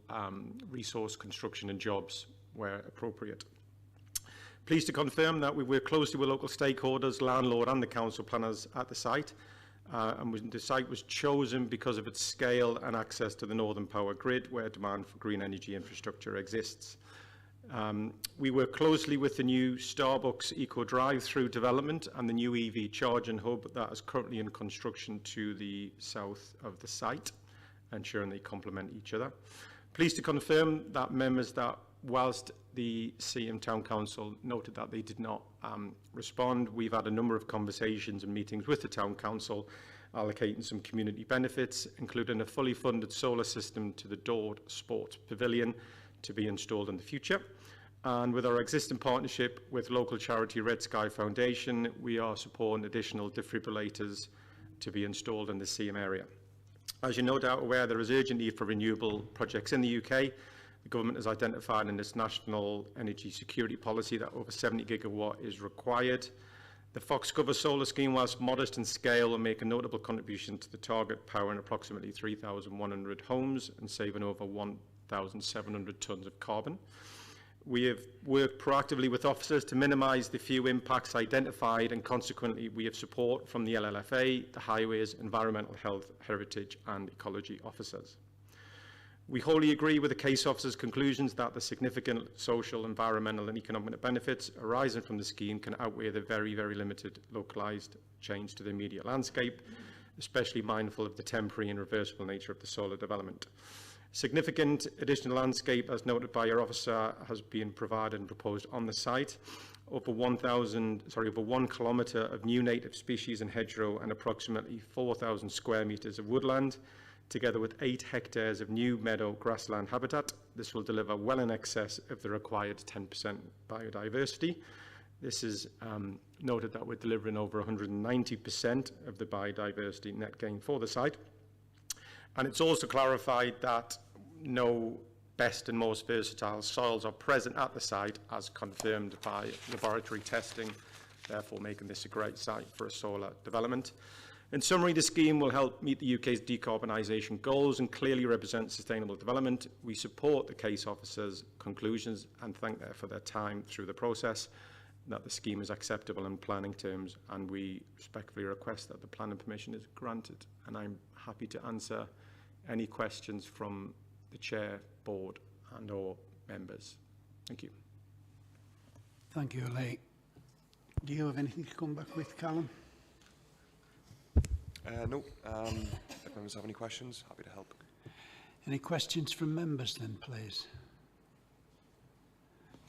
resource construction and jobs where appropriate. Pleased to confirm that we work closely with local stakeholders, landlord and the council planners at the site. The site was chosen because of its scale and access to the Northern Power grid, where demand for green energy infrastructure exists. We work closely with the new Starbucks Eco Drive-through development and the new EV charging hub that is currently in construction to the south of the site, ensuring they complement each other. Pleased to confirm that members that, whilst the Seaham Town Council noted that they did not respond, we've had a number of conversations and meetings with the Town Council allocating some community benefits, including a fully funded solar system to the Dord Sports Pavilion to be installed in the future. And with our existing partnership with local charity Red Sky Foundation, we are supporting additional defibrillators to be installed in the Seaham area. As you're no doubt aware, there is urgent need for renewable projects in the UK. The government has identified in its national energy security policy that over 70 gigawatt is required. The Foxcover solar scheme, whilst modest in scale, will make a notable contribution to the target, powering approximately 3,100 homes and saving over 1,700 tonnes of carbon. We have worked proactively with officers to minimise the few impacts identified, and consequently we have support from the LLFA, the Highways, Environmental Health, Heritage and Ecology officers. We wholly agree with the case officer's conclusions that the significant social, environmental and economic benefits arising from the scheme can outweigh the very, very limited localised change to the immediate landscape, especially mindful of the temporary and reversible nature of the solar development. Significant additional landscape, as noted by your officer, has been provided and proposed on the site. Over 1 kilometre of new native species and hedgerow and approximately 4,000 square metres of woodland, together with 8 hectares of new meadow grassland habitat. This will deliver well in excess of the required 10% biodiversity. This is noted that we're delivering over 190% of the biodiversity net gain for the site. And it's also clarified that no best and most versatile soils are present at the site, as confirmed by laboratory testing, therefore making this a great site for a solar development. In summary, the scheme will help meet the UK's decarbonisation goals and clearly represent sustainable development. We support the case officer's conclusions and thank them for their time through the process, that the scheme is acceptable in planning terms, and we respectfully request that the planning permission is granted. And I'm happy to answer any questions from the Chair, Board and or members. Thank you. Thank you, Lee. Do you have anything to come back with, Callum? No. If members have any questions, happy to help. Any questions from members then, please?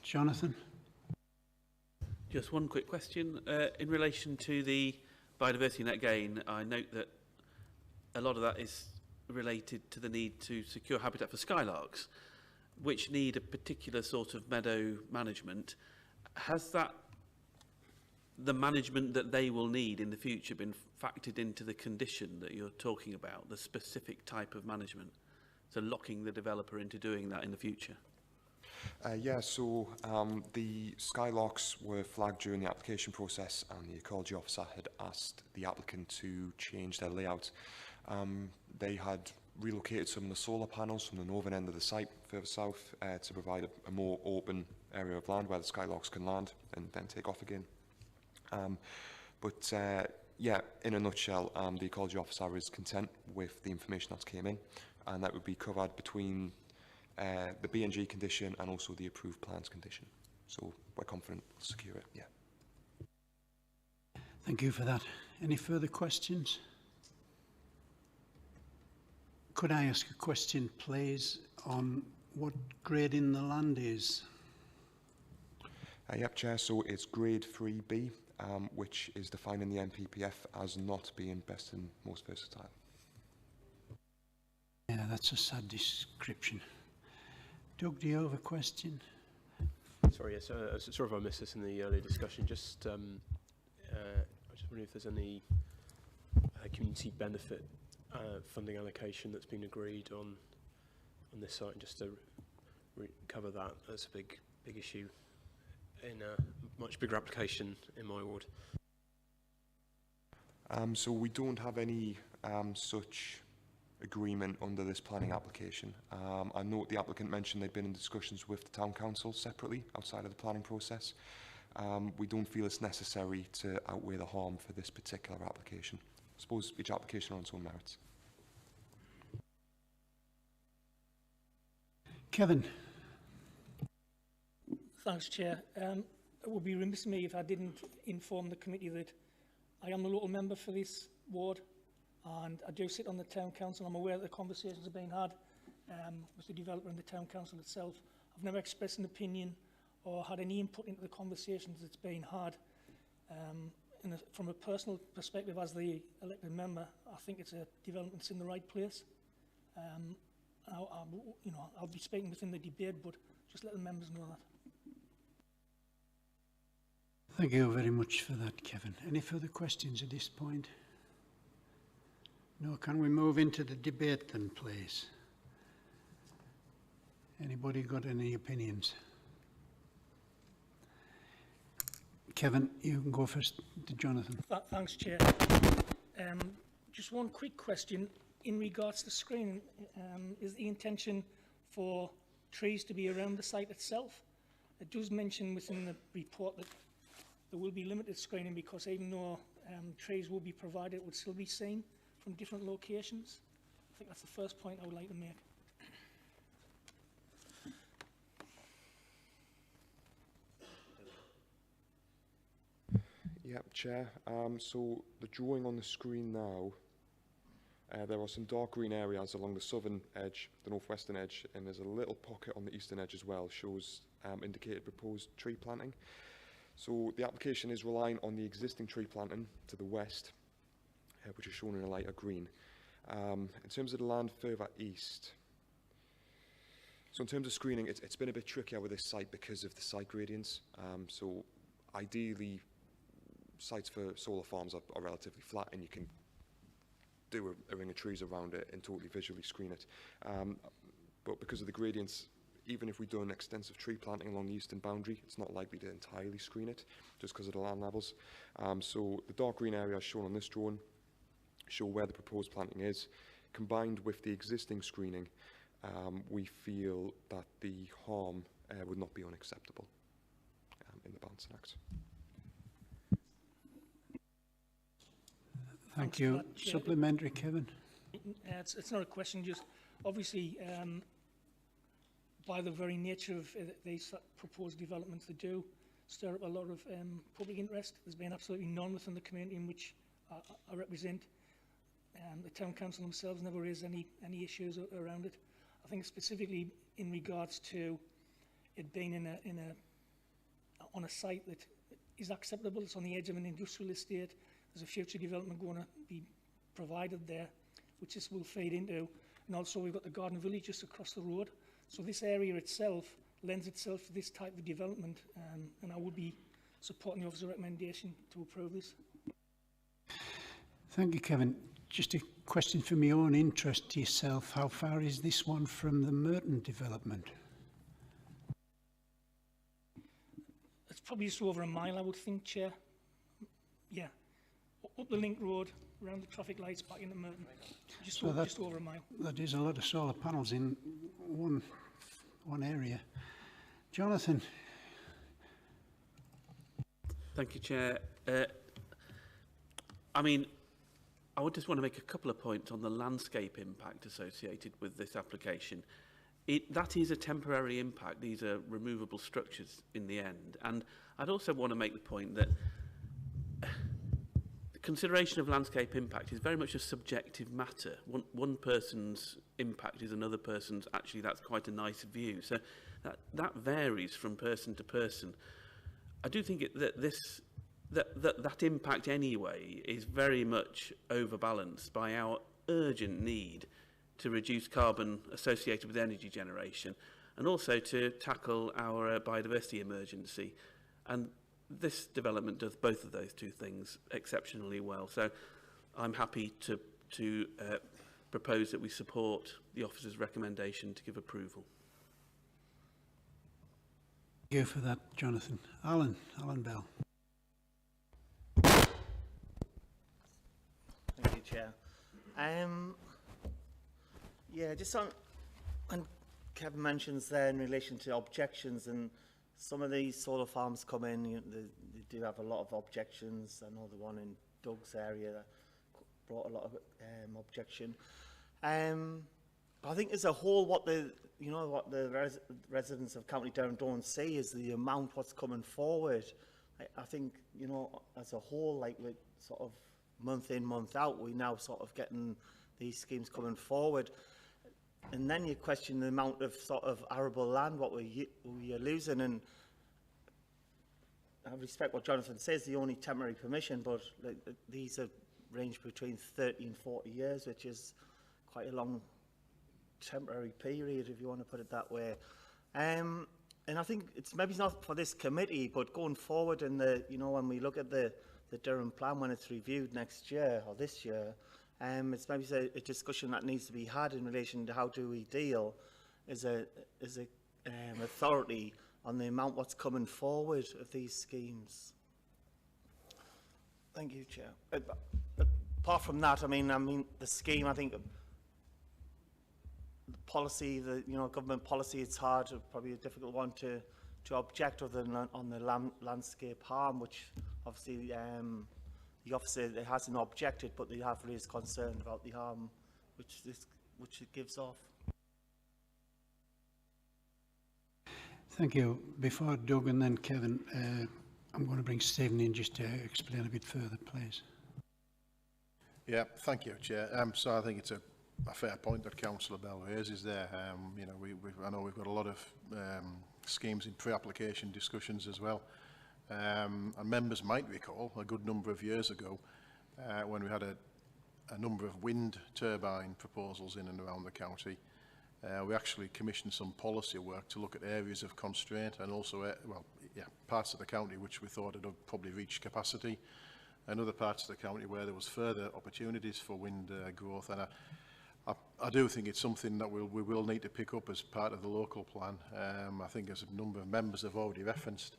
Jonathan? Just one quick question. In relation to the biodiversity net gain, I note that a lot of that is related to the need to secure habitat for skylarks, which need a particular sort of meadow management. Has that, the management that they will need in the future, been factored into the condition that you're talking about, the specific type of management? So locking the developer into doing that in the future? Yeah, so the skylarks were flagged during the application process, and the ecology officer had asked the applicant to change their layout. They had relocated some of the solar panels from the northern end of the site further south to provide a more open area of land where the skylarks can land and then take off again. Yeah, in a nutshell, the ecology officer is content with the information that came in, and that would be covered between the B&G condition and also the approved plans condition. So we're confident we'll secure it, yeah. Thank you for that. Any further questions? Could I ask a question, please, on what grading the land is? Yep, Chair, so it's grade 3B, which is defined in the NPPF as not being best and most versatile. Yeah, that's a sad description. Doug, do you have a question? Sorry, yes, sorry if I missed this in the earlier discussion. I was just wondering if there's any community benefit funding allocation that's been agreed on this site, and just to cover that. That's a big issue in a much bigger application in my ward. So we don't have any such agreement under this planning application. I note the applicant mentioned they'd been in discussions with the Town Council separately outside of the planning process. We don't feel it's necessary to outweigh the harm for this particular application. I suppose each application on its own merits. Kevin. Thanks, Chair. It would be remiss of me if I didn't inform the committee that I am the local member for this ward, and I do sit on the Town Council. I'm aware that the conversations are being had with the developer and the Town Council itself. I've never expressed an opinion or had any input into the conversations that's been had. From a personal perspective, as the elected member, I think it's a development that's in the right place. I'll be speaking within the debate, but just let the members know that. Thank you very much for that, Kevin. Any further questions at this point? No, can we move into the debate then, please? Anybody got any opinions? Kevin, you can go first to Jonathan. Thanks, Chair. Just one quick question in regards to screening. Is the intention for trees to be around the site itself? It does mention within the report that there will be limited screening because even though trees will be provided, it would still be seen from different locations. I think that's the first point I would like to make. Yep, Chair. So the drawing on the screen now There are some dark green areas along the southern edge, the northwestern edge, and there's a little pocket on the eastern edge as well, shows indicated proposed tree planting. So the application is relying on the existing tree planting to the west, which is shown in a lighter green. In terms of the land further east, so in terms of screening, it's been a bit trickier with this site because of the site gradients. So ideally, sites for solar farms are relatively flat, and you can do a ring of trees around it and totally visually screen it. But because of the gradients, even if we do an extensive tree planting along the eastern boundary, it's not likely to entirely screen it, just because of the land levels. So the dark green areas shown on this drawing show where the proposed planting is. Combined with the existing screening, we feel that the harm would not be unacceptable in the Balancing Act. Thank you. Supplementary, Kevin? It's not a question, just obviously by the very nature of these proposed developments, they do stir up a lot of public interest. There's been absolutely none within the community in which I represent. The Town Council themselves never raised any issues around it. I think specifically in regards to it being on a site that is acceptable. It's on the edge of an industrial estate. There's a future development going to be provided there, which this will feed into. And also we've got the Garden Village just across the road. So this area itself lends itself to this type of development, and I would be supporting the officer's recommendation to approve this. Thank you, Kevin. Just a question for my own interest to yourself. How far is this one from the Merton development? It's probably just over a mile, I would think, Chair. Yeah. Up the Link Road, around the traffic lights, back into Merton. Just over a mile. That is a lot of solar panels in one area. Jonathan? Thank you, Chair. I mean, I would just want to make a couple of points on the landscape impact associated with this application. That is a temporary impact. These are removable structures in the end. And I'd also want to make the point that consideration of landscape impact is very much a subjective matter. One person's impact is another person's. Actually, that's quite a nice view. So that varies from person to person. I do think that impact anyway is very much overbalanced by our urgent need to reduce carbon associated with energy generation and also to tackle our biodiversity emergency. And this development does both of those two things exceptionally well. So I'm happy to propose that we support the officer's recommendation to give approval. Thank you for that, Jonathan. Alan Bell. Thank you, Chair. Yeah, just on, and Kevin mentions there in relation to objections, and some of these solar farms come in, you know, they do have a lot of objections. I know the one in Doug's area brought a lot of objection. I think as a whole, what the residents of County Durham don't see is the amount what's coming forward. I think, you know, as a whole, like with sort of month in, month out, we're now sort of getting these schemes coming forward. And then you question the amount of sort of arable land, what we're losing. And I respect what Jonathan says, the only temporary permission, but like, these are range between 30 and 40 years, which is quite a long temporary period, if you want to put it that way. And I think it's maybe not for this committee, but going forward in the, you know, when we look at the Durham plan, when it's reviewed next year or this year, it's maybe a discussion that needs to be had in relation to how do we deal as a authority on the amount what's coming forward of these schemes. Thank you, Chair. Apart from that, I mean the scheme, I think the policy, government policy, it's hard, probably a difficult one to object other than on the landscape harm, which obviously the officer hasn't objected, but they have raised concern about the harm which it gives off. Thank you. Before Doug and then Kevin, I'm going to bring Stephen in just to explain a bit further, please. Yeah, thank you, Chair. So I think it's a fair point that Councillor Bell raises there. You know, I know we've got a lot of schemes in pre-application discussions as well. And members might recall a good number of years ago when we had a number of wind turbine proposals in and around the county. We actually commissioned some policy work to look at areas of constraint and also, parts of the county which we thought had probably reached capacity, and other parts of the county where there was further opportunities for wind growth. And I do think it's something that we will need to pick up as part of the local plan. I think, as a number of members have already referenced,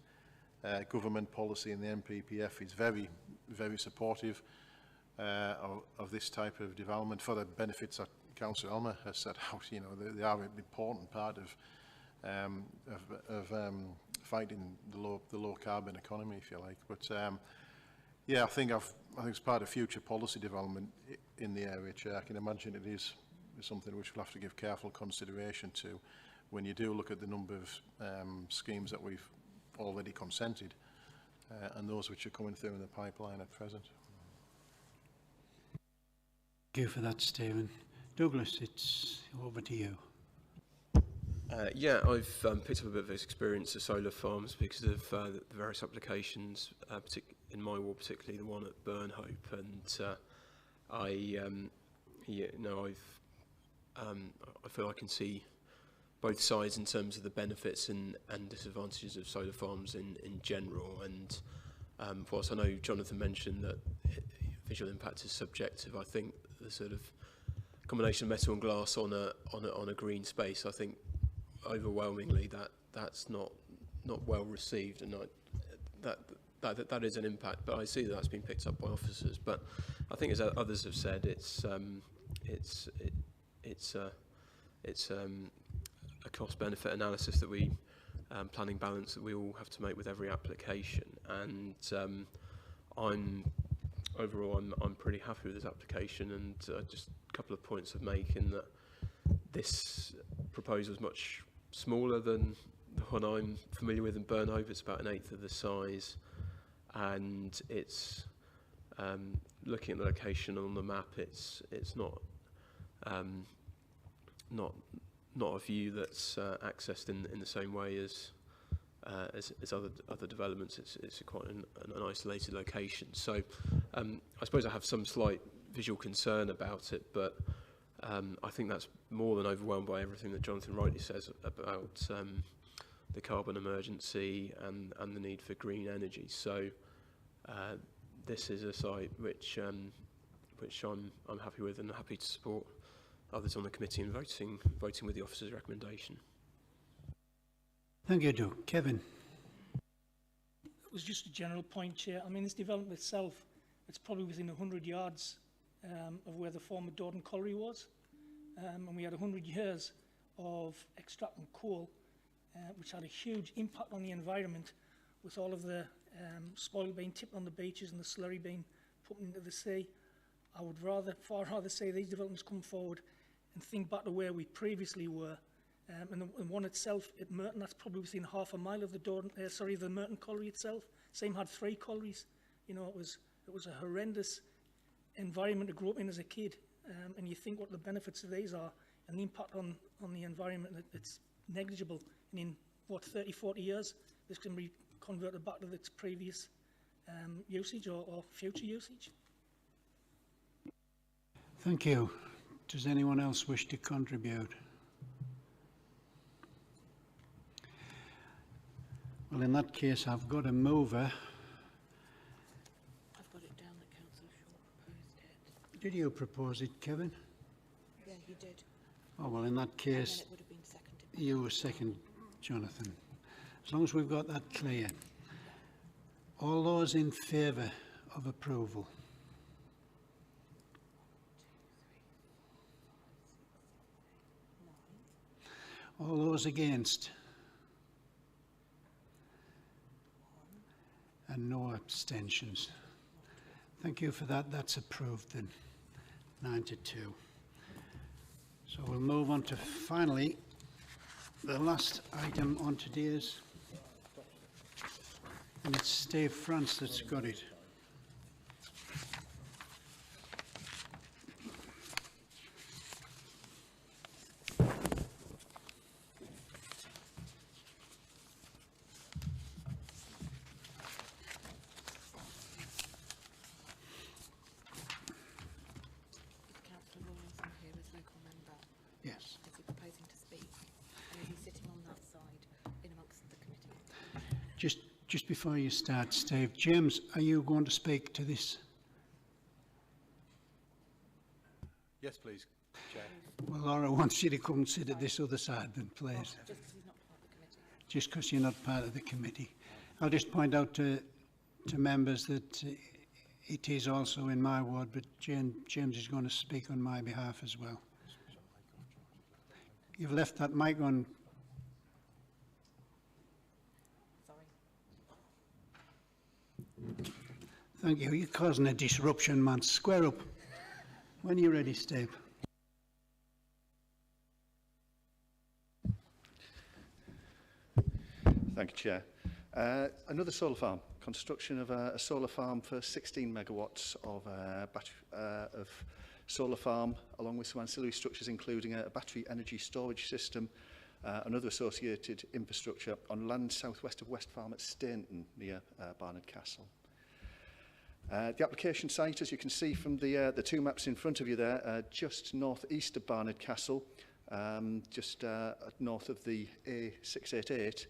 government policy in the NPPF is very, very supportive of this type of development for the benefits that Councillor Elmer has set out. You know, they are an important part of fighting the low carbon economy, if you like. But yeah, I think it's part of future policy development in the area, Chair. I can imagine it is something which we'll have to give careful consideration to when you do look at the number of schemes that we've already consented and those which are coming through in the pipeline at present. Thank you for that, Stephen. Douglas, it's over to you. Yeah, I've picked up a bit of experience of solar farms because of the various applications, in my ward, particularly the one at Burnhope, and I feel I can see both sides in terms of the benefits and disadvantages of solar farms in general. And whilst I know Jonathan mentioned that visual impact is subjective, I think the sort of combination of metal and glass on a green space, I think overwhelmingly that's not well received, and that is an impact. But I see that's been picked up by officers. But I think, as others have said, it's a cost-benefit analysis that we planning balance that we all have to make with every application. And I'm pretty happy with this application, and just a couple of points of making that this proposal is much smaller than the one I'm familiar with in Burnhope. It's about 1/8 of the size, and it's looking at the location on the map. It's not a view that's accessed in the same way as other developments. It's quite an isolated location. So I suppose I have some slight visual concern about it, but I think that's more than overwhelmed by everything that Jonathan rightly says about the carbon emergency and the need for green energy. So this is a site which I'm happy with, and happy to support others on the committee in voting with the officer's recommendation. Thank you, Doug. Kevin. It was just a general point, Chair. I mean, this development itself, it's probably within 100 yards of where the former Dordon Colliery was. And we had 100 years of extracting coal, which had a huge impact on the environment, with all of the spoil being tipped on the beaches and the slurry being put into the sea. I would far rather say these developments come forward and think back to where we previously were. And the one itself at Merton, that's probably within half a mile of the Merton Colliery itself. Same had 3 collieries. You know, it was a horrendous environment to grow up in as a kid. And you think what the benefits of these are, and the impact on the environment, it's negligible. And in, 30, 40 years, this can be converted back to its previous usage or future usage. Thank you. Does anyone else wish to contribute? Well, in that case, I've got a mover. I've got it down that Councillor Shaw proposed it. Did you propose it, Kevin? Yeah, he did. Oh, well, in that case, And then it would have been seconded. you were second, Jonathan. As long as we've got that clear. All those in favour of approval? All those against? And no abstentions. Thank you for that. That's approved then. 9-2. So we'll move on to finally the last item on today's, and it's Steve France that's got it. Just before you start, Steve, James, are you going to speak to this? Yes, please, Chair. Well, Laura wants you to come and sit at this other side then, please. Just because you're not part of the committee. I'll just point out to members that it is also in my ward, but James is going to speak on my behalf as well. You've left that mic on. Thank you. You're causing a disruption, man. Square up. When you're ready, Steve. Thank you, Chair. Another solar farm. Construction of a solar farm for 16 megawatts of solar farm, along with some ancillary structures, including a battery energy storage system and other associated infrastructure on land southwest of West Farm at Stainton, near Barnard Castle. The application site, as you can see from the two maps in front of you there, just north-east of Barnard Castle, just north of the A688.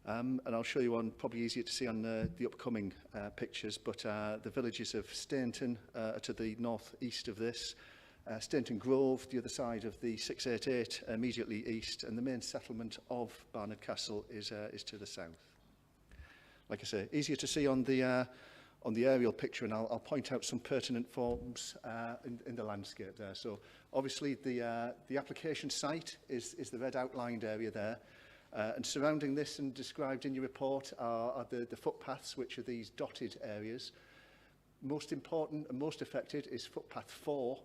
And I'll show you on, probably easier to see on the upcoming pictures, but the villages of Stainton are to the north-east of this, Stainton Grove, the other side of the 688, immediately east, and the main settlement of Barnard Castle is to the south. Like I say, easier to see on the aerial picture, and I'll point out some pertinent forms in the landscape there. So obviously the application site is the red outlined area there, and surrounding this and described in your report are the footpaths, which are these dotted areas. Most important and most affected is footpath 4,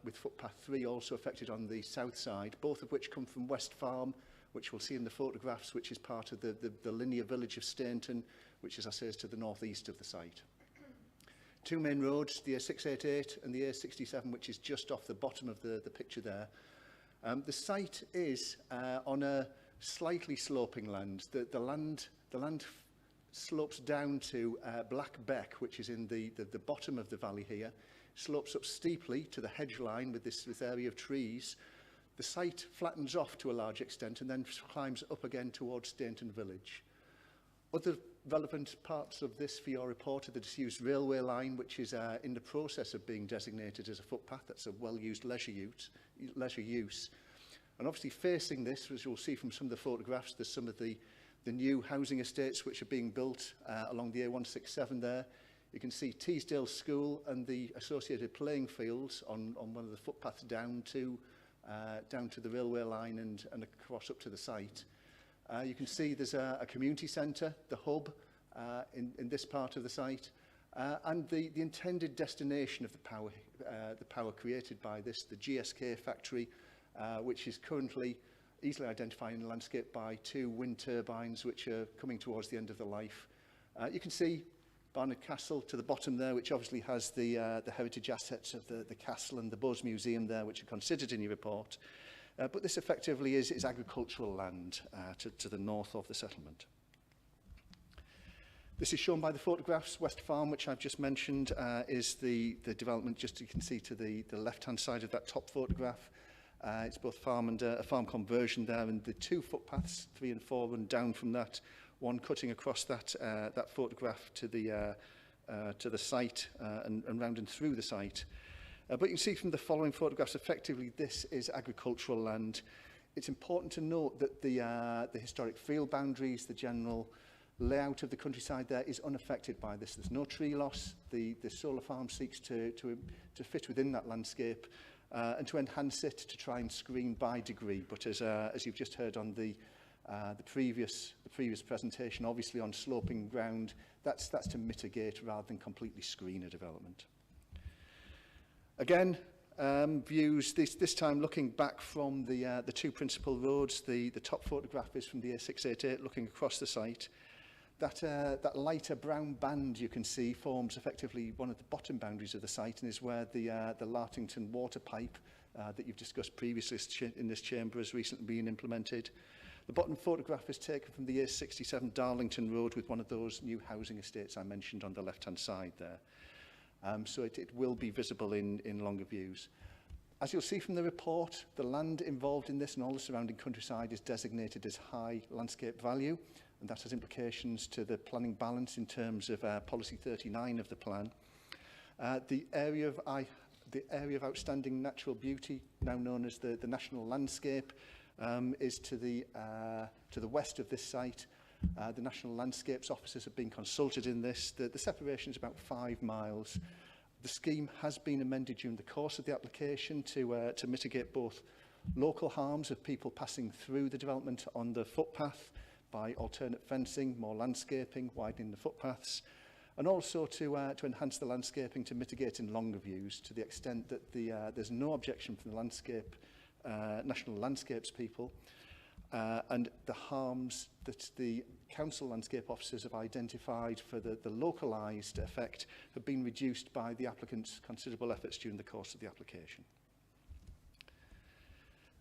with footpath 3 also affected on the south side, both of which come from West Farm, which we'll see in the photographs, which is part of the linear village of Stainton, which, as I say, is to the north-east of the site. Two main roads, the A688 and the A67, which is just off the bottom of the picture there. The site is on a slightly sloping land. The land slopes down to Black Beck, which is in the bottom of the valley here, slopes up steeply to the hedge line with this area of trees. The site flattens off to a large extent and then climbs up again towards Stainton village. Other relevant parts of this for your report are the disused railway line, which is in the process of being designated as a footpath. That's a well-used leisure use. And obviously facing this, as you'll see from some of the photographs, there's some of the new housing estates which are being built along the A167 there. You can see Teesdale School and the associated playing fields on one of the footpaths down to the railway line and across up to the site. You can see there's a community centre, the hub, in this part of the site, and the intended destination of the power created by this, the GSK factory, which is currently easily identified in the landscape by 2 wind turbines which are coming towards the end of their life. You can see Barnard Castle to the bottom there, which obviously has the heritage assets of the castle and the Bose Museum there, which are considered in your report. But this effectively is agricultural land to the north of the settlement. This is shown by the photographs. West Farm, which I've just mentioned, is the development, just you can see to the left-hand side of that top photograph. It's both farm and a farm conversion there, and the 2 footpaths, 3 and 4, run down from that, one cutting across that photograph to the site and round and through the site. But you can see from the following photographs, effectively, this is agricultural land. It's important to note that the historic field boundaries, the general layout of the countryside there is unaffected by this. There's no tree loss. The solar farm seeks to fit within that landscape and to enhance it, to try and screen by degree. But as you've just heard on the previous presentation, obviously on sloping ground, that's to mitigate rather than completely screen a development. Again, views this time looking back from the 2 principal roads. The top photograph is from the A688 looking across the site. That lighter brown band you can see forms effectively one of the bottom boundaries of the site and is where the Lartington water pipe that you've discussed previously in this chamber has recently been implemented. The bottom photograph is taken from the A67 Darlington Road with one of those new housing estates I mentioned on the left-hand side there. So it will be visible in longer views. As you'll see from the report, the land involved in this and all the surrounding countryside is designated as high landscape value, and that has implications to the planning balance in terms of policy 39 of the plan. The area of outstanding natural beauty, now known as the national landscape, is to the west of this site. The National Landscapes officers have been consulted in this. The separation is about 5 miles. The scheme has been amended during the course of the application to mitigate both local harms of people passing through the development on the footpath by alternate fencing, more landscaping, widening the footpaths, and also to enhance the landscaping to mitigate in longer views to the extent that there's no objection from the National Landscapes people, and the harms that the council landscape officers have identified for the localised effect have been reduced by the applicant's considerable efforts during the course of the application.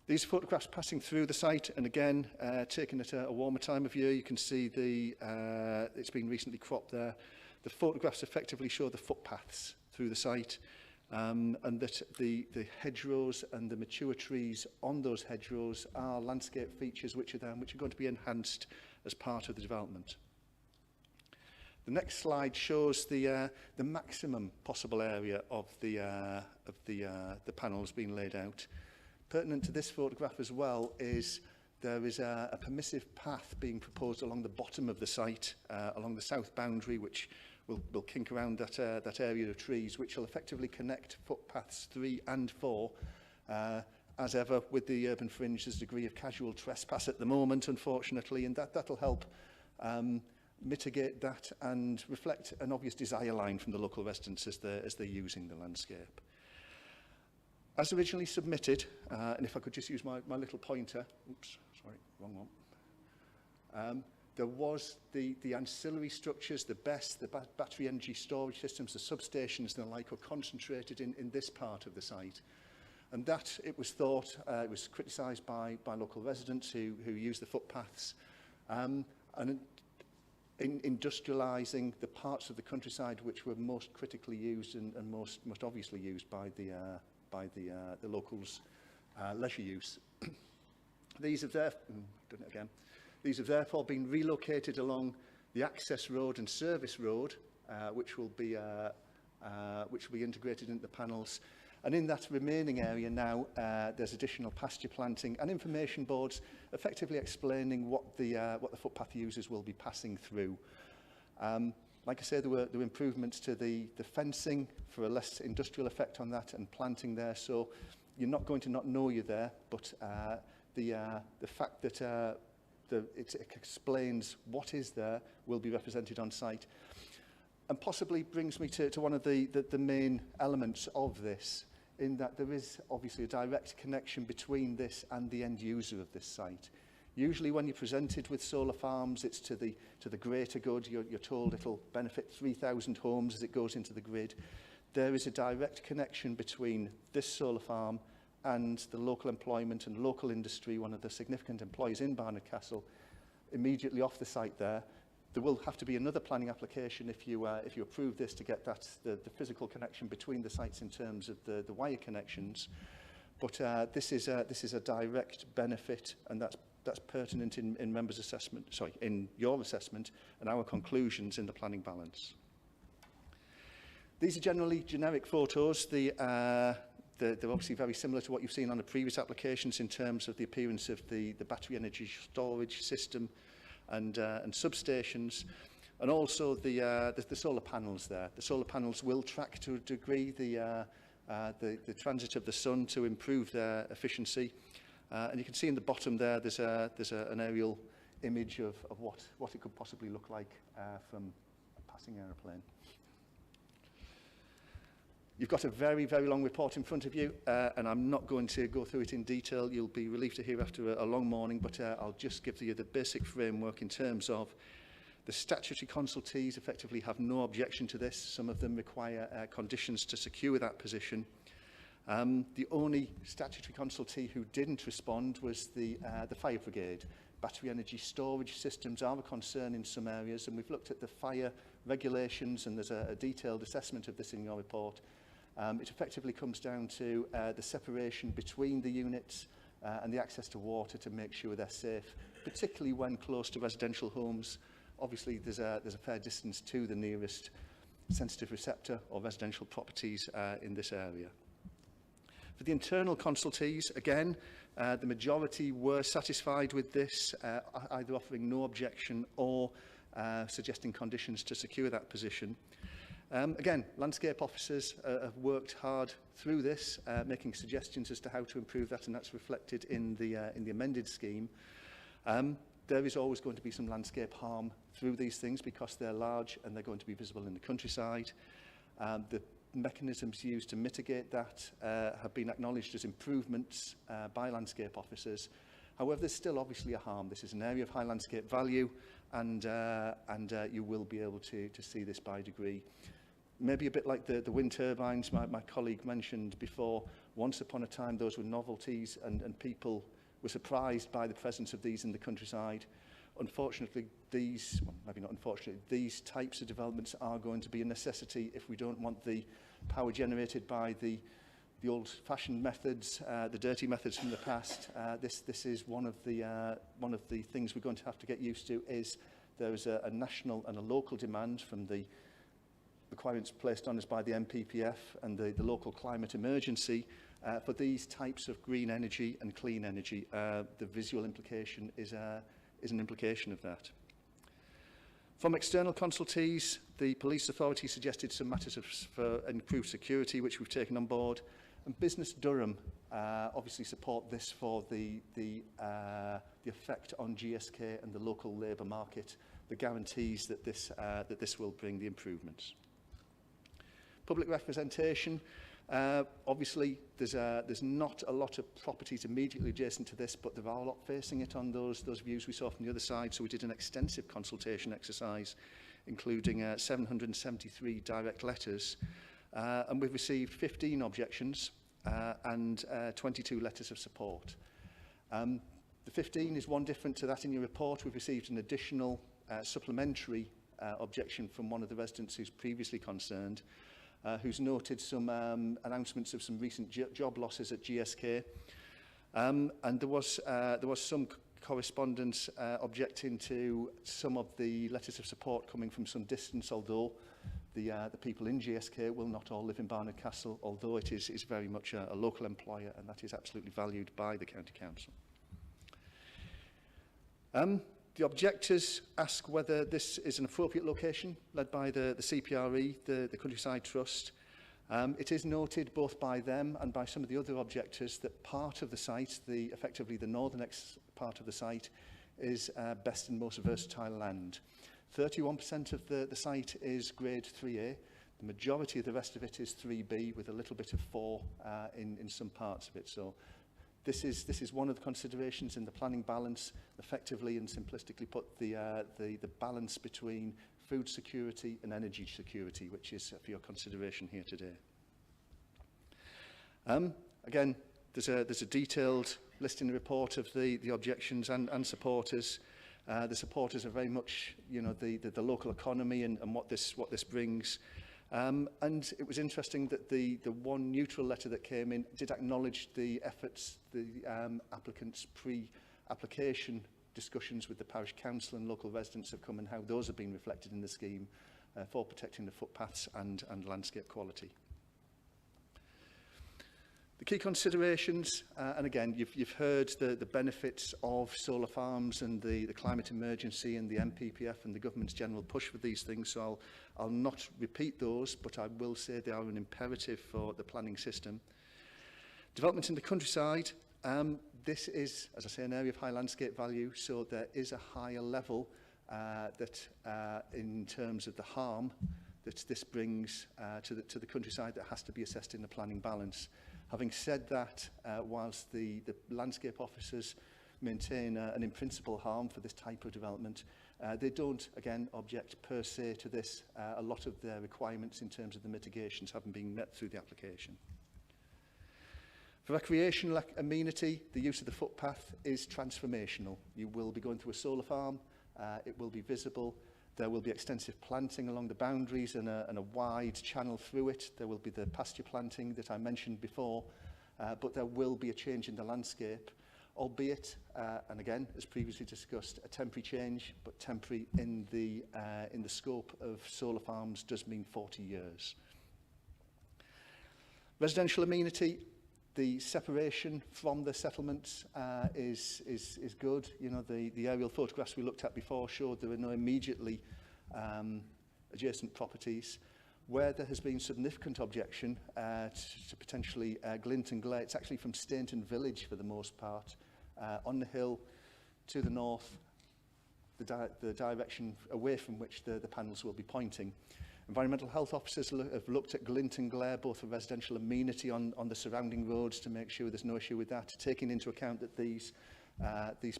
These photographs passing through the site, and again, taken at a warmer time of year, you can see it's been recently cropped there. The photographs effectively show the footpaths through the site, and that the hedgerows and the mature trees on those hedgerows are landscape features which are going to be enhanced as part of the development. The next slide shows the maximum possible area of the panels being laid out. Pertinent to this photograph as well is there is a permissive path being proposed along the bottom of the site, along the south boundary, which will kink around that area of trees, which will effectively connect footpaths 3 and 4. As ever, with the urban fringe, there's a degree of casual trespass at the moment, unfortunately, and that'll help mitigate that and reflect an obvious desire line from the local residents as they're using the landscape. As originally submitted, and if I could just use my little pointer, oops, sorry, wrong one. There was the ancillary structures, the BESS, the battery energy storage systems, the substations and the like were concentrated in this part of the site. And that, it was thought, it was criticised by local residents who use the footpaths, and in industrialising the parts of the countryside which were most critically used and most obviously used by the locals' leisure use. These have therefore been relocated along the access road and service road, which will be integrated into the panels. And in that remaining area now, there's additional pasture planting and information boards, effectively explaining what the footpath users will be passing through. Like I say, there were improvements to the fencing for a less industrial effect on that, and planting there. So you're not going to not know you're there, but the fact that it explains what is there will be represented on site, and possibly brings me to one of the main elements of this, in that there is obviously a direct connection between this and the end user of this site. Usually when you're presented with solar farms, it's to the greater good. You're told it'll benefit 3,000 homes as it goes into the grid. There is a direct connection between this solar farm and the local employment and local industry, one of the significant employees in Barnard Castle, immediately off the site there. There will have to be another planning application if you approve this to get the physical connection between the sites in terms of the wire connections. But this is a direct benefit, and that's pertinent in members' assessment, in your assessment and our conclusions in the planning balance. These are generally generic photos. They're obviously very similar to what you've seen on the previous applications in terms of the appearance of the battery energy storage system and substations, and also the solar panels there. The solar panels will track to a degree the transit of the sun to improve their efficiency. And you can see in the bottom there, there's an aerial image of what it could possibly look like from a passing aeroplane. You've got a very, very long report in front of you, and I'm not going to go through it in detail. You'll be relieved to hear after a long morning, but I'll just give you the basic framework in terms of the statutory consultees effectively have no objection to this. Some of them require conditions to secure that position. The only statutory consultee who didn't respond was the fire brigade. Battery energy storage systems are a concern in some areas, and we've looked at the fire regulations, and there's a detailed assessment of this in your report. It effectively comes down to the separation between the units and the access to water to make sure they're safe, particularly when close to residential homes. Obviously, there's a fair distance to the nearest sensitive receptor or residential properties in this area. For the internal consultees, again, the majority were satisfied with this, either offering no objection or suggesting conditions to secure that position. Again, landscape officers have worked hard through this, making suggestions as to how to improve that, and that's reflected in the amended scheme. There is always going to be some landscape harm through these things because they're large and they're going to be visible in the countryside. The mechanisms used to mitigate that have been acknowledged as improvements by landscape officers. However, there's still obviously a harm. This is an area of high landscape value, and you will be able to see this by degree. Maybe a bit like the wind turbines my colleague mentioned before. Once upon a time, those were novelties, and people were surprised by the presence of these in the countryside. Unfortunately, these, well, maybe not unfortunately, these types of developments are going to be a necessity if we don't want the power generated by the old-fashioned methods, the dirty methods from the past. This is one of the things we're going to have to get used to. Is there is a national and a local demand from the requirements placed on us by the MPPF and the local climate emergency for these types of green energy and clean energy. The visual implication is an implication of that. From external consultees, the police authority suggested some matters for improved security, which we've taken on board. And Business Durham obviously support this for the effect on GSK and the local labour market, the guarantees that this will bring the improvements. Public representation. Obviously, there's not a lot of properties immediately adjacent to this, but there are a lot facing it on those views we saw from the other side. So we did an extensive consultation exercise, including 773 direct letters, and we've received 15 objections and 22 letters of support. The 15 is one different to that in your report. We've received an additional supplementary objection from one of the residents who's previously concerned, who's noted some announcements of some recent job losses at GSK. And there was some correspondence objecting to some of the letters of support coming from some distance, although the people in GSK will not all live in Barnard Castle, although it is very much a local employer, and that is absolutely valued by the County Council. The objectors ask whether this is an appropriate location, led by the CPRE, the Countryside Trust. It is noted both by them and by some of the other objectors that part of the site, effectively the northern part of the site, is best and most versatile land. 31% of the site is grade 3A. The majority of the rest of it is 3B, with a little bit of 4 in some parts of it. So this is one of the considerations in the planning balance, effectively and simplistically put the balance between food security and energy security, which is for your consideration here today. Again, there's a detailed list in the report of the objections and supporters. The supporters are very much, you know, the local economy and what this brings. And it was interesting that the one neutral letter that came in did acknowledge the efforts the applicants' pre-application discussions with the parish council and local residents have come, and how those have been reflected in the scheme for protecting the footpaths and landscape quality. The key considerations, and again, you've heard the benefits of solar farms and the climate emergency and the MPPF and the government's general push for these things, so I'll not repeat those, but I will say they are an imperative for the planning system. Development in the countryside, this is, as I say, an area of high landscape value, so there is a higher level in terms of the harm that this brings to the countryside that has to be assessed in the planning balance. Having said that, whilst the landscape officers maintain an in-principle harm for this type of development, they don't, again, object per se to this. A lot of their requirements in terms of the mitigations haven't been met through the application. For recreational amenity, the use of the footpath is transformational. You will be going through a solar farm, it will be visible. There will be extensive planting along the boundaries and a wide channel through it. There will be the pasture planting that I mentioned before, but there will be a change in the landscape. albeit, and again, as previously discussed, a temporary change, but temporary in the scope of solar farms does mean 40 years. Residential amenity, the separation from the settlements is good. You know, the aerial photographs we looked at before showed there were no immediately adjacent properties. Where there has been significant objection to potentially Glint and Glare, it's actually from Stainton Village for the most part, on the hill to the north, the direction away from which the panels will be pointing. Environmental health officers have looked at Glint and Glare, both for residential amenity on the surrounding roads, to make sure there's no issue with that, taking into account that these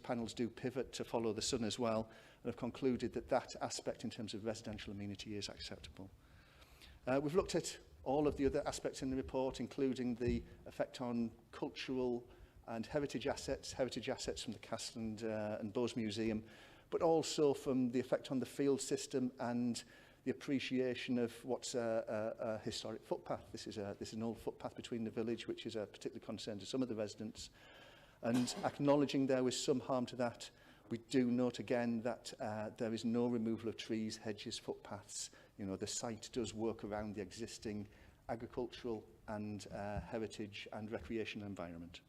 panels do pivot to follow the sun as well, and have concluded that that aspect in terms of residential amenity is acceptable. We've looked at all of the other aspects in the report, including the effect on cultural and heritage assets from the Castle and Bowes Museum, but also from the effect on the field system and the appreciation of what's a historic footpath. This is an old footpath between the village, which is a particular concern to some of the residents. And acknowledging there was some harm to that, we do note again that there is no removal of trees, hedges, footpaths. You know, the site does work around the existing agricultural and heritage and recreational environment.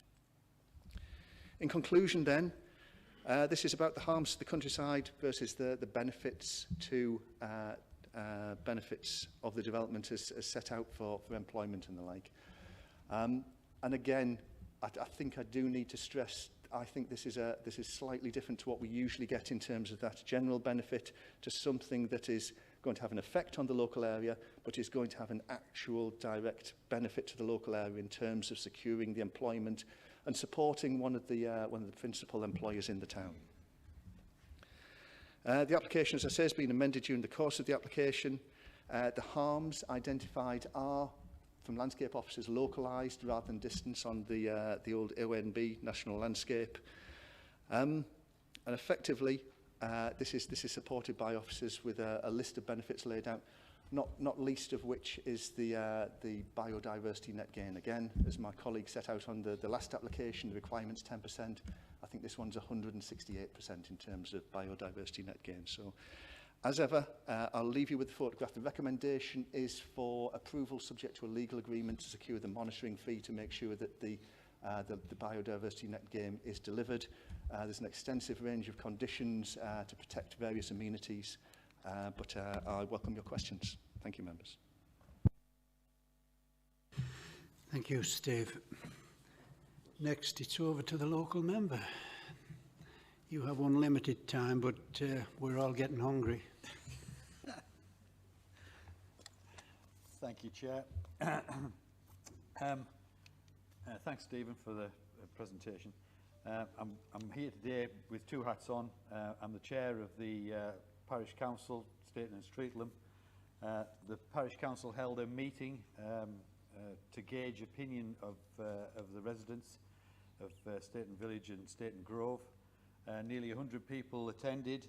In conclusion then, this is about the harms to the countryside versus the benefits to benefits of the development as set out for employment and the like. And again, I think I do need to stress, I think this is slightly different to what we usually get in terms of that general benefit to something that is going to have an effect on the local area, but is going to have an actual direct benefit to the local area in terms of securing the employment and supporting one of the principal employers in the town. The application, as I say, has been amended during the course of the application. The harms identified are, from landscape officers, localised rather than distance on the old ONB national landscape. And effectively, this is supported by officers with a list of benefits laid out, not least of which is the biodiversity net gain. Again, as my colleague set out on the last application, the requirement's 10%. I think this one's 168% in terms of biodiversity net gain. So, as ever, I'll leave you with the photograph. The recommendation is for approval subject to a legal agreement to secure the monitoring fee to make sure that the biodiversity net gain is delivered. There's an extensive range of conditions to protect various amenities, but I welcome your questions. Thank you, members. Thank you, Steve. Next, it's over to the local member. You have unlimited time, but we're all getting hungry. Thank you, Chair. Thanks, Stephen, for the presentation. I'm here today with two hats on. I'm the chair of the Parish Council, Stainton and Streatham. The Parish Council held a meeting to gauge opinion of the residents of Stainton Village and Stainton Grove. Nearly 100 people attended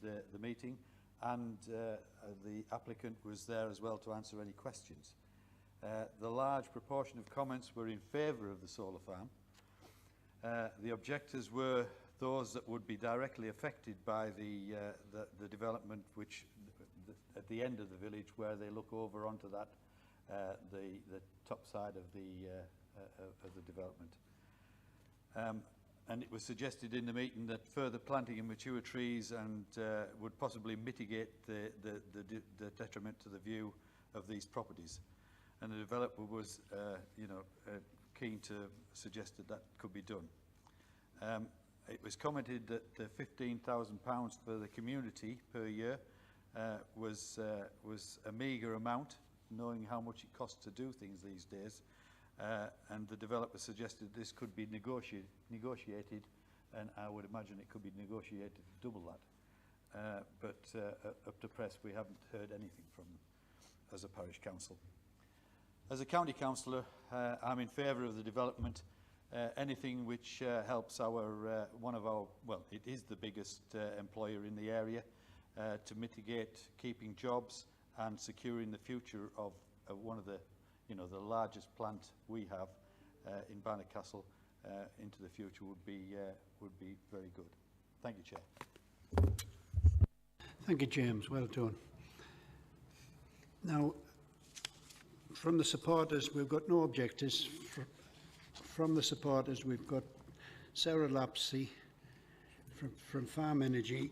the meeting, and the applicant was there as well to answer any questions. The large proportion of comments were in favour of the solar farm. The objectors were those that would be directly affected by the development, which at the end of the village, where they look over onto that the top side of the development. And it was suggested in the meeting that further planting of mature trees and would possibly mitigate the detriment to the view of these properties. And the developer was, keen to suggest that could be done. It was commented that the £15,000 for the community per year was a meagre amount, knowing how much it costs to do things these days. And the developer suggested this could be negotiated, and I would imagine it could be negotiated to double that. But up to press, we haven't heard anything from them as a parish council. As a county councillor, I'm in favour of the development. Anything which helps one of our, well, it is the biggest employer in the area, to mitigate keeping jobs and securing the future of one of the, the largest plant we have in Barnard Castle, into the future would be very good. Thank you, Chair. Thank you, James. Well done. Now, from the supporters, we've got no objectors. From the supporters, we've got Sarah Lapsey from Farm Energy.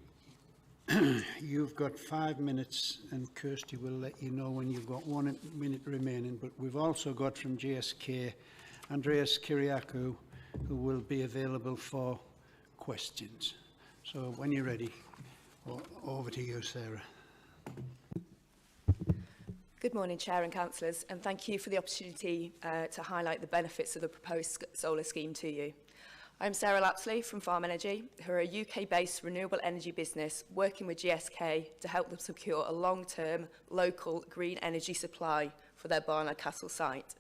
You've got 5 minutes, and Kirsty will let you know when you've got 1 minute remaining. But we've also got from GSK, Andreas Kyriakou, who will be available for questions. So when you're ready, over to you, Sarah. Good morning, Chair and Councillors, and thank you for the opportunity to highlight the benefits of the proposed solar scheme to you. I'm Sarah Lapsley from Farm Energy, who are a UK-based renewable energy business working with GSK to help them secure a long-term, local green energy supply for their Barnard Castle site.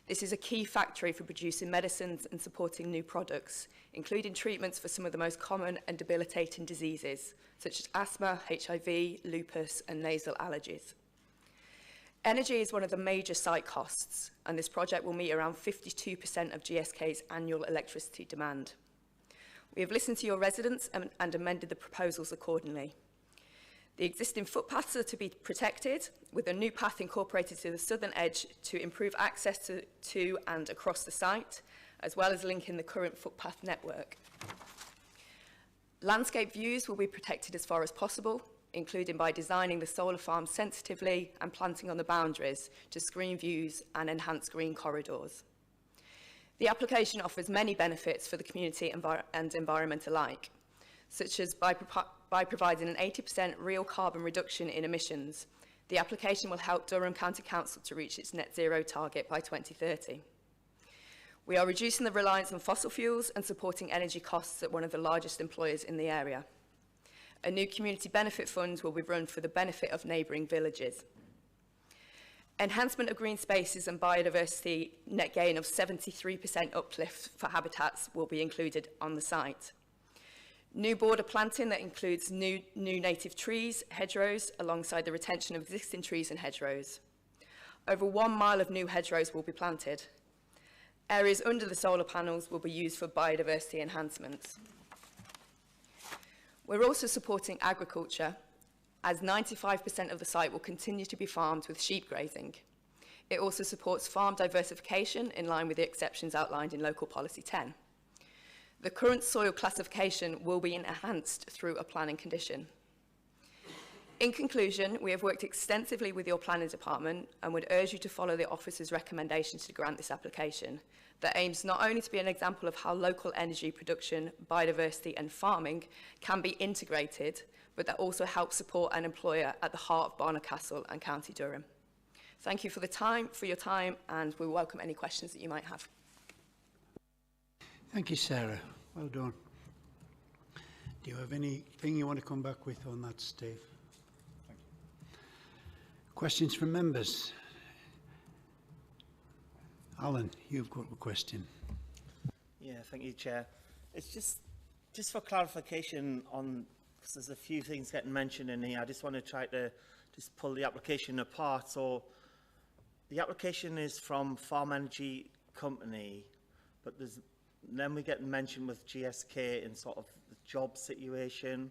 This is a key factory for producing medicines and supporting new products, including treatments for some of the most common and debilitating diseases, such as asthma, HIV, lupus, and nasal allergies. Energy is one of the major site costs, and this project will meet around 52% of GSK's annual electricity demand. We have listened to your residents and amended the proposals accordingly. The existing footpaths are to be protected, with a new path incorporated to the southern edge to improve access to and across the site, as well as linking the current footpath network. Landscape views will be protected as far as possible, including by designing the solar farm sensitively and planting on the boundaries to screen views and enhance green corridors. The application offers many benefits for the community and environment alike, such as by providing an 80% real carbon reduction in emissions. The application will help Durham County Council to reach its net zero target by 2030. We are reducing the reliance on fossil fuels and supporting energy costs at one of the largest employers in the area. A new community benefit fund will be run for the benefit of neighbouring villages. Enhancement of green spaces and biodiversity net gain of 73% uplift for habitats will be included on the site. New border planting that includes new native trees, hedgerows, alongside the retention of existing trees and hedgerows. Over 1 mile of new hedgerows will be planted. Areas under the solar panels will be used for biodiversity enhancements. We're also supporting agriculture, as 95% of the site will continue to be farmed with sheep grazing. It also supports farm diversification in line with the exceptions outlined in Local Policy 10. The current soil classification will be enhanced through a planning condition. In conclusion, we have worked extensively with your planning department and would urge you to follow the officer's recommendations to grant this application that aims not only to be an example of how local energy production, biodiversity and farming can be integrated, but that also helps support an employer at the heart of Barnard Castle and County Durham. Thank you for your time, and we welcome any questions that you might have. Thank you, Sarah. Well done. Do you have anything you want to come back with on that, Steve? Thank you. Questions from members? Alan, you've got a question. Yeah, thank you, Chair. It's just for clarification on, because there's a few things getting mentioned in here. I just want to try to just pull the application apart. So the application is from Farm Energy Company, but then we get mentioned with GSK in sort of the job situation.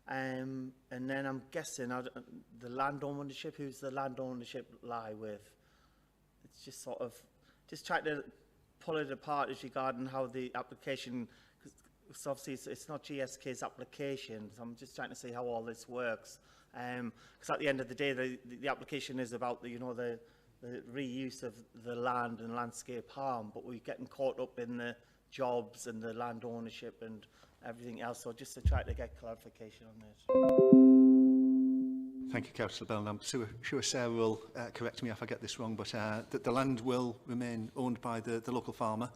And then I'm guessing the land ownership, who's the land ownership lie with? It's just sort of, just trying to pull it apart as regarding how the application, because obviously it's not GSK's application, so I'm just trying to see how all this works. Because at the end of the day, the application is about the reuse of the land and landscape harm, but we're getting caught up in the jobs and the land ownership and everything else. So just to try to get clarification on this. Thank you, Councillor Bell. I'm sure Sarah will correct me if I get this wrong, but the land will remain owned by the local farmer.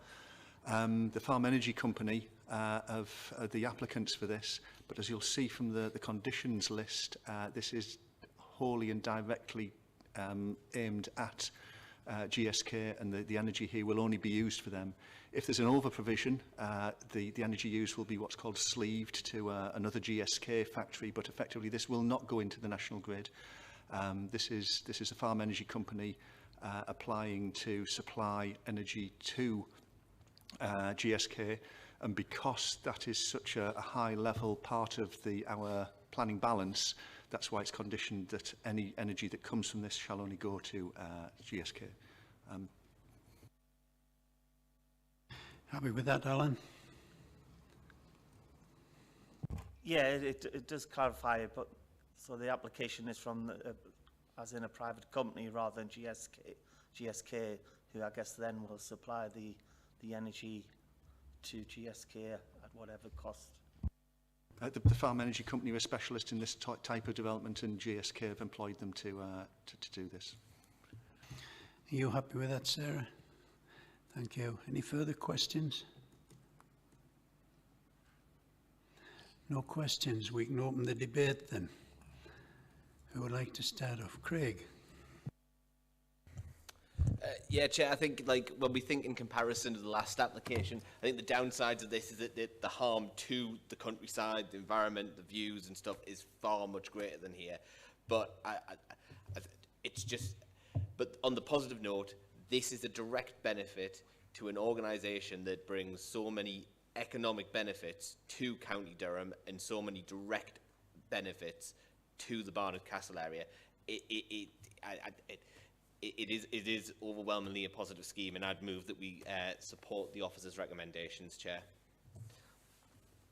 The Farm Energy Company are the applicants for this, but as you'll see from the conditions list, this is wholly and directly aimed at GSK, and the energy here will only be used for them. If there's an over-provision, the energy used will be what's called sleeved to another GSK factory, but effectively this will not go into the national grid. This is a Farm Energy Company applying to supply energy to GSK, and because that is such a high level part of our planning balance, that's why it's conditioned that any energy that comes from this shall only go to GSK. Happy with that, Alan? Yeah, it does clarify it, but so the application is from, as in a private company rather than GSK, who I guess then will supply the energy to GSK at whatever cost. The Farm Energy Company are a specialist in this type of development, and GSK have employed them to do this. Are you happy with that, Sarah? Thank you. Any further questions? No questions. We can open the debate then. Who would like to start off? Craig? Yeah, Chair, I think like when we think in comparison to the last application, I think the downsides of this is that the harm to the countryside, the environment, the views and stuff is far much greater than here. But it's just, but on the positive note, this is a direct benefit to an organisation that brings so many economic benefits to County Durham and so many direct benefits to the Barnard Castle area. It is overwhelmingly a positive scheme, and I'd move that we support the officer's recommendations, Chair.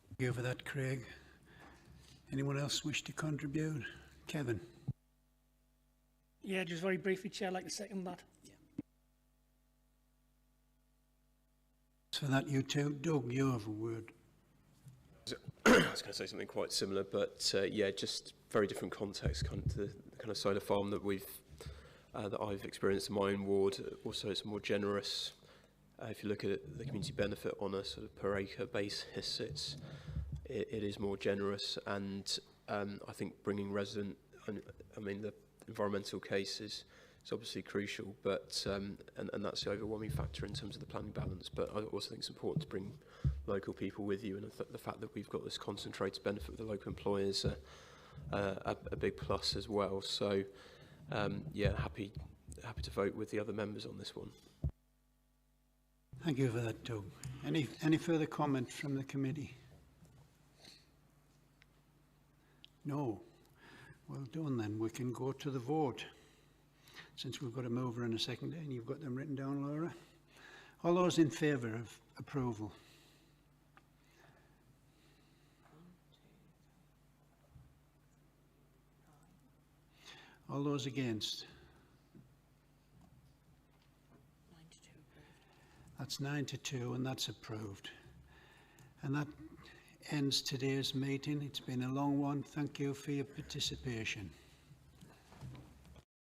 Thank you for that, Craig. Anyone else wish to contribute? Kevin? Yeah, just very briefly, Chair, I'd like to second that. For that, you too. Doug, you have a word. I was going to say something quite similar, but yeah, just very different context, kind of the kind of solar farm that I've experienced in my own ward. Also, it's more generous. If you look at it, the community benefit on a sort of per acre basis, it is more generous, and I think bringing resident, I mean the environmental case is obviously crucial, but and that's the overwhelming factor in terms of the planning balance. But I also think it's important to bring local people with you, and the fact that we've got this concentrated benefit with the local employers a big plus as well. So yeah, happy to vote with the other members on this one. Thank you for that, Doug. Any further comment from the committee? No. Well done then. We can go to the vote. Since we've got a mover and a seconder, and you've got them written down, Laura. All those in favour of approval? All those against? That's 9 to 2, and that's approved. And that ends today's meeting. It's been a long one. Thank you for your participation.